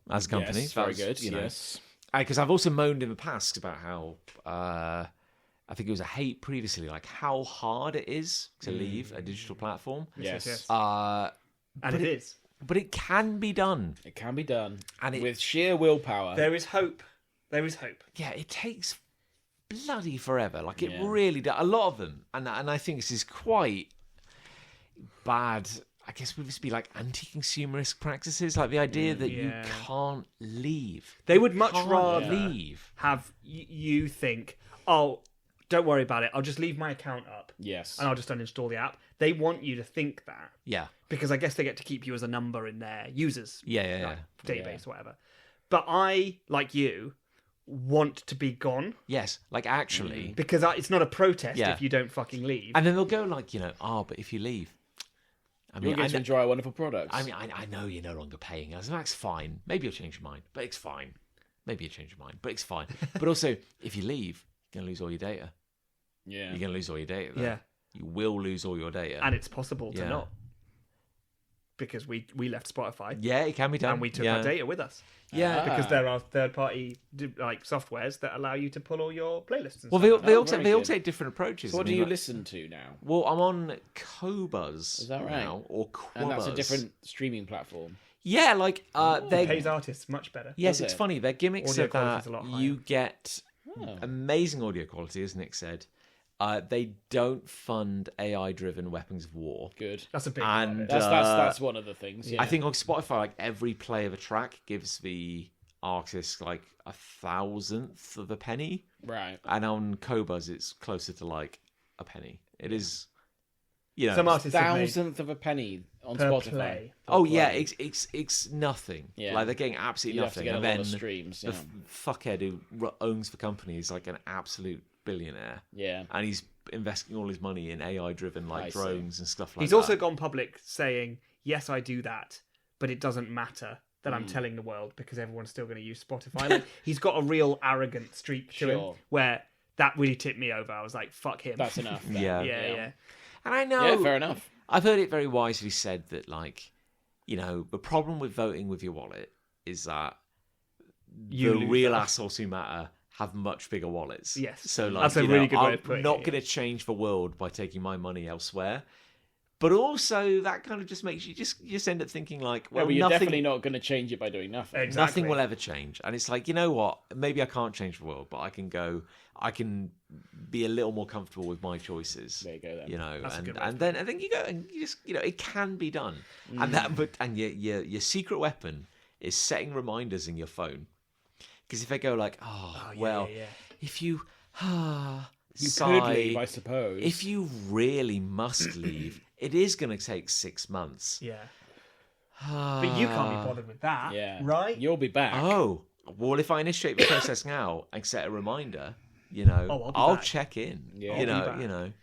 as a company. Yes, That very was, good. You know, Yes. because I've also moaned in the past about how I think it was a hate previously, like how hard it is to leave a digital platform. Yes. And it is. But it can be done. It can be done. And it- with sheer willpower. There is hope. There is hope. Yeah, it takes bloody forever. Like it Yeah. really does. A lot of them, and I think this is quite bad. I guess would this be like anti-consumerist practices, like the idea that you Yeah. can't leave. They would much Can't rather leave. have you think, oh, don't worry about it. I'll just leave my account up Yes. and I'll just uninstall the app. They want you to think that Yeah, because I guess they get to keep you as a number in their users yeah. database or whatever. But I, like you, want to be gone Yes, like actually. because it's not a protest Yeah. if you don't fucking leave. And then they'll go like, but if you leave, I You'll mean, get to enjoy our wonderful products. I know you're no longer paying us. And that's fine. Maybe you'll change your mind, but it's fine. Maybe you'll change your mind, but it's fine. But also, if you leave, you're going to lose all your data. yeah. You're going to lose all your data. Though. Yeah. You will lose all your data. And it's possible to Yeah. not because we left Spotify Yeah, it can be done. and we took yeah. our data with us. Yeah. Because there are third-party like softwares that allow you to pull all your playlists. And Well, stuff they like all very they all good. take different approaches. So what I do mean, you like- listen to now? Well, I'm on Qobuz Is that right? now, or Qobuz. And that's a different streaming platform. Yeah, like that. they. Pays artists much better. Yes, Does it's it? funny. Their gimmicks Audio are quality's that a lot higher. you get Oh. amazing audio quality, as Nick said. They don't fund AI-driven weapons of war. Good. That's a big part of And it. That's one of the things. Yeah. I think on Spotify, like every play of a track gives the artist like 1,000th of a penny, right. and on Qobuz it's closer to like a penny. It is, You know, Some artists have made thousandth of a penny on per Spotify. play. oh yeah, play. it's nothing. Yeah. Like they're getting absolutely You have to nothing, get a and lot then of streams. the fuckhead who owns the company is like an absolute billionaire, Yeah. and he's investing all his money in AI-driven I see. drones and stuff like He's that. also gone public saying, "Yes, I do that, but it doesn't matter that I'm telling the world because everyone's still going to use Spotify." Like, he's got a real arrogant streak to him Sure. where that really tipped me over. I was like, "Fuck him." That's enough. then. Yeah. yeah. And I know, Yeah, fair enough. I've heard it very wisely said that, like, you know, the problem with voting with your wallet is that You the lose real that. assholes who matter have much bigger wallets. Yes. So, like, That's a you know, really good way I'm of putting not it, going to change the world by taking my money elsewhere. But also, that kind of just makes you just end up thinking like, well, Well, but you're nothing, definitely not going to change it by doing nothing. Exactly. nothing will ever change. And it's like, you know what? Maybe I can't change the world, but I can be a little more comfortable with my choices. There you go then. You know, That's a good way and then you go and you just, you know, it can be done. And your secret weapon is setting reminders in your phone. Because if they go like, if you You sigh, could leave, I suppose. if you really must leave, it is going to take 6 months. Yeah. But you can't be bothered with that, yeah. right? You'll be back. Oh, well, if I initiate the process now and set a reminder, you know, I'll be I'll back. check in. Yeah. You I'll be know, back.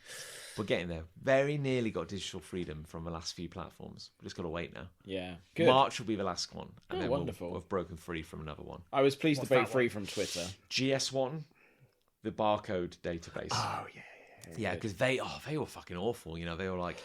we're getting there. Very nearly got digital freedom from the last few platforms. We've just got to wait now. Yeah. Good. March will be the last one, and Oh, then wonderful. we'll have broken free from another one. I was pleased What's to break that free one? from Twitter. GS1, the barcode database. Oh yeah. Yeah, because they were fucking awful. You know, they were like,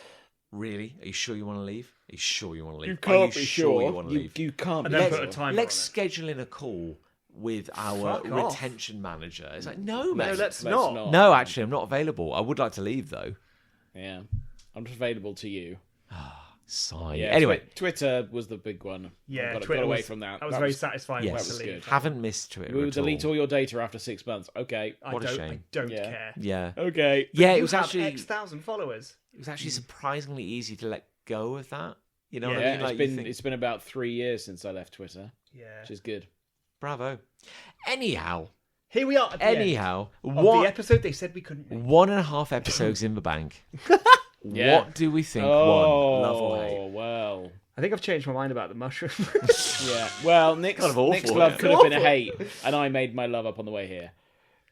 "Really? Are you sure you want to leave? Are you sure you want to leave? You Are can't you be sure sure. you want to leave?" You can't And be then sure. put a timer Let's on it. schedule in a call with our Fuck off. retention manager. It's like, no, mate. No, let's Let's not. not. No, actually, I'm not available. I would like to leave though. Yeah. I'm just available to you. Sigh. Yeah. Anyway, Twitter was the big one. Yeah, got Twitter away was, from that. That was very satisfying. yes, to was leave. good. haven't missed Twitter. We'll at delete all. all your data after 6 months. Okay. What a shame. I don't Yeah. care. Yeah, Okay. yeah. It You was have actually X thousand followers. surprisingly easy to let go of that. You know what Yeah, I mean? Like, you think, it's been about 3 years since I left Twitter, Yeah. which is good. bravo. Anyhow, Here we are. At the end anyhow, of what the episode they said we couldn't make. 1.5 episodes in the bank? Yeah. What do we think? Oh, One, love or hate? well. I think I've changed my mind about the mushroom. Yeah. Well, Nick's, Kind of awful, Nick's love isn't it? could have been a hate, and I made my love up on the way here.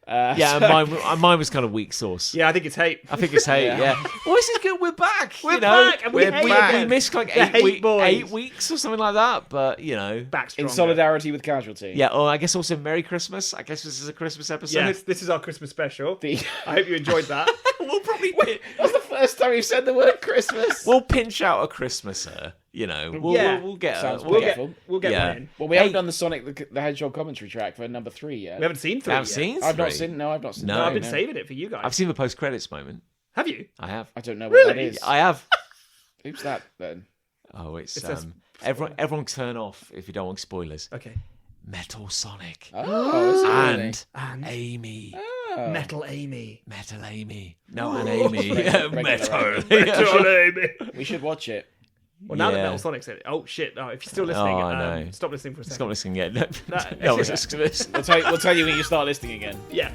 Yeah, so- mine was kind of weak sauce. yeah, I think it's hate. I think it's hate. Yeah. Yeah. Well, this is good. We're back. We're you know? back, and we hate we again. missed like The hate boys. 8 weeks or something like that. But you know, Back in stronger. solidarity with Casualty. yeah. Oh, I guess also Merry Christmas. I guess this is a Christmas episode. Yes, this is our Christmas special. The- I hope you enjoyed that. we'll probably That's the first time you've said the word Christmas. we'll pinch out a Christmaser. You know, Yeah. we'll get Sounds we'll We'll get. painful. get Yeah. one in. Well, we haven't Hey. done the Sonic the Hedgehog commentary track for number 3 yet. We haven't seen three I've yet. seen. I've not three. seen. No, I've not seen. No. No, I've been no. saving it for you guys. I've seen the post credits moment. Have you? I have. I don't know what Really? that is. I have. Who's that then? Oh, it's It says- everyone turn off if you don't want spoilers. Okay. Metal Sonic Oh, is it really? and Amy. Oh. Metal Amy. Metal Amy. No, and Amy. Regular Metal. Amy. Metal Amy. We should watch it. Well, now that Yeah. Metal Sonic's in it. Oh, shit. Oh, if you're still listening, Oh, I know. stop listening for a second. Stop listening yet. No, That- no, it's just We'll tell you when you start listening again. Yeah.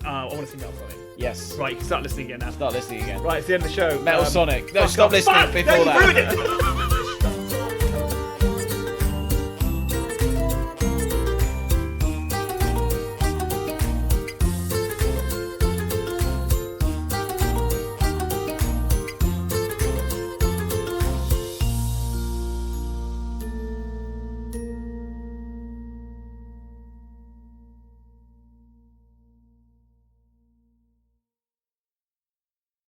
I want to see Metal Sonic. Yes. Right, you can start listening again now. Start listening again. Right, it's the end of the show. Metal Sonic. No, fuck stop off. listening Fuck! before No, you that. ruined it!